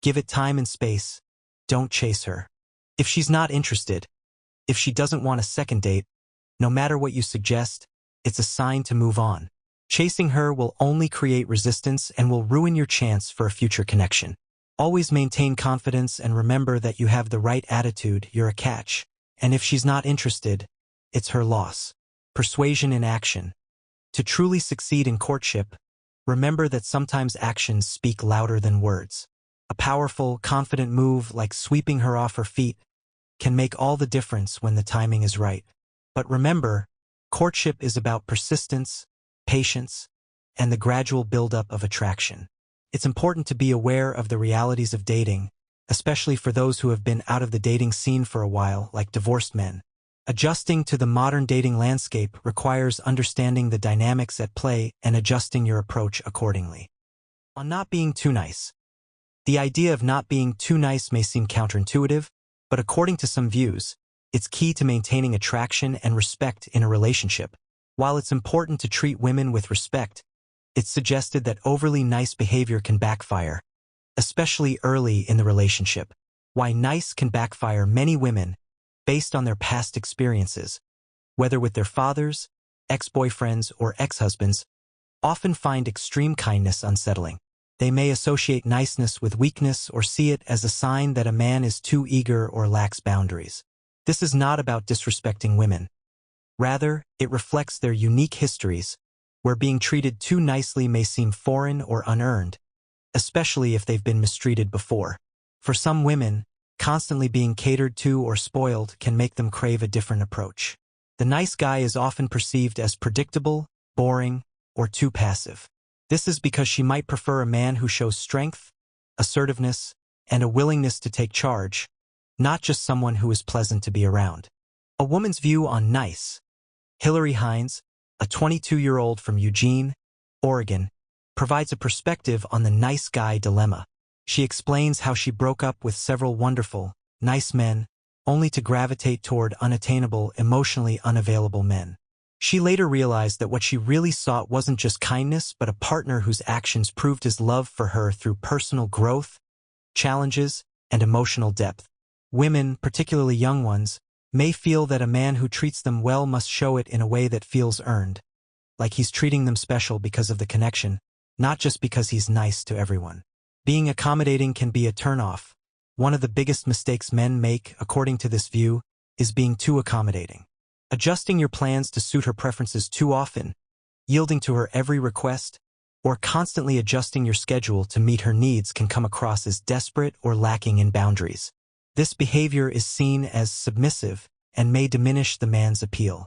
give it time and space. Don't chase her. If she's not interested, if she doesn't want a second date, no matter what you suggest, it's a sign to move on. Chasing her will only create resistance and will ruin your chance for a future connection. Always maintain confidence and remember that you have the right attitude. You're a catch. And if she's not interested, it's her loss. Persuasion in action. To truly succeed in courtship, remember that sometimes actions speak louder than words. A powerful, confident move like sweeping her off her feet can make all the difference when the timing is right. But remember, courtship is about persistence, patience, and the gradual buildup of attraction. It's important to be aware of the realities of dating, especially for those who have been out of the dating scene for a while, like divorced men. Adjusting to the modern dating landscape requires understanding the dynamics at play and adjusting your approach accordingly. On not being too nice. The idea of not being too nice may seem counterintuitive, but according to some views, it's key to maintaining attraction and respect in a relationship. While it's important to treat women with respect, it's suggested that overly nice behavior can backfire, especially early in the relationship. Why nice can backfire. Many women, based on their past experiences, whether with their fathers, ex-boyfriends, or ex-husbands, often find extreme kindness unsettling. They may associate niceness with weakness or see it as a sign that a man is too eager or lacks boundaries. This is not about disrespecting women. Rather, it reflects their unique histories, where being treated too nicely may seem foreign or unearned, especially if they've been mistreated before. For some women, constantly being catered to or spoiled can make them crave a different approach. The nice guy is often perceived as predictable, boring, or too passive. This is because she might prefer a man who shows strength, assertiveness, and a willingness to take charge, not just someone who is pleasant to be around. A woman's view on nice. Hillary Hines, a 22-year-old from Eugene, Oregon, provides a perspective on the nice guy dilemma. She explains how she broke up with several wonderful, nice men, only to gravitate toward unattainable, emotionally unavailable men. She later realized that what she really sought wasn't just kindness, but a partner whose actions proved his love for her through personal growth, challenges, and emotional depth. Women, particularly young ones, may feel that a man who treats them well must show it in a way that feels earned, like he's treating them special because of the connection, not just because he's nice to everyone. Being accommodating can be a turnoff. One of the biggest mistakes men make, according to this view, is being too accommodating. Adjusting your plans to suit her preferences too often, yielding to her every request, or constantly adjusting your schedule to meet her needs can come across as desperate or lacking in boundaries. This behavior is seen as submissive and may diminish the man's appeal.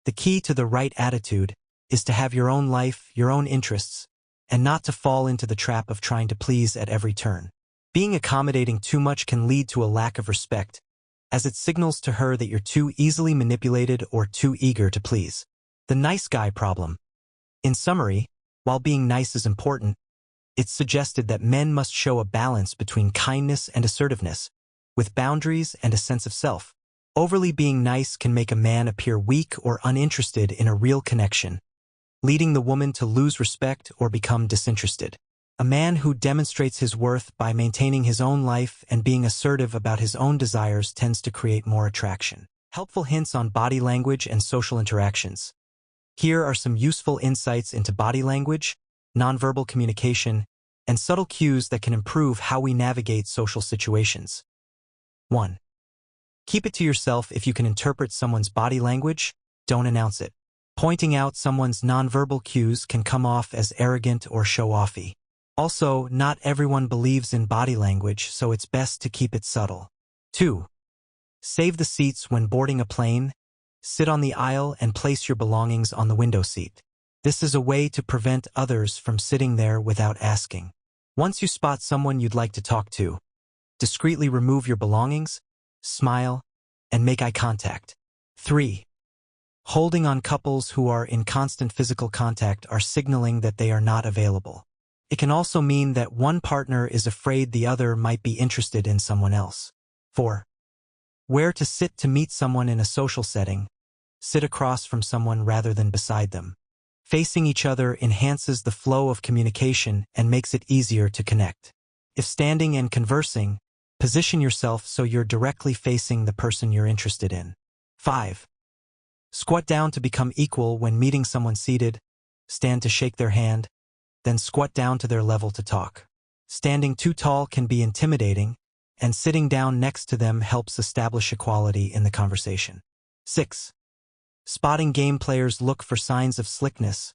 The key to the right attitude is to have your own life, your own interests, and not to fall into the trap of trying to please at every turn. Being accommodating too much can lead to a lack of respect, as it signals to her that you're too easily manipulated or too eager to please. The nice guy problem. In summary, while being nice is important, it's suggested that men must show a balance between kindness and assertiveness, with boundaries and a sense of self. Overly being nice can make a man appear weak or uninterested in a real connection, leading the woman to lose respect or become disinterested. A man who demonstrates his worth by maintaining his own life and being assertive about his own desires tends to create more attraction. Helpful hints on body language and social interactions. Here are some useful insights into body language, nonverbal communication, and subtle cues that can improve how we navigate social situations. 1. Keep it to yourself. If you can interpret someone's body language, don't announce it. Pointing out someone's nonverbal cues can come off as arrogant or show-offy. Also, not everyone believes in body language, so it's best to keep it subtle. 2. Save the seats when boarding a plane. Sit on the aisle and place your belongings on the window seat. This is a way to prevent others from sitting there without asking. Once you spot someone you'd like to talk to, discreetly remove your belongings, smile, and make eye contact. 3. Holding on. Couples who are in constant physical contact are signaling that they are not available. It can also mean that one partner is afraid the other might be interested in someone else. 4. Where to sit. To meet someone in a social setting, sit across from someone rather than beside them. Facing each other enhances the flow of communication and makes it easier to connect. If standing and conversing, position yourself so you're directly facing the person you're interested in. 5. Squat down to become equal. When meeting someone seated, stand to shake their hand, then squat down to their level to talk. Standing too tall can be intimidating, and sitting down next to them helps establish equality in the conversation. 6. Spotting. Game players look for signs of slickness,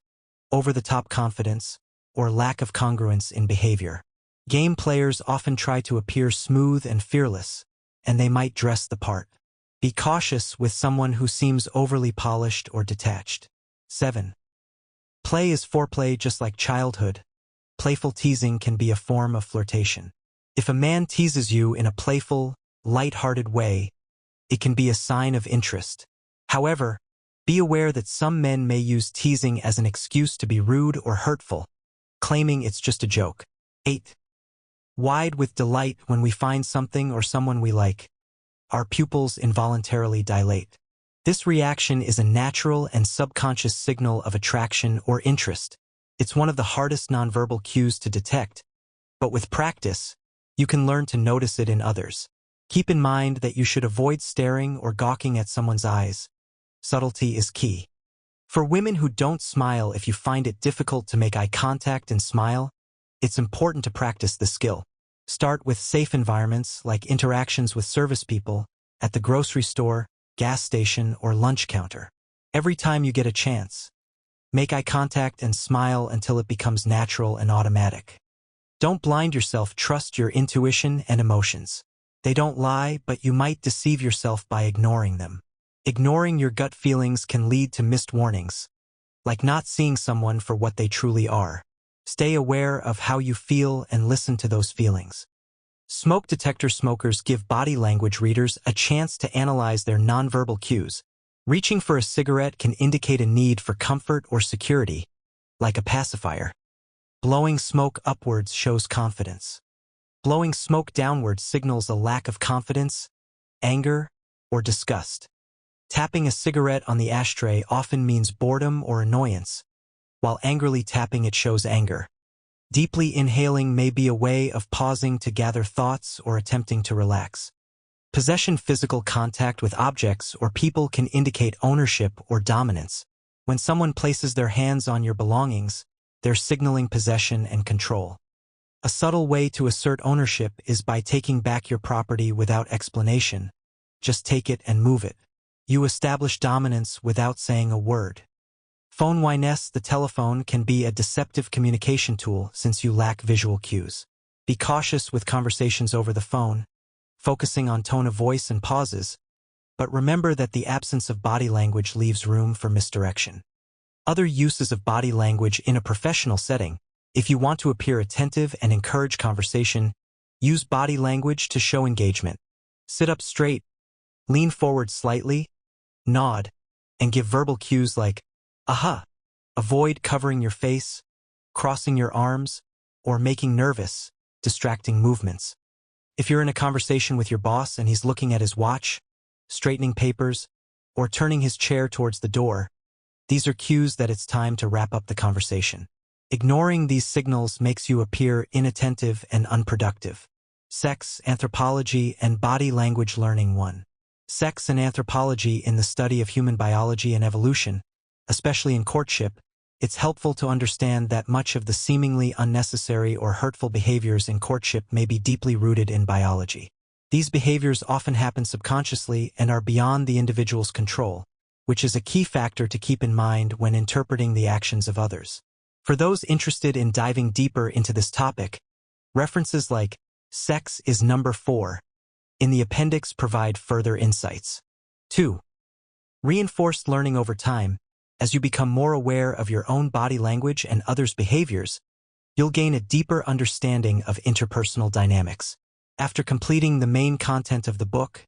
over-the-top confidence, or lack of congruence in behavior. Game players often try to appear smooth and fearless, and they might dress the part. Be cautious with someone who seems overly polished or detached. 7. Play is foreplay. Just like childhood, playful teasing can be a form of flirtation. If a man teases you in a playful, light-hearted way, it can be a sign of interest. However, be aware that some men may use teasing as an excuse to be rude or hurtful, claiming it's just a joke. 8. Wide with delight. When we find something or someone we like, our pupils involuntarily dilate. This reaction is a natural and subconscious signal of attraction or interest. It's one of the hardest nonverbal cues to detect, but with practice, you can learn to notice it in others. Keep in mind that you should avoid staring or gawking at someone's eyes. Subtlety is key. For women who don't smile, if you find it difficult to make eye contact and smile, it's important to practice the skill. Start with safe environments like interactions with service people, at the grocery store, gas station, or lunch counter. Every time you get a chance, make eye contact and smile until it becomes natural and automatic. Don't blind yourself. Trust your intuition and emotions. They don't lie, but you might deceive yourself by ignoring them. Ignoring your gut feelings can lead to missed warnings, like not seeing someone for what they truly are. Stay aware of how you feel and listen to those feelings. Smoke detector. Smokers give body language readers a chance to analyze their nonverbal cues. Reaching for a cigarette can indicate a need for comfort or security, like a pacifier. Blowing smoke upwards shows confidence. Blowing smoke downwards signals a lack of confidence, anger, or disgust. Tapping a cigarette on the ashtray often means boredom or annoyance, while angrily tapping it shows anger. Deeply inhaling may be a way of pausing to gather thoughts or attempting to relax. Possession, physical contact with objects or people can indicate ownership or dominance. When someone places their hands on your belongings, they're signaling possession and control. A subtle way to assert ownership is by taking back your property without explanation. Just take it and move it. You establish dominance without saying a word. Phone witness, the telephone can be a deceptive communication tool since you lack visual cues. Be cautious with conversations over the phone, focusing on tone of voice and pauses, but remember that the absence of body language leaves room for misdirection. Other uses of body language in a professional setting. If you want to appear attentive and encourage conversation, use body language to show engagement. Sit up straight, lean forward slightly, nod, and give verbal cues like, aha. Avoid covering your face, crossing your arms, or making nervous, distracting movements. If you're in a conversation with your boss and he's looking at his watch, straightening papers, or turning his chair towards the door, these are cues that it's time to wrap up the conversation. Ignoring these signals makes you appear inattentive and unproductive. Sex, Anthropology, and Body Language Learning 1. Sex and anthropology in the study of human biology and evolution, especially in courtship, it's helpful to understand that much of the seemingly unnecessary or hurtful behaviors in courtship may be deeply rooted in biology. These behaviors often happen subconsciously and are beyond the individual's control, which is a key factor to keep in mind when interpreting the actions of others. For those interested in diving deeper into this topic, references like Sex is Number 4 in the appendix provide further insights. 2. Reinforced learning over time. As you become more aware of your own body language and others' behaviors, you'll gain a deeper understanding of interpersonal dynamics. After completing the main content of the book,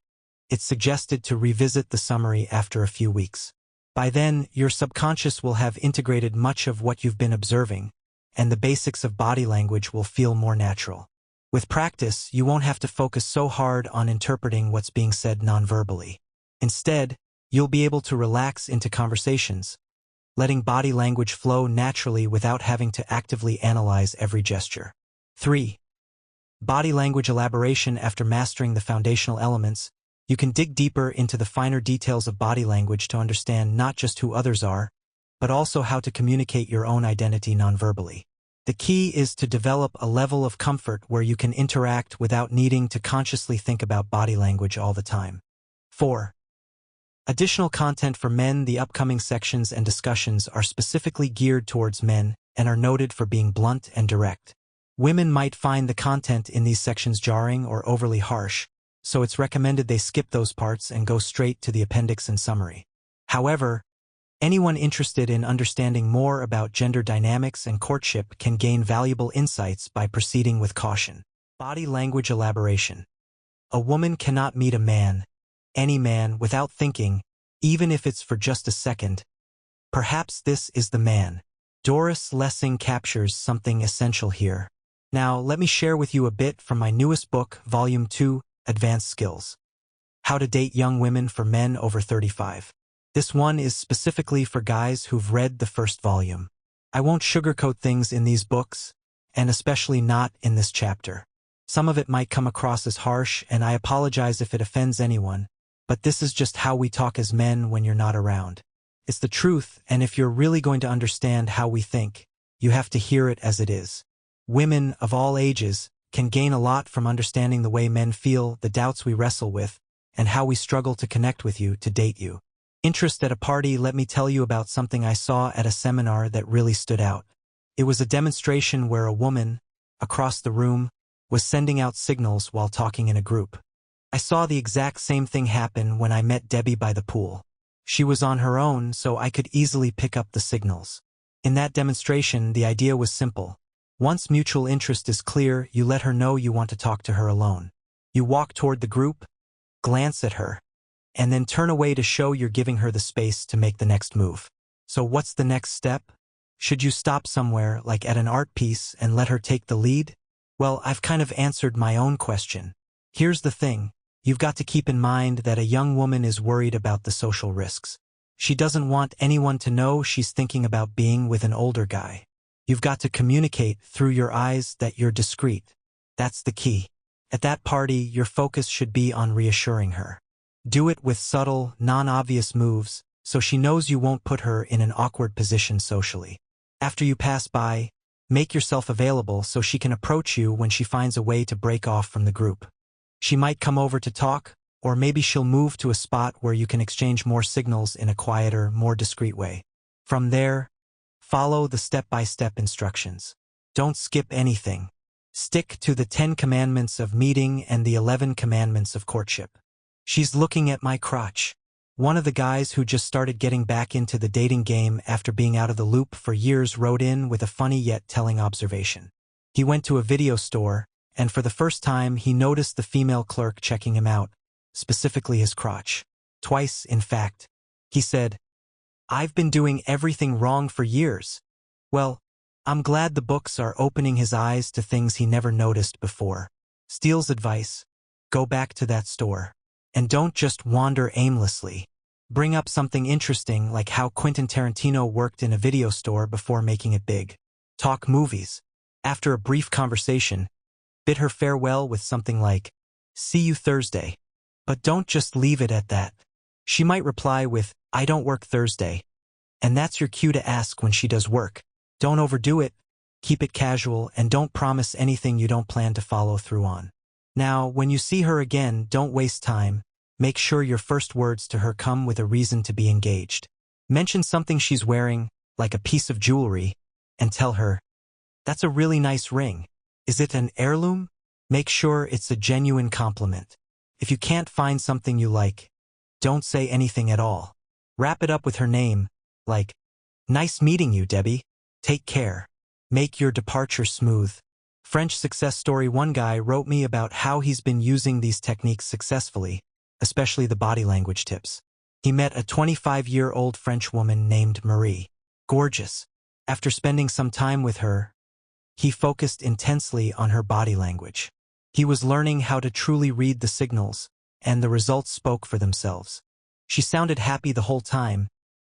it's suggested to revisit the summary after a few weeks. By then, your subconscious will have integrated much of what you've been observing, and the basics of body language will feel more natural. With practice, you won't have to focus so hard on interpreting what's being said nonverbally. Instead, you'll be able to relax into conversations, letting body language flow naturally without having to actively analyze every gesture. 3. Body language elaboration. After mastering the foundational elements, you can dig deeper into the finer details of body language to understand not just who others are, but also how to communicate your own identity nonverbally. The key is to develop a level of comfort where you can interact without needing to consciously think about body language all the time. 4. Additional content for men. The upcoming sections and discussions are specifically geared towards men and are noted for being blunt and direct. Women might find the content in these sections jarring or overly harsh, so it's recommended they skip those parts and go straight to the appendix and summary. However, anyone interested in understanding more about gender dynamics and courtship can gain valuable insights by proceeding with caution. Body language elaboration. A woman cannot meet a man, any man, without thinking, even if it's for just a second, perhaps this is the man. Doris Lessing captures something essential here. Now, let me share with you a bit from my newest book, Volume 2, Advanced Skills. How to Date Young Women for Men Over 35. This one is specifically for guys who've read the first volume. I won't sugarcoat things in these books, and especially not in this chapter. Some of it might come across as harsh, and I apologize if it offends anyone, but this is just how we talk as men when you're not around. It's the truth, and if you're really going to understand how we think, you have to hear it as it is. Women of all ages can gain a lot from understanding the way men feel, the doubts we wrestle with, and how we struggle to connect with you, to date you. Interest at a party. Let me tell you about something I saw at a seminar that really stood out. It was a demonstration where a woman, across the room, was sending out signals while talking in a group. I saw the exact same thing happen when I met Debbie by the pool. She was on her own, so I could easily pick up the signals. In that demonstration, the idea was simple. Once mutual interest is clear, you let her know you want to talk to her alone. You walk toward the group, glance at her, and then turn away to show you're giving her the space to make the next move. So what's the next step? Should you stop somewhere, like at an art piece, and let her take the lead? Well, I've kind of answered my own question. Here's the thing. You've got to keep in mind that a young woman is worried about the social risks. She doesn't want anyone to know she's thinking about being with an older guy. You've got to communicate through your eyes that you're discreet. That's the key. At that party, your focus should be on reassuring her. Do it with subtle, non-obvious moves, so she knows you won't put her in an awkward position socially. After you pass by, make yourself available so she can approach you when she finds a way to break off from the group. She might come over to talk, or maybe she'll move to a spot where you can exchange more signals in a quieter, more discreet way. From there, follow the step-by-step instructions. Don't skip anything. Stick to the 10 commandments of meeting and the 11 commandments of courtship. She's looking at my crotch. One of the guys who just started getting back into the dating game after being out of the loop for years wrote in with a funny yet telling observation. He went to a video store, and for the first time he noticed the female clerk checking him out, specifically his crotch. Twice, in fact. He said, "I've been doing everything wrong for years." Well, I'm glad the books are opening his eyes to things he never noticed before. Steele's advice: go back to that store. And don't just wander aimlessly. Bring up something interesting like how Quentin Tarantino worked in a video store before making it big. Talk movies. After a brief conversation, bid her farewell with something like, "See you Thursday." But don't just leave it at that. She might reply with, "I don't work Thursday." And that's your cue to ask when she does work. Don't overdo it, keep it casual, and don't promise anything you don't plan to follow through on. Now, when you see her again, don't waste time. Make sure your first words to her come with a reason to be engaged. Mention something she's wearing, like a piece of jewelry, and tell her, "That's a really nice ring. Is it an heirloom?" Make sure it's a genuine compliment. If you can't find something you like, don't say anything at all. Wrap it up with her name, like, "Nice meeting you, Debbie. Take care." Make your departure smooth. French success story: one guy wrote me about how he's been using these techniques successfully, especially the body language tips. He met a 25-year-old French woman named Marie. Gorgeous. After spending some time with her, he focused intensely on her body language. He was learning how to truly read the signals, and the results spoke for themselves. She sounded happy the whole time,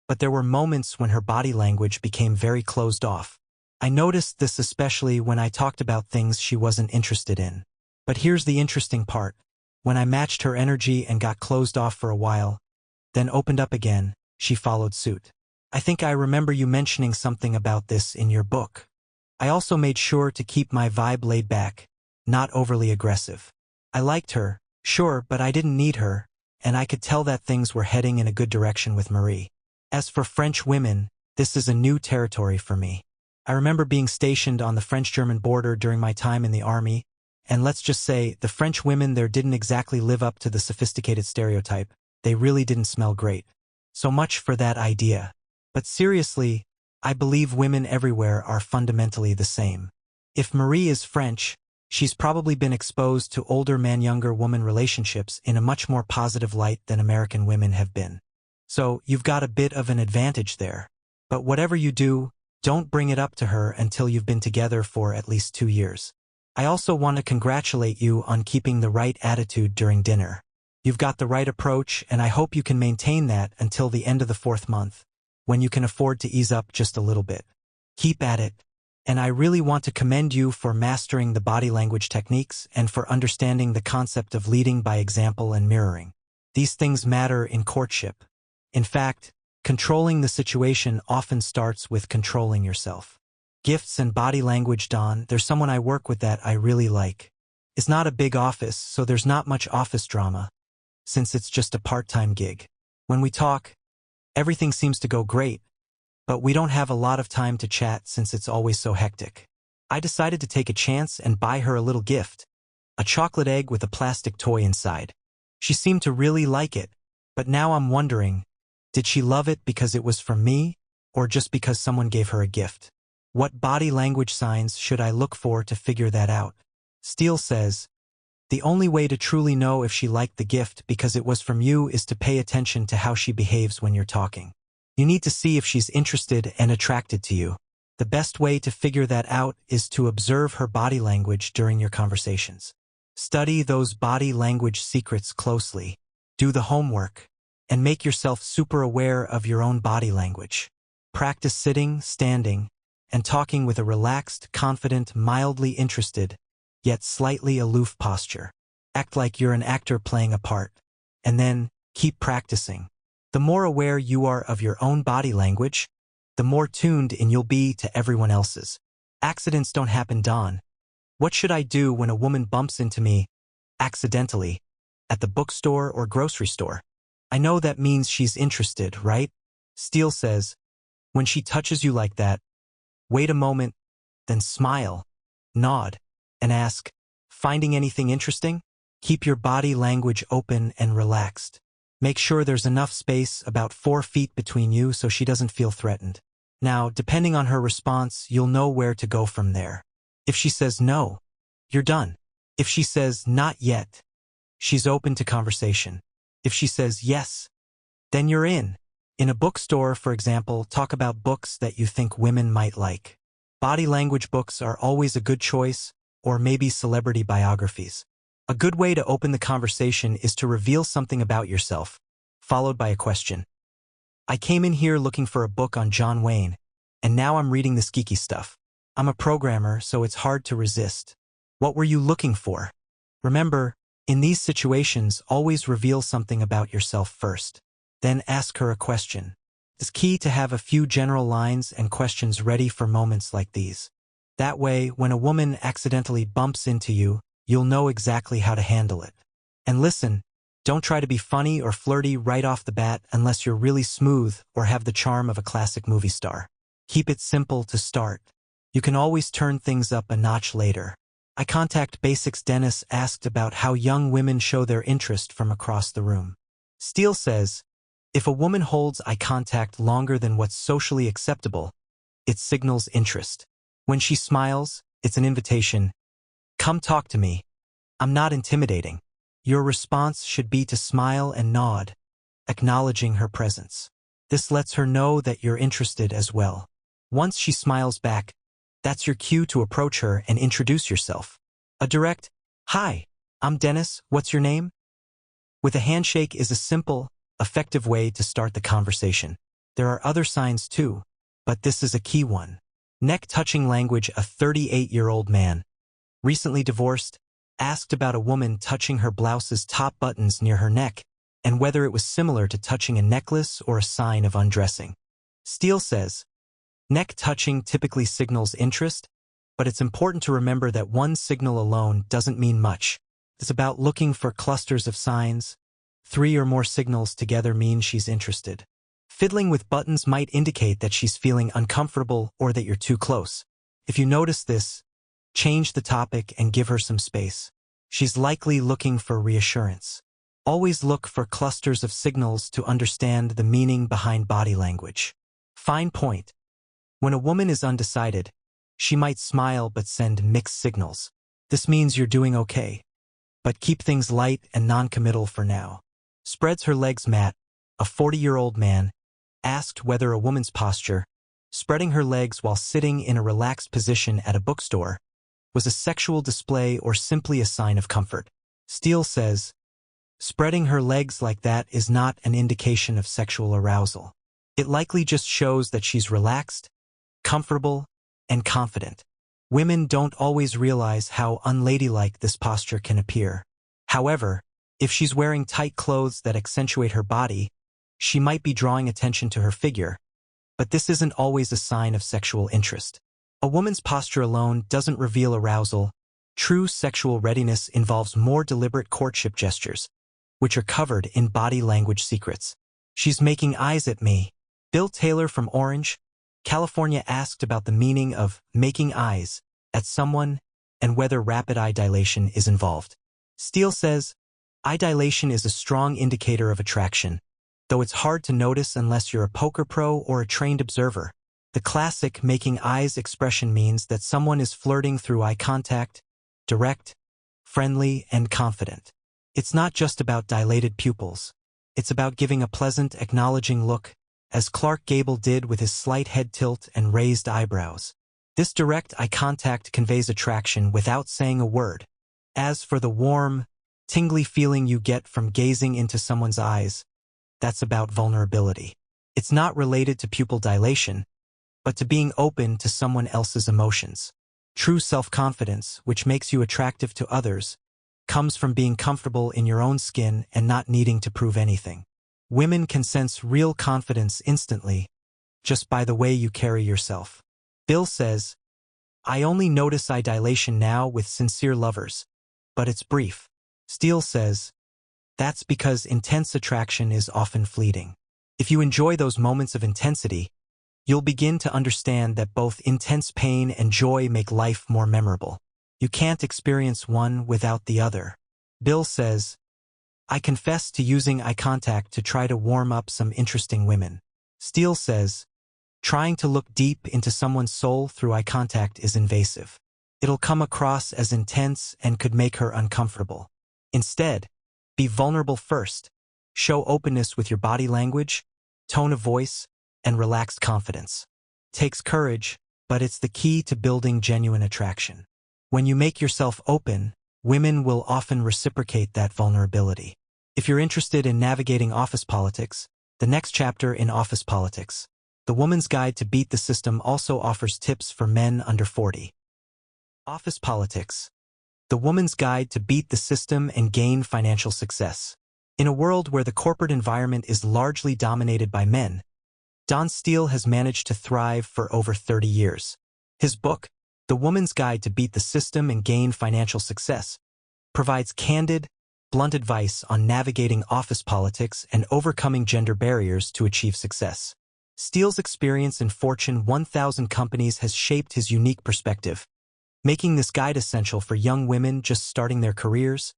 but there were moments when her body language became very closed off. I noticed this especially when I talked about things she wasn't interested in. But here's the interesting part. When I matched her energy and got closed off for a while, then opened up again, she followed suit. I think I remember you mentioning something about this in your book. I also made sure to keep my vibe laid back, not overly aggressive. I liked her, sure, but I didn't need her, and I could tell that things were heading in a good direction with Marie. As for French women, this is a new territory for me. I remember being stationed on the French-German border during my time in the army, and let's just say the French women there didn't exactly live up to the sophisticated stereotype. They really didn't smell great. So much for that idea. But seriously, I believe women everywhere are fundamentally the same. If Marie is French, she's probably been exposed to older man-younger woman relationships in a much more positive light than American women have been. So you've got a bit of an advantage there. But whatever you do, don't bring it up to her until you've been together for at least 2 years. I also want to congratulate you on keeping the right attitude during dinner. You've got the right approach, and I hope you can maintain that until the end of the 4th month, when you can afford to ease up just a little bit. Keep at it. And I really want to commend you for mastering the body language techniques and for understanding the concept of leading by example and mirroring. These things matter in courtship. In fact, controlling the situation often starts with controlling yourself. Gifts and body language. Don, there's someone I work with that I really like. It's not a big office, so there's not much office drama, since it's just a part-time gig. When we talk, everything seems to go great, but we don't have a lot of time to chat since it's always so hectic. I decided to take a chance and buy her a little gift, a chocolate egg with a plastic toy inside. She seemed to really like it, but now I'm wondering, did she love it because it was from me, or just because someone gave her a gift? What body language signs should I look for to figure that out? Steele says, the only way to truly know if she liked the gift because it was from you is to pay attention to how she behaves when you're talking. You need to see if she's interested and attracted to you. The best way to figure that out is to observe her body language during your conversations. Study those body language secrets closely. Do the homework, and make yourself super aware of your own body language. Practice sitting, standing, and talking with a relaxed, confident, mildly interested, yet slightly aloof posture. Act like you're an actor playing a part. And then, keep practicing. The more aware you are of your own body language, the more tuned in you'll be to everyone else's. Accidents don't happen, Dawn. What should I do when a woman bumps into me, accidentally, at the bookstore or grocery store? I know that means she's interested, right? Steele says, when she touches you like that, wait a moment, then smile, nod, and ask, finding anything interesting? Keep your body language open and relaxed. Make sure there's enough space, about 4 feet between you, so she doesn't feel threatened. Now, depending on her response, you'll know where to go from there. If she says no, you're done. If she says not yet, she's open to conversation. If she says yes, then you're in. In a bookstore, for example, talk about books that you think women might like. Body language books are always a good choice, or maybe celebrity biographies. A good way to open the conversation is to reveal something about yourself, followed by a question. I came in here looking for a book on John Wayne, and now I'm reading this geeky stuff. I'm a programmer, so it's hard to resist. What were you looking for? Remember, in these situations, always reveal something about yourself first. Then ask her a question. It's key to have a few general lines and questions ready for moments like these. That way, when a woman accidentally bumps into you, you'll know exactly how to handle it. And listen, don't try to be funny or flirty right off the bat unless you're really smooth or have the charm of a classic movie star. Keep it simple to start. You can always turn things up a notch later. Eye contact basics. Dennis asked about how young women show their interest from across the room. Steele says, if a woman holds eye contact longer than what's socially acceptable, it signals interest. When she smiles, it's an invitation. Come talk to me. I'm not intimidating. Your response should be to smile and nod, acknowledging her presence. This lets her know that you're interested as well. Once she smiles back, that's your cue to approach her and introduce yourself. A direct, hi, I'm Dennis, what's your name? With a handshake is a simple, effective way to start the conversation. There are other signs too, but this is a key one. Neck-touching language. A 38-year-old man, recently divorced, asked about a woman touching her blouse's top buttons near her neck and whether it was similar to touching a necklace or a sign of undressing. Steele says, neck touching typically signals interest, but it's important to remember that one signal alone doesn't mean much. It's about looking for clusters of signs. 3 or more signals together mean she's interested. Fiddling with buttons might indicate that she's feeling uncomfortable or that you're too close. If you notice this, change the topic and give her some space. She's likely looking for reassurance. Always look for clusters of signals to understand the meaning behind body language. Fine point. When a woman is undecided, she might smile but send mixed signals. This means you're doing okay. But keep things light and non-committal for now. Spreads her legs. Matt, a 40-year-old man, asked whether a woman's posture, spreading her legs while sitting in a relaxed position at a bookstore, was a sexual display or simply a sign of comfort. Steele says, spreading her legs like that is not an indication of sexual arousal. It likely just shows that she's relaxed, comfortable, and confident. Women don't always realize how unladylike this posture can appear. However, if she's wearing tight clothes that accentuate her body, she might be drawing attention to her figure, but this isn't always a sign of sexual interest. A woman's posture alone doesn't reveal arousal. True sexual readiness involves more deliberate courtship gestures, which are covered in body language secrets. She's making eyes at me. Bill Taylor from Orange, California asked about the meaning of making eyes at someone and whether rapid eye dilation is involved. Steele says, eye dilation is a strong indicator of attraction, though it's hard to notice unless you're a poker pro or a trained observer. The classic making eyes expression means that someone is flirting through eye contact, direct, friendly, and confident. It's not just about dilated pupils. It's about giving a pleasant, acknowledging look, as Clark Gable did with his slight head tilt and raised eyebrows. This direct eye contact conveys attraction without saying a word. As for the warm, tingly feeling you get from gazing into someone's eyes, that's about vulnerability. It's not related to pupil dilation, but to being open to someone else's emotions. True self-confidence, which makes you attractive to others, comes from being comfortable in your own skin and not needing to prove anything. Women can sense real confidence instantly, just by the way you carry yourself. Bill says, "I only notice eye dilation now with sincere lovers, but it's brief." Steele says, "That's because intense attraction is often fleeting. If you enjoy those moments of intensity, you'll begin to understand that both intense pain and joy make life more memorable. You can't experience one without the other." Bill says, "I confess to using eye contact to try to warm up some interesting women." Steele says, "Trying to look deep into someone's soul through eye contact is invasive. It'll come across as intense and could make her uncomfortable. Instead, be vulnerable first. Show openness with your body language, tone of voice, and relaxed confidence. It takes courage, but it's the key to building genuine attraction. When you make yourself open, women will often reciprocate that vulnerability." If you're interested in navigating office politics, the next chapter in Office Politics, The Woman's Guide to Beat the System, also offers tips for men under 40. Office Politics, The Woman's Guide to Beat the System and Gain Financial Success. In a world where the corporate environment is largely dominated by men, Don Steele has managed to thrive for over 30 years. His book, The Woman's Guide to Beat the System and Gain Financial Success, provides candid, blunt advice on navigating office politics and overcoming gender barriers to achieve success. Steele's experience in Fortune 1000 companies has shaped his unique perspective, making this guide essential for young women just starting their careers,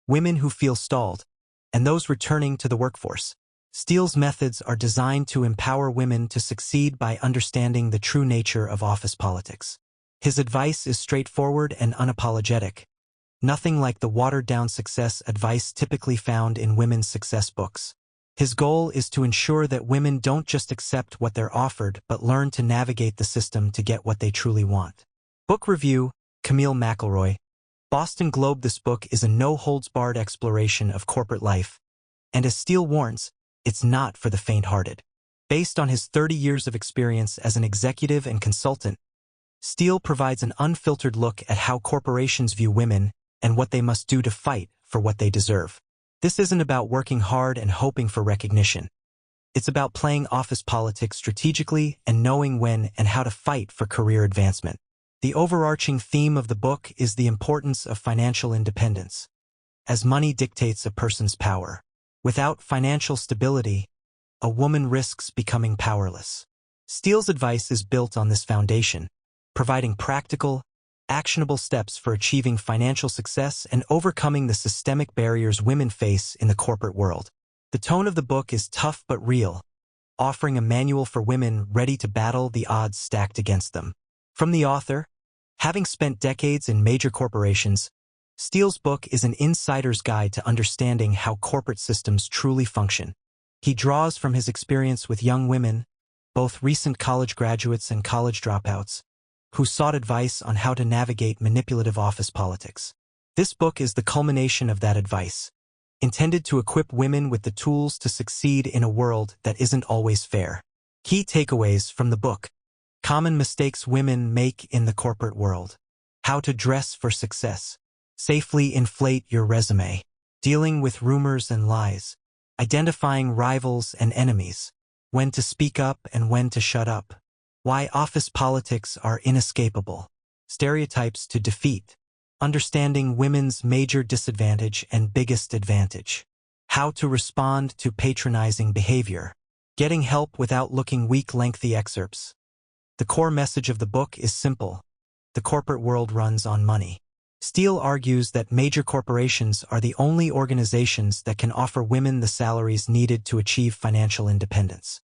women who feel stalled, and those returning to the workforce. Steele's methods are designed to empower women to succeed by understanding the true nature of office politics. His advice is straightforward and unapologetic, nothing like the watered-down success advice typically found in women's success books. His goal is to ensure that women don't just accept what they're offered but learn to navigate the system to get what they truly want. Book review, Camille McElroy. Boston Globe. This book is a no-holds-barred exploration of corporate life, and as Steele warns, it's not for the faint-hearted. Based on his 30 years of experience as an executive and consultant, Steele provides an unfiltered look at how corporations view women and what they must do to fight for what they deserve. This isn't about working hard and hoping for recognition. It's about playing office politics strategically and knowing when and how to fight for career advancement. The overarching theme of the book is the importance of financial independence, as money dictates a person's power. Without financial stability, a woman risks becoming powerless. Steele's advice is built on this foundation, providing practical, actionable steps for achieving financial success and overcoming the systemic barriers women face in the corporate world. The tone of the book is tough but real, offering a manual for women ready to battle the odds stacked against them. From the author, having spent decades in major corporations, Steele's book is an insider's guide to understanding how corporate systems truly function. He draws from his experience with young women, both recent college graduates and college dropouts, who sought advice on how to navigate manipulative office politics. This book is the culmination of that advice, intended to equip women with the tools to succeed in a world that isn't always fair. Key takeaways from the book: common mistakes women make in the corporate world, how to dress for success, safely inflate your resume, dealing with rumors and lies, identifying rivals and enemies, when to speak up and when to shut up, why office politics are inescapable, stereotypes to defeat, understanding women's major disadvantage and biggest advantage, how to respond to patronizing behavior, getting help without looking weak. Lengthy excerpts. The core message of the book is simple: the corporate world runs on money. Steele argues that major corporations are the only organizations that can offer women the salaries needed to achieve financial independence.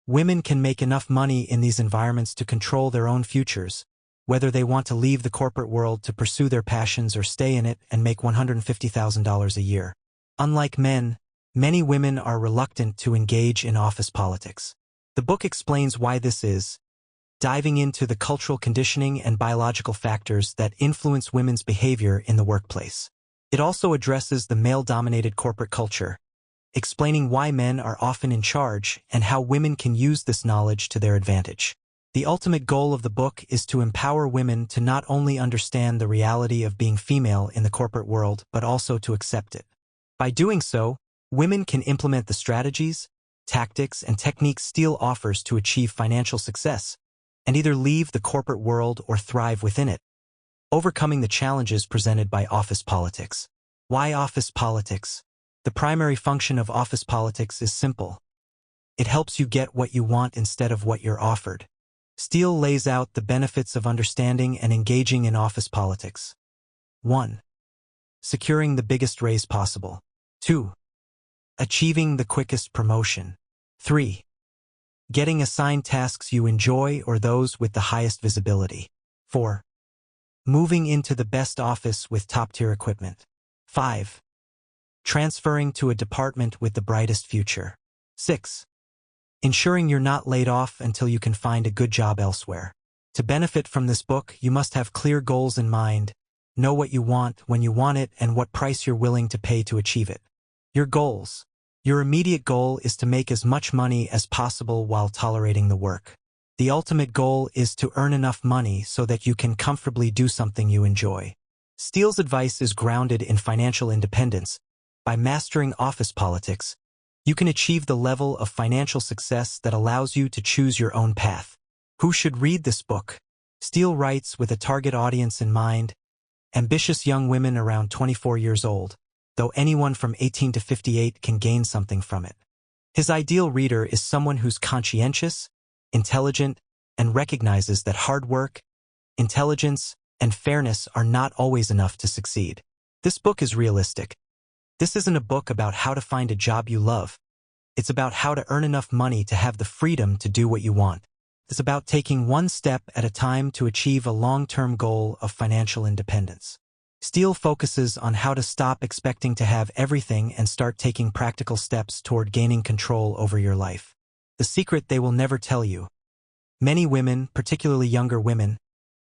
Women can make enough money in these environments to control their own futures, whether they want to leave the corporate world to pursue their passions or stay in it and make $150,000 a year. Unlike men, many women are reluctant to engage in office politics. The book explains why this is, diving into the cultural conditioning and biological factors that influence women's behavior in the workplace. It also addresses the male-dominated corporate culture, explaining why men are often in charge and how women can use this knowledge to their advantage. The ultimate goal of the book is to empower women to not only understand the reality of being female in the corporate world, but also to accept it. By doing so, women can implement the strategies, tactics, and techniques Steele offers to achieve financial success, and either leave the corporate world or thrive within it. Overcoming the challenges presented by office politics. Why office politics? The primary function of office politics is simple. It helps you get what you want instead of what you're offered. Steele lays out the benefits of understanding and engaging in office politics. 1. Securing the biggest raise possible. 2. Achieving the quickest promotion. 3. Getting assigned tasks you enjoy or those with the highest visibility. 4. Moving into the best office with top-tier equipment. 5. Transferring to a department with the brightest future. 6. Ensuring you're not laid off until you can find a good job elsewhere. To benefit from this book, you must have clear goals in mind, know what you want, when you want it, and what price you're willing to pay to achieve it. Your goals. Your immediate goal is to make as much money as possible while tolerating the work. The ultimate goal is to earn enough money so that you can comfortably do something you enjoy. Steele's advice is grounded in financial independence. By mastering office politics, you can achieve the level of financial success that allows you to choose your own path. Who should read this book? Steele writes with a target audience in mind, ambitious young women around 24 years old, though anyone from 18 to 58 can gain something from it. His ideal reader is someone who's conscientious, intelligent, and recognizes that hard work, intelligence, and fairness are not always enough to succeed. This book is realistic. This isn't a book about how to find a job you love. It's about how to earn enough money to have the freedom to do what you want. It's about taking one step at a time to achieve a long-term goal of financial independence. Steele focuses on how to stop expecting to have everything and start taking practical steps toward gaining control over your life. The secret they will never tell you. Many women, particularly younger women,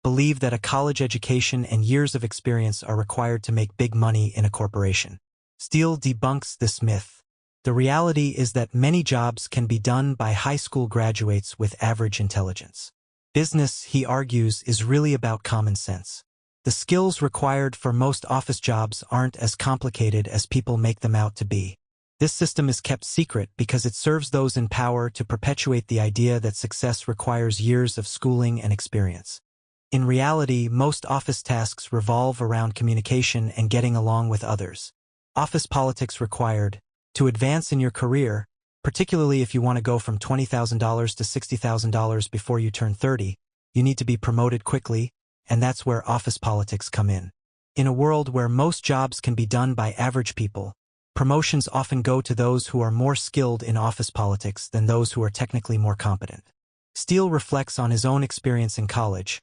believe that a college education and years of experience are required to make big money in a corporation. Steele debunks this myth. The reality is that many jobs can be done by high school graduates with average intelligence. Business, he argues, is really about common sense. The skills required for most office jobs aren't as complicated as people make them out to be. This system is kept secret because it serves those in power to perpetuate the idea that success requires years of schooling and experience. In reality, most office tasks revolve around communication and getting along with others. Office politics required. To advance in your career, particularly if you want to go from $20,000 to $60,000 before you turn 30, you need to be promoted quickly, and that's where office politics come in. In a world where most jobs can be done by average people, promotions often go to those who are more skilled in office politics than those who are technically more competent. Steele reflects on his own experience in college,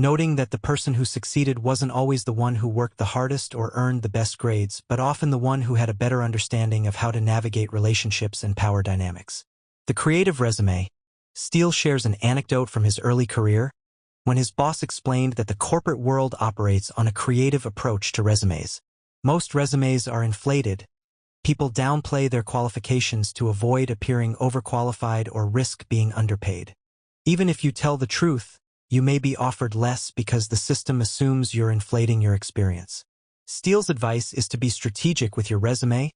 noting that the person who succeeded wasn't always the one who worked the hardest or earned the best grades, but often the one who had a better understanding of how to navigate relationships and power dynamics. The creative resume. Steele shares an anecdote from his early career, when his boss explained that the corporate world operates on a creative approach to resumes. Most resumes are inflated. People downplay their qualifications to avoid appearing overqualified or risk being underpaid. Even if you tell the truth, you may be offered less because the system assumes you're inflating your experience. Steele's advice is to be strategic with your resume.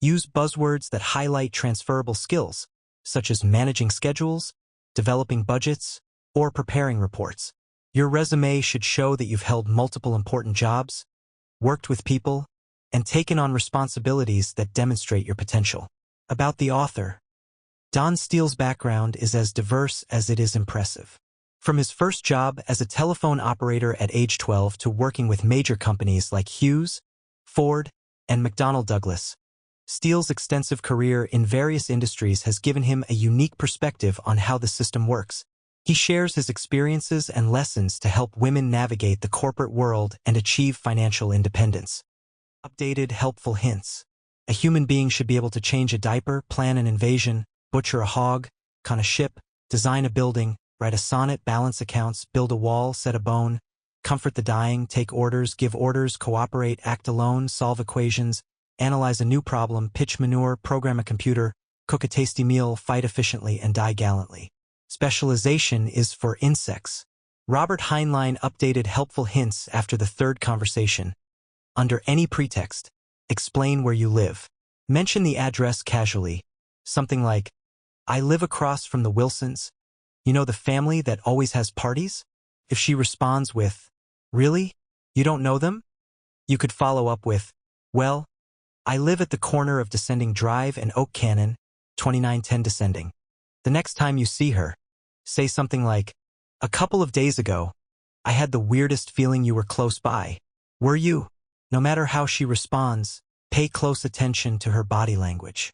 Use buzzwords that highlight transferable skills, such as managing schedules, developing budgets, or preparing reports. Your resume should show that you've held multiple important jobs, worked with people, and taken on responsibilities that demonstrate your potential. About the author. Don Steele's background is as diverse as it is impressive. From his first job as a telephone operator at age 12 to working with major companies like Hughes, Ford, and McDonnell Douglas, Steele's extensive career in various industries has given him a unique perspective on how the system works. He shares his experiences and lessons to help women navigate the corporate world and achieve financial independence. Updated helpful hints. A human being should be able to change a diaper, plan an invasion, butcher a hog, con a ship, design a building, write a sonnet, balance accounts, build a wall, set a bone, comfort the dying, take orders, give orders, cooperate, act alone, solve equations, analyze a new problem, pitch manure, program a computer, cook a tasty meal, fight efficiently, and die gallantly. Specialization is for insects. Robert Heinlein updated helpful hints after the third conversation. Under any pretext, explain where you live. Mention the address casually. Something like, I live across from the Wilsons. You know the family that always has parties? If she responds with, really? You don't know them? You could follow up with, well, I live at the corner of Descending Drive and Oak Cannon, 2910 Descending. The next time you see her, say something like, a couple of days ago, I had the weirdest feeling you were close by. Were you? No matter how she responds, pay close attention to her body language.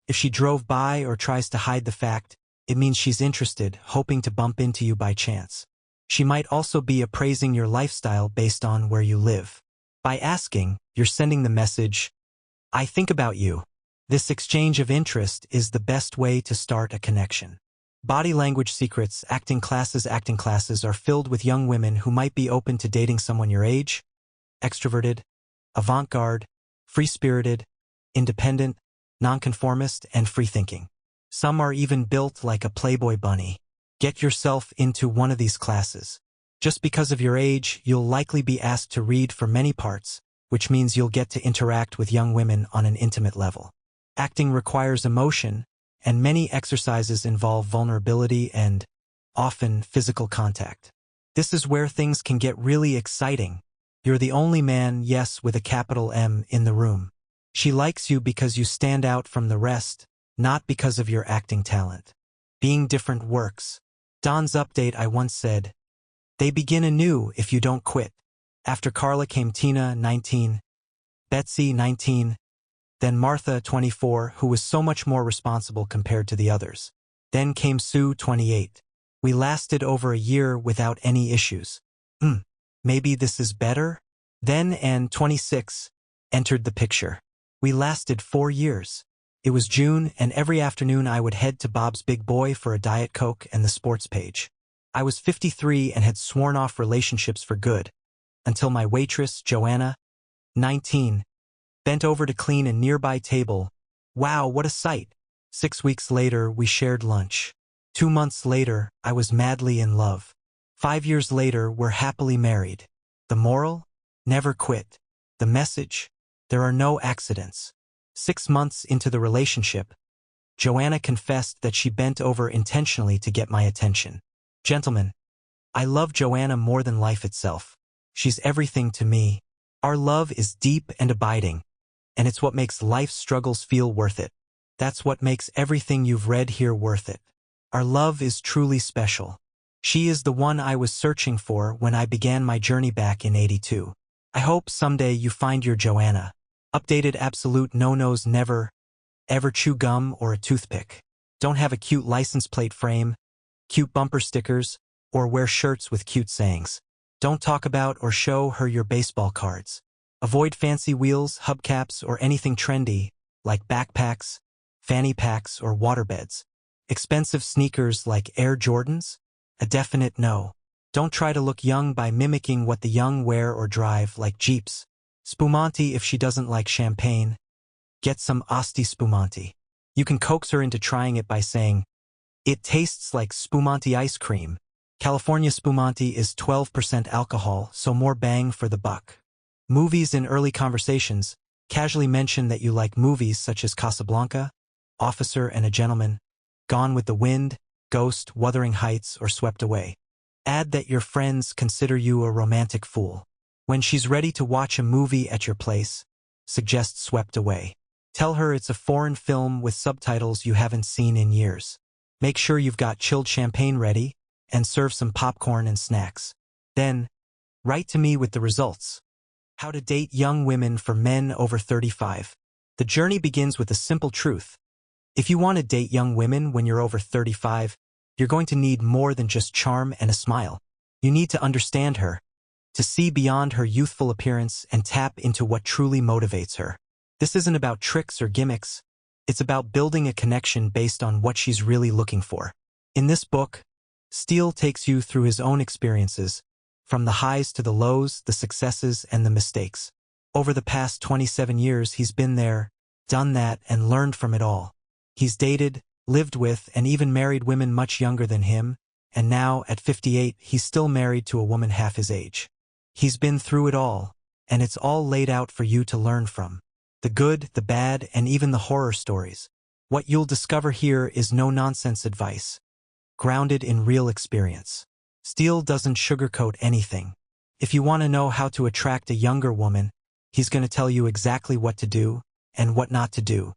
If she drove by or tries to hide the fact, it means she's interested, hoping to bump into you by chance. She might also be appraising your lifestyle based on where you live. By asking, you're sending the message, I think about you. This exchange of interest is the best way to start a connection. Body language secrets. Acting classes are filled with young women who might be open to dating someone your age, extroverted, avant-garde, free-spirited, independent, nonconformist, and free-thinking. Some are even built like a Playboy bunny. Get yourself into one of these classes. Just because of your age, you'll likely be asked to read for many parts, which means you'll get to interact with young women on an intimate level. Acting requires emotion, and many exercises involve vulnerability and, often, physical contact. This is where things can get really exciting. You're the only man, yes, with a capital M, in the room. She likes you because you stand out from the rest, not because of your acting talent. Being different works. Don's update. I once said, they begin anew if you don't quit. After Carla came Tina, 19, Betsy, 19, then Martha, 24, who was so much more responsible compared to the others. Then came Sue, 28. We lasted over a year without any issues. Maybe this is better? Then Ann, 26, entered the picture. We lasted 4 years. It was June, and every afternoon I would head to Bob's Big Boy for a Diet Coke and the sports page. I was 53 and had sworn off relationships for good, until my waitress, Joanna, 19, bent over to clean a nearby table. Wow, what a sight! 6 weeks later, we shared lunch. 2 months later, I was madly in love. 5 years later, we're happily married. The moral? Never quit. The message? There are no accidents. 6 months into the relationship, Joanna confessed that she bent over intentionally to get my attention. Gentlemen, I love Joanna more than life itself. She's everything to me. Our love is deep and abiding, and it's what makes life's struggles feel worth it. That's what makes everything you've read here worth it. Our love is truly special. She is the one I was searching for when I began my journey back in '82. I hope someday you find your Joanna. Updated absolute no-nos. Never, ever chew gum or a toothpick. Don't have a cute license plate frame, cute bumper stickers, or wear shirts with cute sayings. Don't talk about or show her your baseball cards. Avoid fancy wheels, hubcaps, or anything trendy, like backpacks, fanny packs, or waterbeds. Expensive sneakers like Air Jordans? A definite no. Don't try to look young by mimicking what the young wear or drive, like Jeeps. Spumante. If she doesn't like champagne, get some Asti Spumante. You can coax her into trying it by saying, it tastes like Spumante ice cream. California Spumante is 12% alcohol, so more bang for the buck. Movies. In early conversations, casually mention that you like movies such as Casablanca, Officer and a Gentleman, Gone with the Wind, Ghost, Wuthering Heights, or Swept Away. Add that your friends consider you a romantic fool. When she's ready to watch a movie at your place, suggest Swept Away. Tell her it's a foreign film with subtitles you haven't seen in years. Make sure you've got chilled champagne ready, and serve some popcorn and snacks. Then, write to me with the results. How to date young women for men over 35. The journey begins with a simple truth. If you want to date young women when you're over 35, you're going to need more than just charm and a smile. You need to understand her, to see beyond her youthful appearance and tap into what truly motivates her. This isn't about tricks or gimmicks. It's about building a connection based on what she's really looking for. In this book, Steele takes you through his own experiences, from the highs to the lows, the successes and the mistakes. Over the past 27 years, he's been there, done that, and learned from it all. He's dated, lived with, and even married women much younger than him, and now, at 58, he's still married to a woman half his age. He's been through it all, and it's all laid out for you to learn from. The good, the bad, and even the horror stories. What you'll discover here is no-nonsense advice, grounded in real experience. Steele doesn't sugarcoat anything. If you want to know how to attract a younger woman, he's going to tell you exactly what to do and what not to do.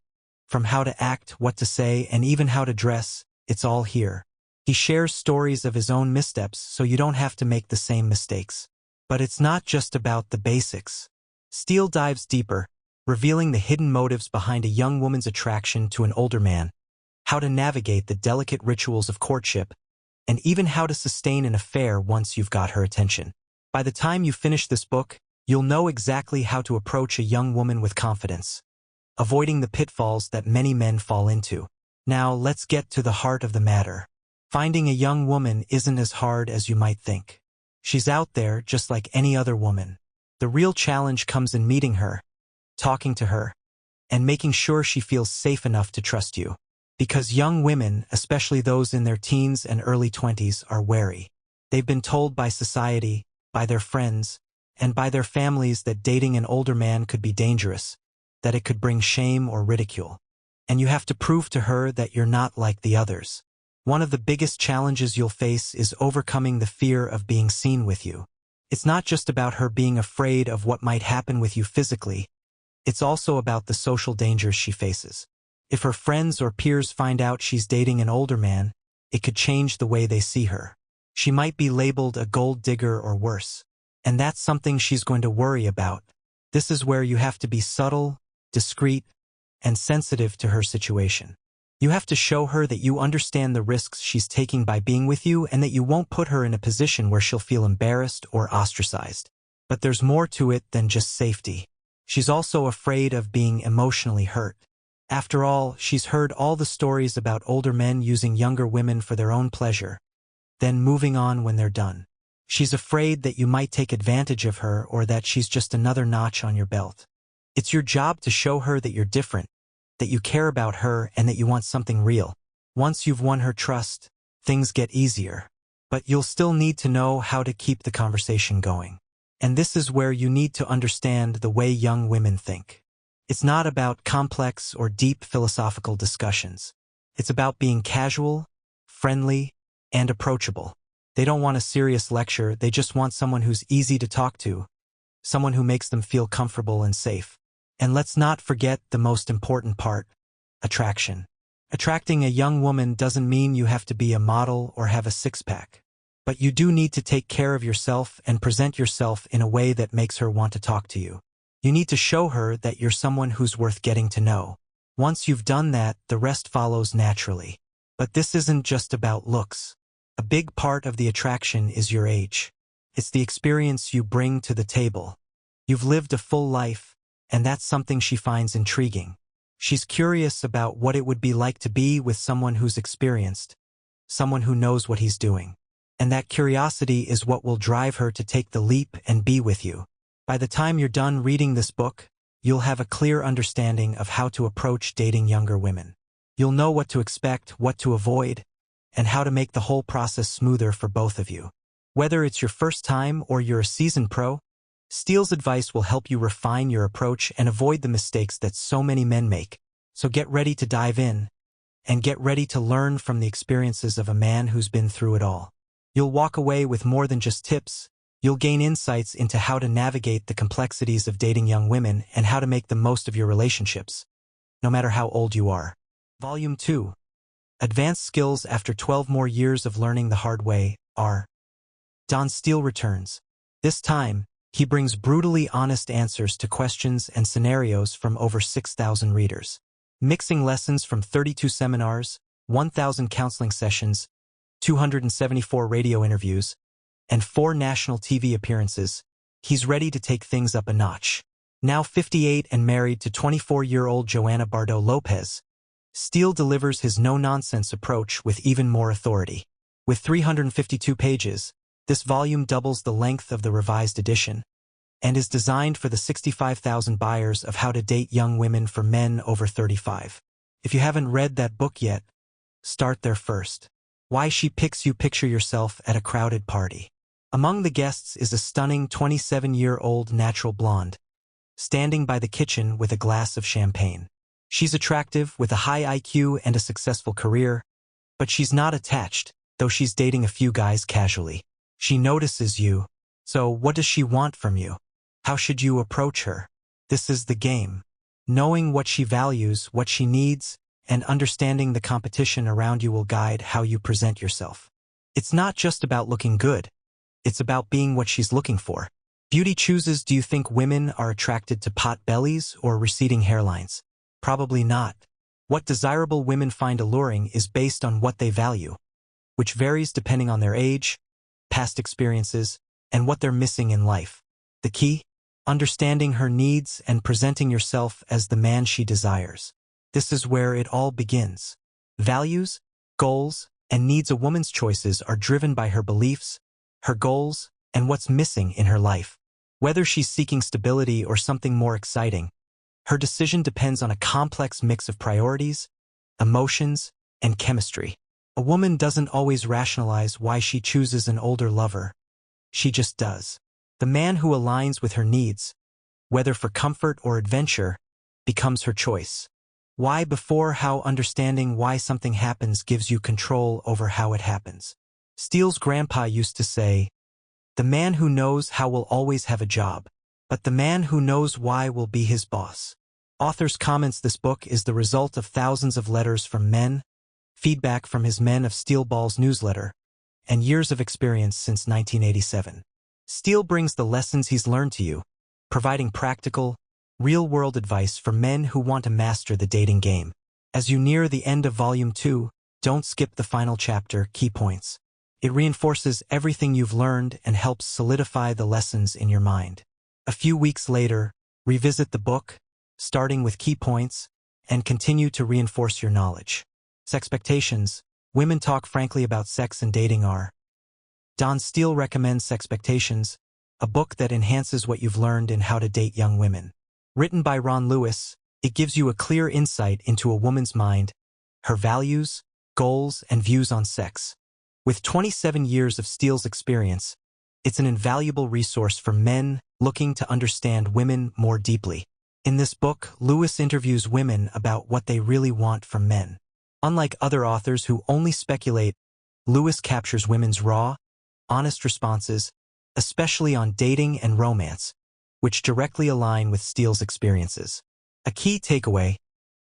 From how to act, what to say, and even how to dress, it's all here. He shares stories of his own missteps so you don't have to make the same mistakes. But it's not just about the basics. Steele dives deeper, revealing the hidden motives behind a young woman's attraction to an older man, how to navigate the delicate rituals of courtship, and even how to sustain an affair once you've got her attention. By the time you finish this book, you'll know exactly how to approach a young woman with confidence, avoiding the pitfalls that many men fall into. Now, let's get to the heart of the matter. Finding a young woman isn't as hard as you might think. She's out there just like any other woman. The real challenge comes in meeting her, talking to her, and making sure she feels safe enough to trust you. Because young women, especially those in their teens and early 20s, are wary. They've been told by society, by their friends, and by their families that dating an older man could be dangerous, that it could bring shame or ridicule. And you have to prove to her that you're not like the others. One of the biggest challenges you'll face is overcoming the fear of being seen with you. It's not just about her being afraid of what might happen with you physically. It's also about the social dangers she faces. If her friends or peers find out she's dating an older man, it could change the way they see her. She might be labeled a gold digger or worse. And that's something she's going to worry about. This is where you have to be subtle, discreet, and sensitive to her situation. You have to show her that you understand the risks she's taking by being with you and that you won't put her in a position where she'll feel embarrassed or ostracized. But there's more to it than just safety. She's also afraid of being emotionally hurt. After all, she's heard all the stories about older men using younger women for their own pleasure, then moving on when they're done. She's afraid that you might take advantage of her or that she's just another notch on your belt. It's your job to show her that you're different, that you care about her and that you want something real. Once you've won her trust, things get easier. But you'll still need to know how to keep the conversation going. And this is where you need to understand the way young women think. It's not about complex or deep philosophical discussions. It's about being casual, friendly, and approachable. They don't want a serious lecture, they just want someone who's easy to talk to, someone who makes them feel comfortable and safe. And let's not forget the most important part, attraction. Attracting a young woman doesn't mean you have to be a model or have a six-pack. But you do need to take care of yourself and present yourself in a way that makes her want to talk to you. You need to show her that you're someone who's worth getting to know. Once you've done that, the rest follows naturally. But this isn't just about looks. A big part of the attraction is your age. It's the experience you bring to the table. You've lived a full life, and that's something she finds intriguing. She's curious about what it would be like to be with someone who's experienced, someone who knows what he's doing. And that curiosity is what will drive her to take the leap and be with you. By the time you're done reading this book, you'll have a clear understanding of how to approach dating younger women. You'll know what to expect, what to avoid, and how to make the whole process smoother for both of you. Whether it's your first time or you're a seasoned pro, Steele's advice will help you refine your approach and avoid the mistakes that so many men make. So get ready to dive in, and get ready to learn from the experiences of a man who's been through it all. You'll walk away with more than just tips. You'll gain insights into how to navigate the complexities of dating young women and how to make the most of your relationships, no matter how old you are. Volume 2. Advanced Skills After 12 More Years of Learning the Hard Way, R. Steele returns. This time, he brings brutally honest answers to questions and scenarios from over 6,000 readers. Mixing lessons from 32 seminars, 1,000 counseling sessions, 274 radio interviews, and 4 national TV appearances, he's ready to take things up a notch. Now 58 and married to 24-year-old Joanna Bardot Lopez, Steele delivers his no-nonsense approach with even more authority. With 352 pages, this volume doubles the length of the revised edition, and is designed for the 65,000 buyers of How to Date Young Women for Men Over 35. If you haven't read that book yet, Start there first. Why she picks you. Picture yourself at a crowded party. Among the guests is a stunning 27-year-old natural blonde, standing by the kitchen with a glass of champagne. She's attractive, with a high IQ and a successful career, but she's not attached, though she's dating a few guys casually. She notices you. So what does she want from you? How should you approach her? This is the game. Knowing what she values, what she needs, and understanding the competition around you will guide how you present yourself. It's not just about looking good. It's about being what she's looking for. Beauty chooses. Do you think women are attracted to pot bellies or receding hairlines? Probably not. What desirable women find alluring is based on what they value, which varies depending on their age, past experiences, and what they're missing in life. The key? Understanding her needs and presenting yourself as the man she desires. This is where it all begins. Values, goals, and needs. A woman's choices are driven by her beliefs, her goals, and what's missing in her life. Whether she's seeking stability or something more exciting, her decision depends on a complex mix of priorities, emotions, and chemistry. A woman doesn't always rationalize why she chooses an older lover. She just does. The man who aligns with her needs, whether for comfort or adventure, becomes her choice. Why before how. Understanding why something happens gives you control over how it happens. Steele's grandpa used to say, "The man who knows how will always have a job, but the man who knows why will be his boss." Author's comments. This book is the result of thousands of letters from men, feedback from his Men of Steel Ball's newsletter, and years of experience since 1987. Steele brings the lessons he's learned to you, providing practical, real-world advice for men who want to master the dating game. As you near the end of Volume 2, don't skip the final chapter, Key Points. It reinforces everything you've learned and helps solidify the lessons in your mind. A few weeks later, revisit the book, starting with key points, and continue to reinforce your knowledge. Sexpectations. Women talk frankly about sex and dating are. Don Steele recommends Sexpectations, a book that enhances what you've learned in how to date young women. Written by Ron Lewis, it gives you a clear insight into a woman's mind, her values, goals, and views on sex. With 27 years of Steele's experience, it's an invaluable resource for men looking to understand women more deeply. In this book, Lewis interviews women about what they really want from men. Unlike other authors who only speculate, Lewis captures women's raw, honest responses, especially on dating and romance, which directly align with Steele's experiences. A key takeaway: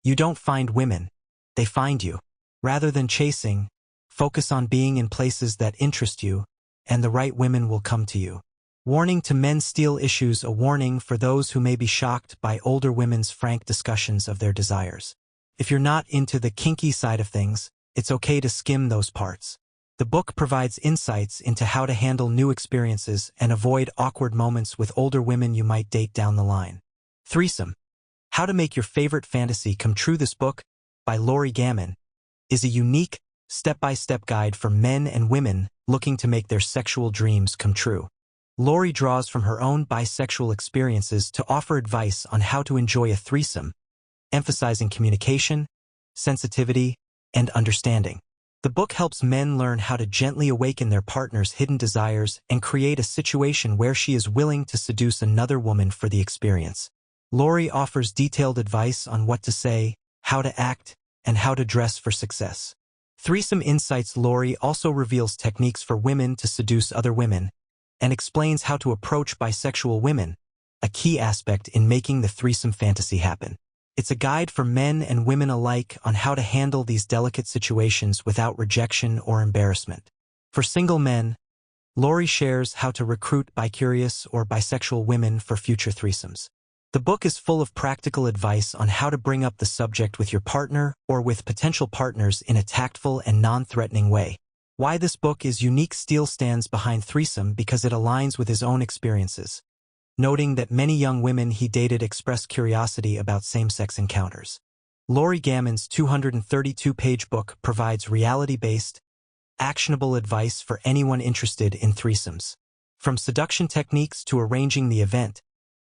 you don't find women, they find you. Rather than chasing, focus on being in places that interest you, and the right women will come to you. Warning to men. Steele issues a warning for those who may be shocked by older women's frank discussions of their desires. If you're not into the kinky side of things, it's okay to skim those parts. The book provides insights into how to handle new experiences and avoid awkward moments with older women you might date down the line. Threesome. How to Make Your Favorite Fantasy Come True. This book, by Lori Gammon, is a unique, step-by-step guide for men and women looking to make their sexual dreams come true. Lori draws from her own bisexual experiences to offer advice on how to enjoy a threesome, emphasizing communication, sensitivity, and understanding. The book helps men learn how to gently awaken their partner's hidden desires and create a situation where she is willing to seduce another woman for the experience. Lori offers detailed advice on what to say, how to act, and how to dress for success. Threesome Insights. Lori also reveals techniques for women to seduce other women and explains how to approach bisexual women, a key aspect in making the threesome fantasy happen. It's a guide for men and women alike on how to handle these delicate situations without rejection or embarrassment. For single men, Lori shares how to recruit bicurious or bisexual women for future threesomes. The book is full of practical advice on how to bring up the subject with your partner or with potential partners in a tactful and non-threatening way. Why this book is unique. Steele stands behind threesome because it aligns with his own experiences, noting that many young women he dated expressed curiosity about same-sex encounters. Lori Gammon's 232-page book provides reality-based, actionable advice for anyone interested in threesomes. From seduction techniques to arranging the event,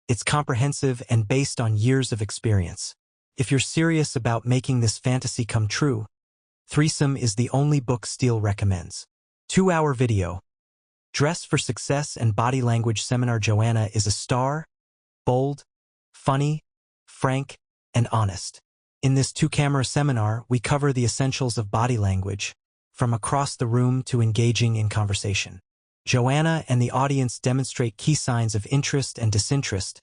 it's comprehensive and based on years of experience. If you're serious about making this fantasy come true, Threesome is the only book Steele recommends. 2-hour video. Dress for Success and Body Language Seminar. Joanna is a star, bold, funny, frank, and honest. In this 2-camera seminar, we cover the essentials of body language, from across the room to engaging in conversation. Joanna and the audience demonstrate key signs of interest and disinterest,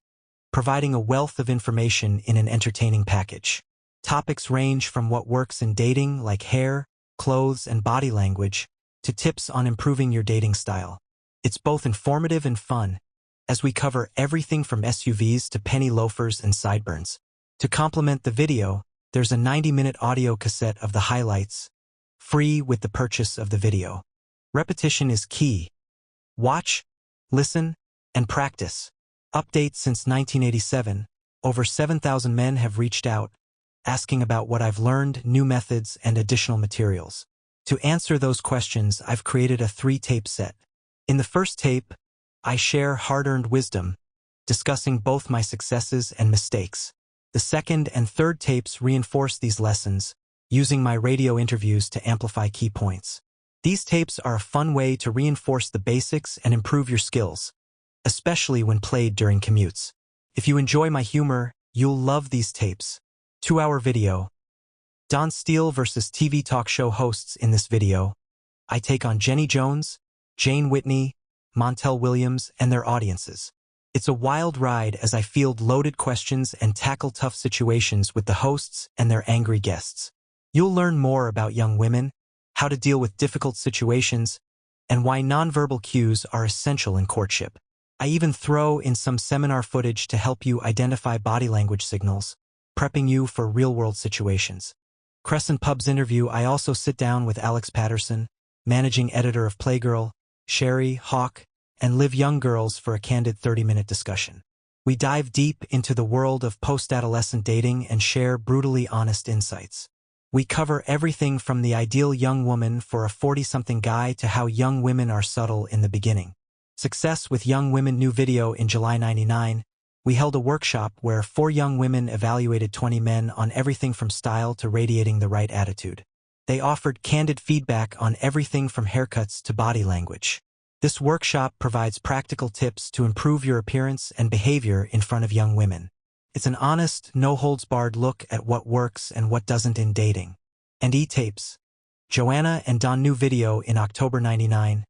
providing a wealth of information in an entertaining package. Topics range from what works in dating, like hair, clothes, and body language, to tips on improving your dating style. It's both informative and fun, as we cover everything from SUVs to penny loafers and sideburns. To complement the video, there's a 90-minute audio cassette of the highlights, free with the purchase of the video. Repetition is key. Watch, listen, and practice. Updates since 1987, over 7,000 men have reached out, asking about what I've learned, new methods, and additional materials. To answer those questions, I've created a 3-tape set. In the first tape, I share hard-earned wisdom, discussing both my successes and mistakes. The second and third tapes reinforce these lessons, using my radio interviews to amplify key points. These tapes are a fun way to reinforce the basics and improve your skills, especially when played during commutes. If you enjoy my humor, you'll love these tapes. 2-hour video. Don Steele versus TV talk show hosts. In this video, I take on Jenny Jones, Jane Whitney, Montel Williams, and their audiences. It's a wild ride as I field loaded questions and tackle tough situations with the hosts and their angry guests. You'll learn more about young women, how to deal with difficult situations, and why nonverbal cues are essential in courtship. I even throw in some seminar footage to help you identify body language signals, prepping you for real-world situations. Crescent Pub's interview. I also sit down with Alex Patterson, managing editor of Playgirl, Sherry, Hawk, and Live Young Girls for a candid 30-minute discussion. We dive deep into the world of post-adolescent dating and share brutally honest insights. We cover everything from the ideal young woman for a 40-something guy to how young women are subtle in the beginning. Success with Young Women. New video. In July '99, we held a workshop where 4 young women evaluated 20 men on everything from style to radiating the right attitude. They offered candid feedback on everything from haircuts to body language. This workshop provides practical tips to improve your appearance and behavior in front of young women. It's an honest, no-holds-barred look at what works and what doesn't in dating. And E-tapes. Joanna and Don. New video. In October '99,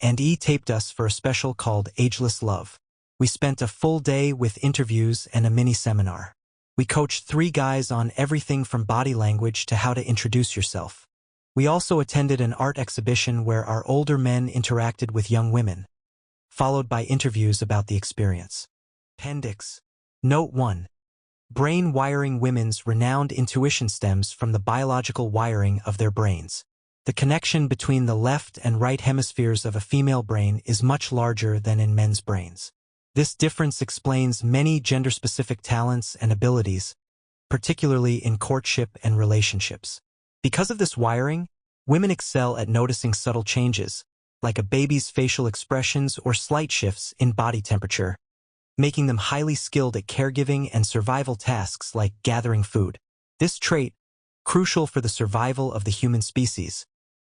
and E taped us for a special called Ageless Love. We spent a full day with interviews and a mini-seminar. We coached 3 guys on everything from body language to how to introduce yourself. We also attended an art exhibition where our older men interacted with young women, followed by interviews about the experience. Appendix. Note 1. Brain wiring. Women's renowned intuition stems from the biological wiring of their brains. The connection between the left and right hemispheres of a female brain is much larger than in men's brains. This difference explains many gender-specific talents and abilities, particularly in courtship and relationships. Because of this wiring, women excel at noticing subtle changes, like a baby's facial expressions or slight shifts in body temperature, making them highly skilled at caregiving and survival tasks like gathering food. This trait, crucial for the survival of the human species,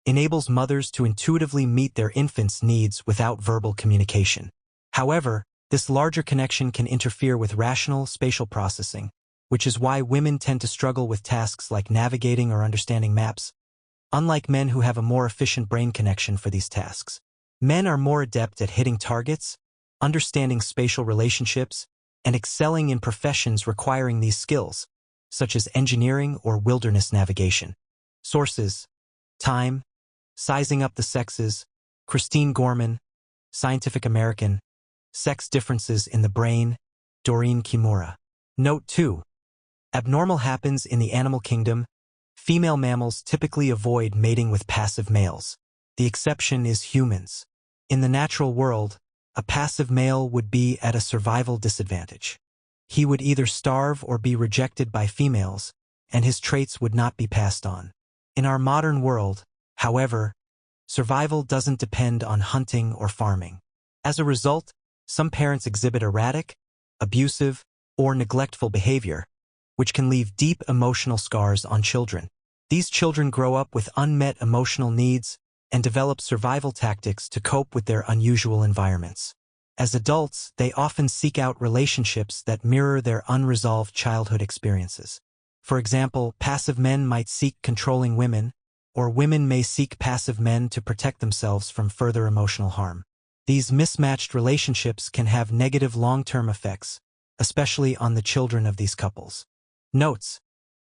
enables mothers to intuitively meet their infants' needs without verbal communication. However, this larger connection can interfere with rational spatial processing, which is why women tend to struggle with tasks like navigating or understanding maps, unlike men who have a more efficient brain connection for these tasks. Men are more adept at hitting targets, understanding spatial relationships, and excelling in professions requiring these skills, such as engineering or wilderness navigation. Sources: Time, Sizing Up the Sexes, Christine Gorman, Scientific American, Sex Differences in the Brain, Doreen Kimura. Note 2. Abnormal happens in the animal kingdom. Female mammals typically avoid mating with passive males. The exception is humans. In the natural world, a passive male would be at a survival disadvantage. He would either starve or be rejected by females, and his traits would not be passed on. In our modern world, however, survival doesn't depend on hunting or farming. As a result, some parents exhibit erratic, abusive, or neglectful behavior, which can leave deep emotional scars on children. These children grow up with unmet emotional needs and develop survival tactics to cope with their unusual environments. As adults, they often seek out relationships that mirror their unresolved childhood experiences. For example, passive men might seek controlling women, or women may seek passive men to protect themselves from further emotional harm. These mismatched relationships can have negative long-term effects, especially on the children of these couples. Notes: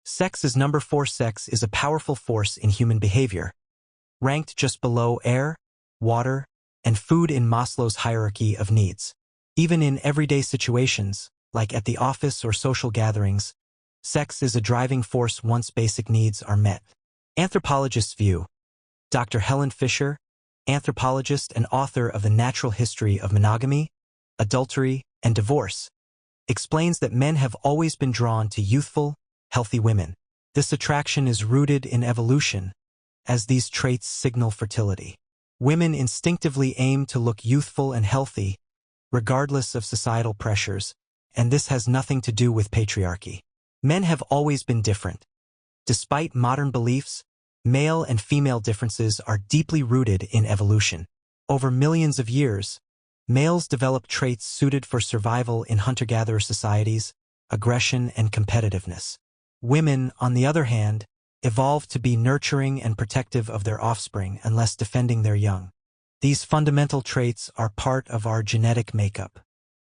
sex is number 4. Sex is a powerful force in human behavior, ranked just below air, water, and food in Maslow's hierarchy of needs. Even in everyday situations, like at the office or social gatherings, sex is a driving force once basic needs are met. Anthropologist's view. Dr. Helen Fisher, anthropologist and author of The Natural History of Monogamy, Adultery, and Divorce, explains that men have always been drawn to youthful, healthy women. This attraction is rooted in evolution, as these traits signal fertility. Women instinctively aim to look youthful and healthy, regardless of societal pressures, and this has nothing to do with patriarchy. Men have always been different. Despite modern beliefs, male and female differences are deeply rooted in evolution. Over millions of years, males developed traits suited for survival in hunter-gatherer societies, aggression and competitiveness. Women, on the other hand, evolved to be nurturing and protective of their offspring unless defending their young. These fundamental traits are part of our genetic makeup.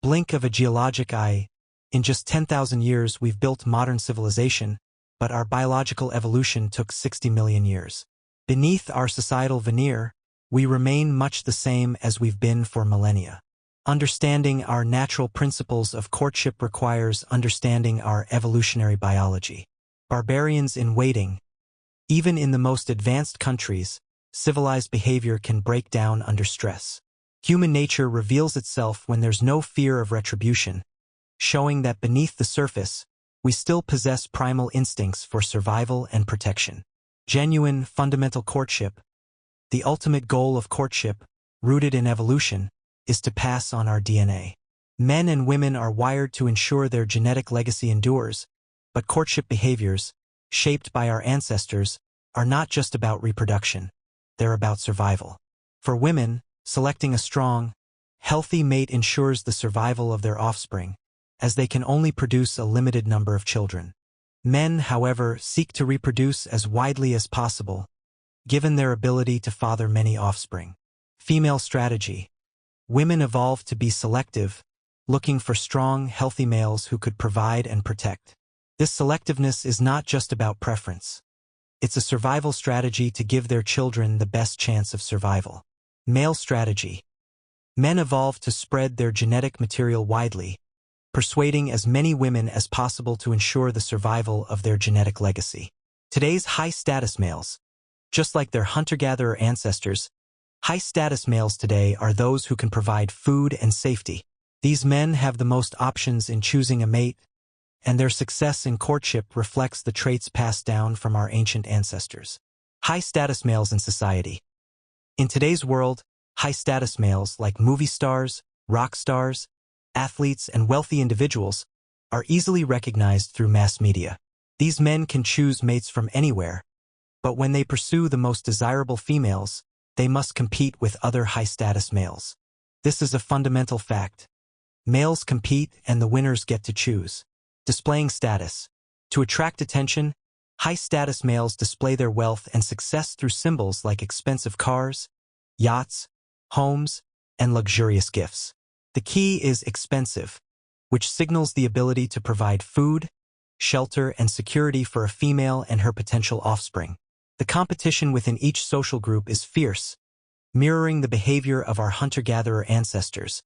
Blink of a geologic eye, in just 10,000 years we've built modern civilization, but our biological evolution took 60 million years. Beneath our societal veneer, we remain much the same as we've been for millennia. Understanding our natural principles of courtship requires understanding our evolutionary biology. Barbarians in waiting. Even in the most advanced countries, civilized behavior can break down under stress. Human nature reveals itself when there's no fear of retribution, showing that beneath the surface, we still possess primal instincts for survival and protection. Genuine, fundamental courtship. The ultimate goal of courtship, rooted in evolution, is to pass on our DNA. Men and women are wired to ensure their genetic legacy endures, but courtship behaviors, shaped by our ancestors, are not just about reproduction. They're about survival. For women, selecting a strong, healthy mate ensures the survival of their offspring, as they can only produce a limited number of children. Men, however, seek to reproduce as widely as possible, given their ability to father many offspring. Female strategy. Women evolved to be selective, looking for strong, healthy males who could provide and protect. This selectiveness is not just about preference. It's a survival strategy to give their children the best chance of survival. Male strategy. Men evolved to spread their genetic material widely, persuading as many women as possible to ensure the survival of their genetic legacy. Today's high-status males, just like their hunter-gatherer ancestors, high-status males today are those who can provide food and safety. These men have the most options in choosing a mate, and their success in courtship reflects the traits passed down from our ancient ancestors. High-status males in society. In today's world, high-status males like movie stars, rock stars, athletes, and wealthy individuals are easily recognized through mass media. These men can choose mates from anywhere, but when they pursue the most desirable females, they must compete with other high-status males. This is a fundamental fact. Males compete and the winners get to choose. Displaying status. To attract attention, high-status males display their wealth and success through symbols like expensive cars, yachts, homes, and luxurious gifts. The key is expensive, which signals the ability to provide food, shelter, and security for a female and her potential offspring. The competition within each social group is fierce, mirroring the behavior of our hunter-gatherer ancestors,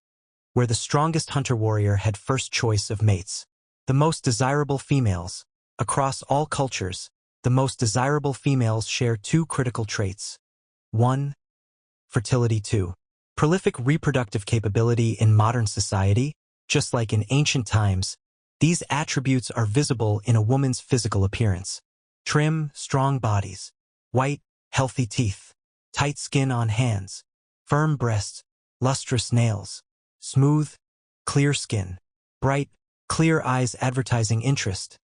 where the strongest hunter-warrior had first choice of mates. The most desirable females. Across all cultures, the most desirable females share two critical traits. 1. Fertility. 2. Prolific reproductive capability. In modern society, just like in ancient times, these attributes are visible in a woman's physical appearance. Trim, strong bodies, white, healthy teeth, tight skin on hands, firm breasts, lustrous nails, smooth, clear skin, bright, clear eyes advertising interest.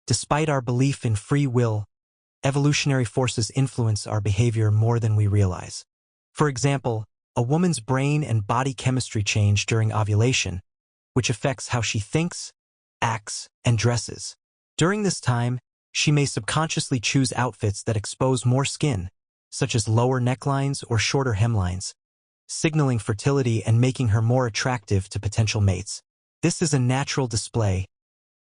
Despite our belief in free will, evolutionary forces influence our behavior more than we realize. For example, a woman's brain and body chemistry change during ovulation, which affects how she thinks, acts, and dresses. During this time, she may subconsciously choose outfits that expose more skin, such as lower necklines or shorter hemlines, signaling fertility and making her more attractive to potential mates. This is a natural display,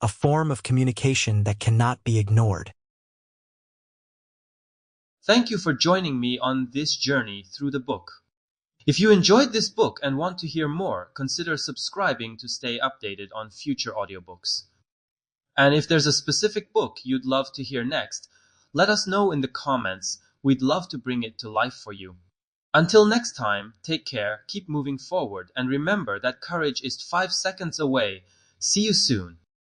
a form of communication that cannot be ignored. Thank you for joining me on this journey through the book. If you enjoyed this book and want to hear more, consider subscribing to stay updated on future audiobooks. And if there's a specific book you'd love to hear next, let us know in the comments. We'd love to bring it to life for you. Until next time, take care, keep moving forward, and remember that courage is 5 seconds away. See you soon.